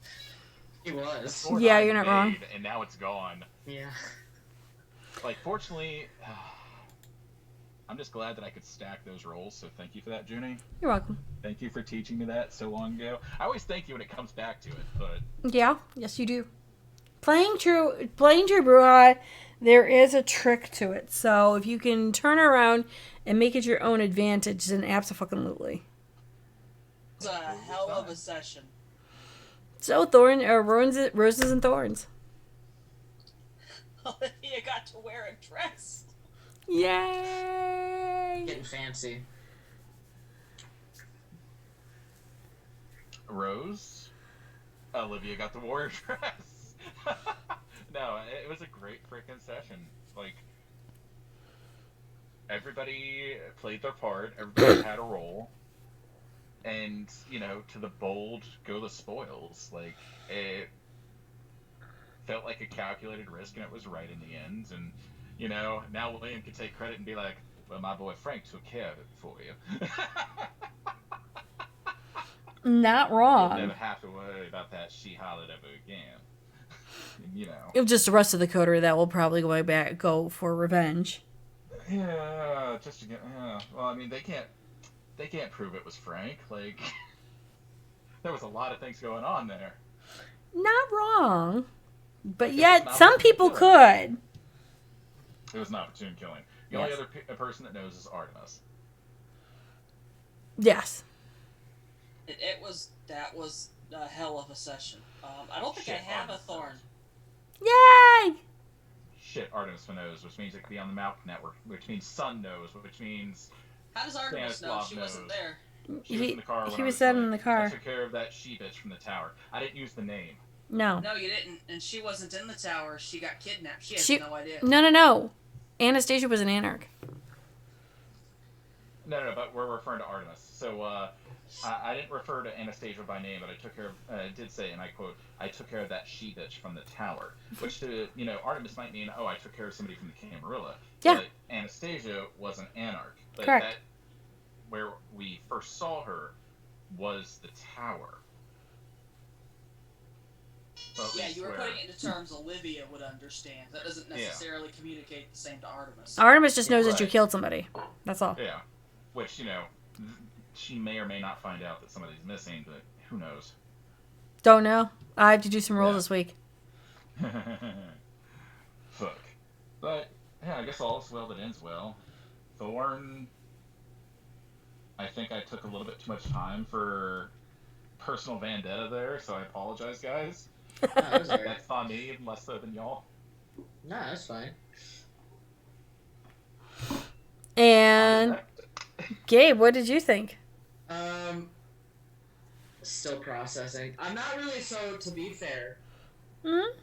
He was. Sword Yeah, I you're not wrong. made, and now it's gone. Yeah. Like, fortunately, I'm just glad that I could stack those rolls, so thank you for that, Junie. You're welcome. Thank you for teaching me that so long ago. I always thank you when it comes back to it, but... Yeah, yes you do. Playing true Bruja, there is a trick to it. So if you can turn around and make it your own advantage, then abso-fucking-lutely. It's a hell of a session. So roses and thorns. Olivia got to wear a dress. Yay! Getting fancy. Rose? Olivia got the warrior dress. No, it was a great freaking session. Like, everybody played their part, everybody had a role, and, to the bold go the spoils. Like, it felt like a calculated risk, and it was right in the end, and, now William can take credit and be like, well, my boy Frank took care of it for you. Not You'll wrong. never have to worry about that she-hollered ever again. It's just the rest of the coterie that will probably go for revenge. Yeah, just to get. Yeah. Well, I mean, they can't prove it was Frank. Like, there was a lot of things going on there. Not wrong. But It's yet, not some what people you're could. It was an opportune killing. The only Yes. other person that knows is Artemis. Yes. That was a hell of a session. I don't think I have a thorn. Yay! Shit, Artemis knows, which means it could be on the Mouth Network, which means Sun knows, which means How does Artemis know? Stanislav She wasn't knows. there. She was in the car. He when I was sitting in the I car. took care of that she-bitch from the tower. I didn't use the name. No. No, you didn't. And she wasn't in the tower. She got kidnapped. She has no idea. No. Anastasia was an anarch. No, but we're referring to Artemis. So, I didn't refer to Anastasia by name, but I took care of, did say, and I quote, I took care of that she-bitch from the tower. Which to, Artemis might mean, oh, I took care of somebody from the Camarilla. Yeah. But Anastasia was an anarch. But Correct. that, where we first saw her, was the tower. Well, at Yeah, least you were where- putting it into terms Olivia would understand. That doesn't necessarily communicate the same to Artemis. Artemis just knows that you Right. killed somebody. That's all. Yeah. Which, she may or may not find out that somebody's missing, but who knows? Don't know. I have to do some rolls this week. Fuck. But, yeah, I guess all is well that ends well. Thorn, I think I took a little bit too much time for personal vendetta there, so I apologize, guys. That's on me, less so than y'all. Nah, that's fine. And Gabe, what did you think? Still processing. I'm not really to be fair. Hmm?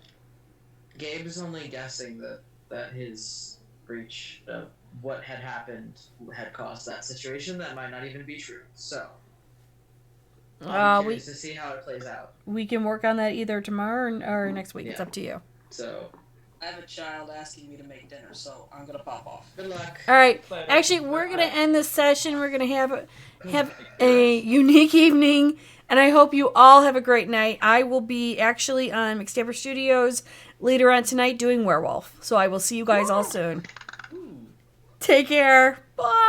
Gabe is only guessing that his breach of what had happened had caused that situation. That might not even be true. So, I'm curious to see how it plays out. We can work on that either tomorrow or next week. It's Yeah. up to you. So, I have a child asking me to make dinner, so I'm gonna pop off. good luck. All right. Actually, we're gonna end this session. We're gonna have a unique evening, and I hope you all have a great night. I will be actually on McStabber Studios later on tonight doing Werewolf, so I will see you guys all soon. Take care. Bye.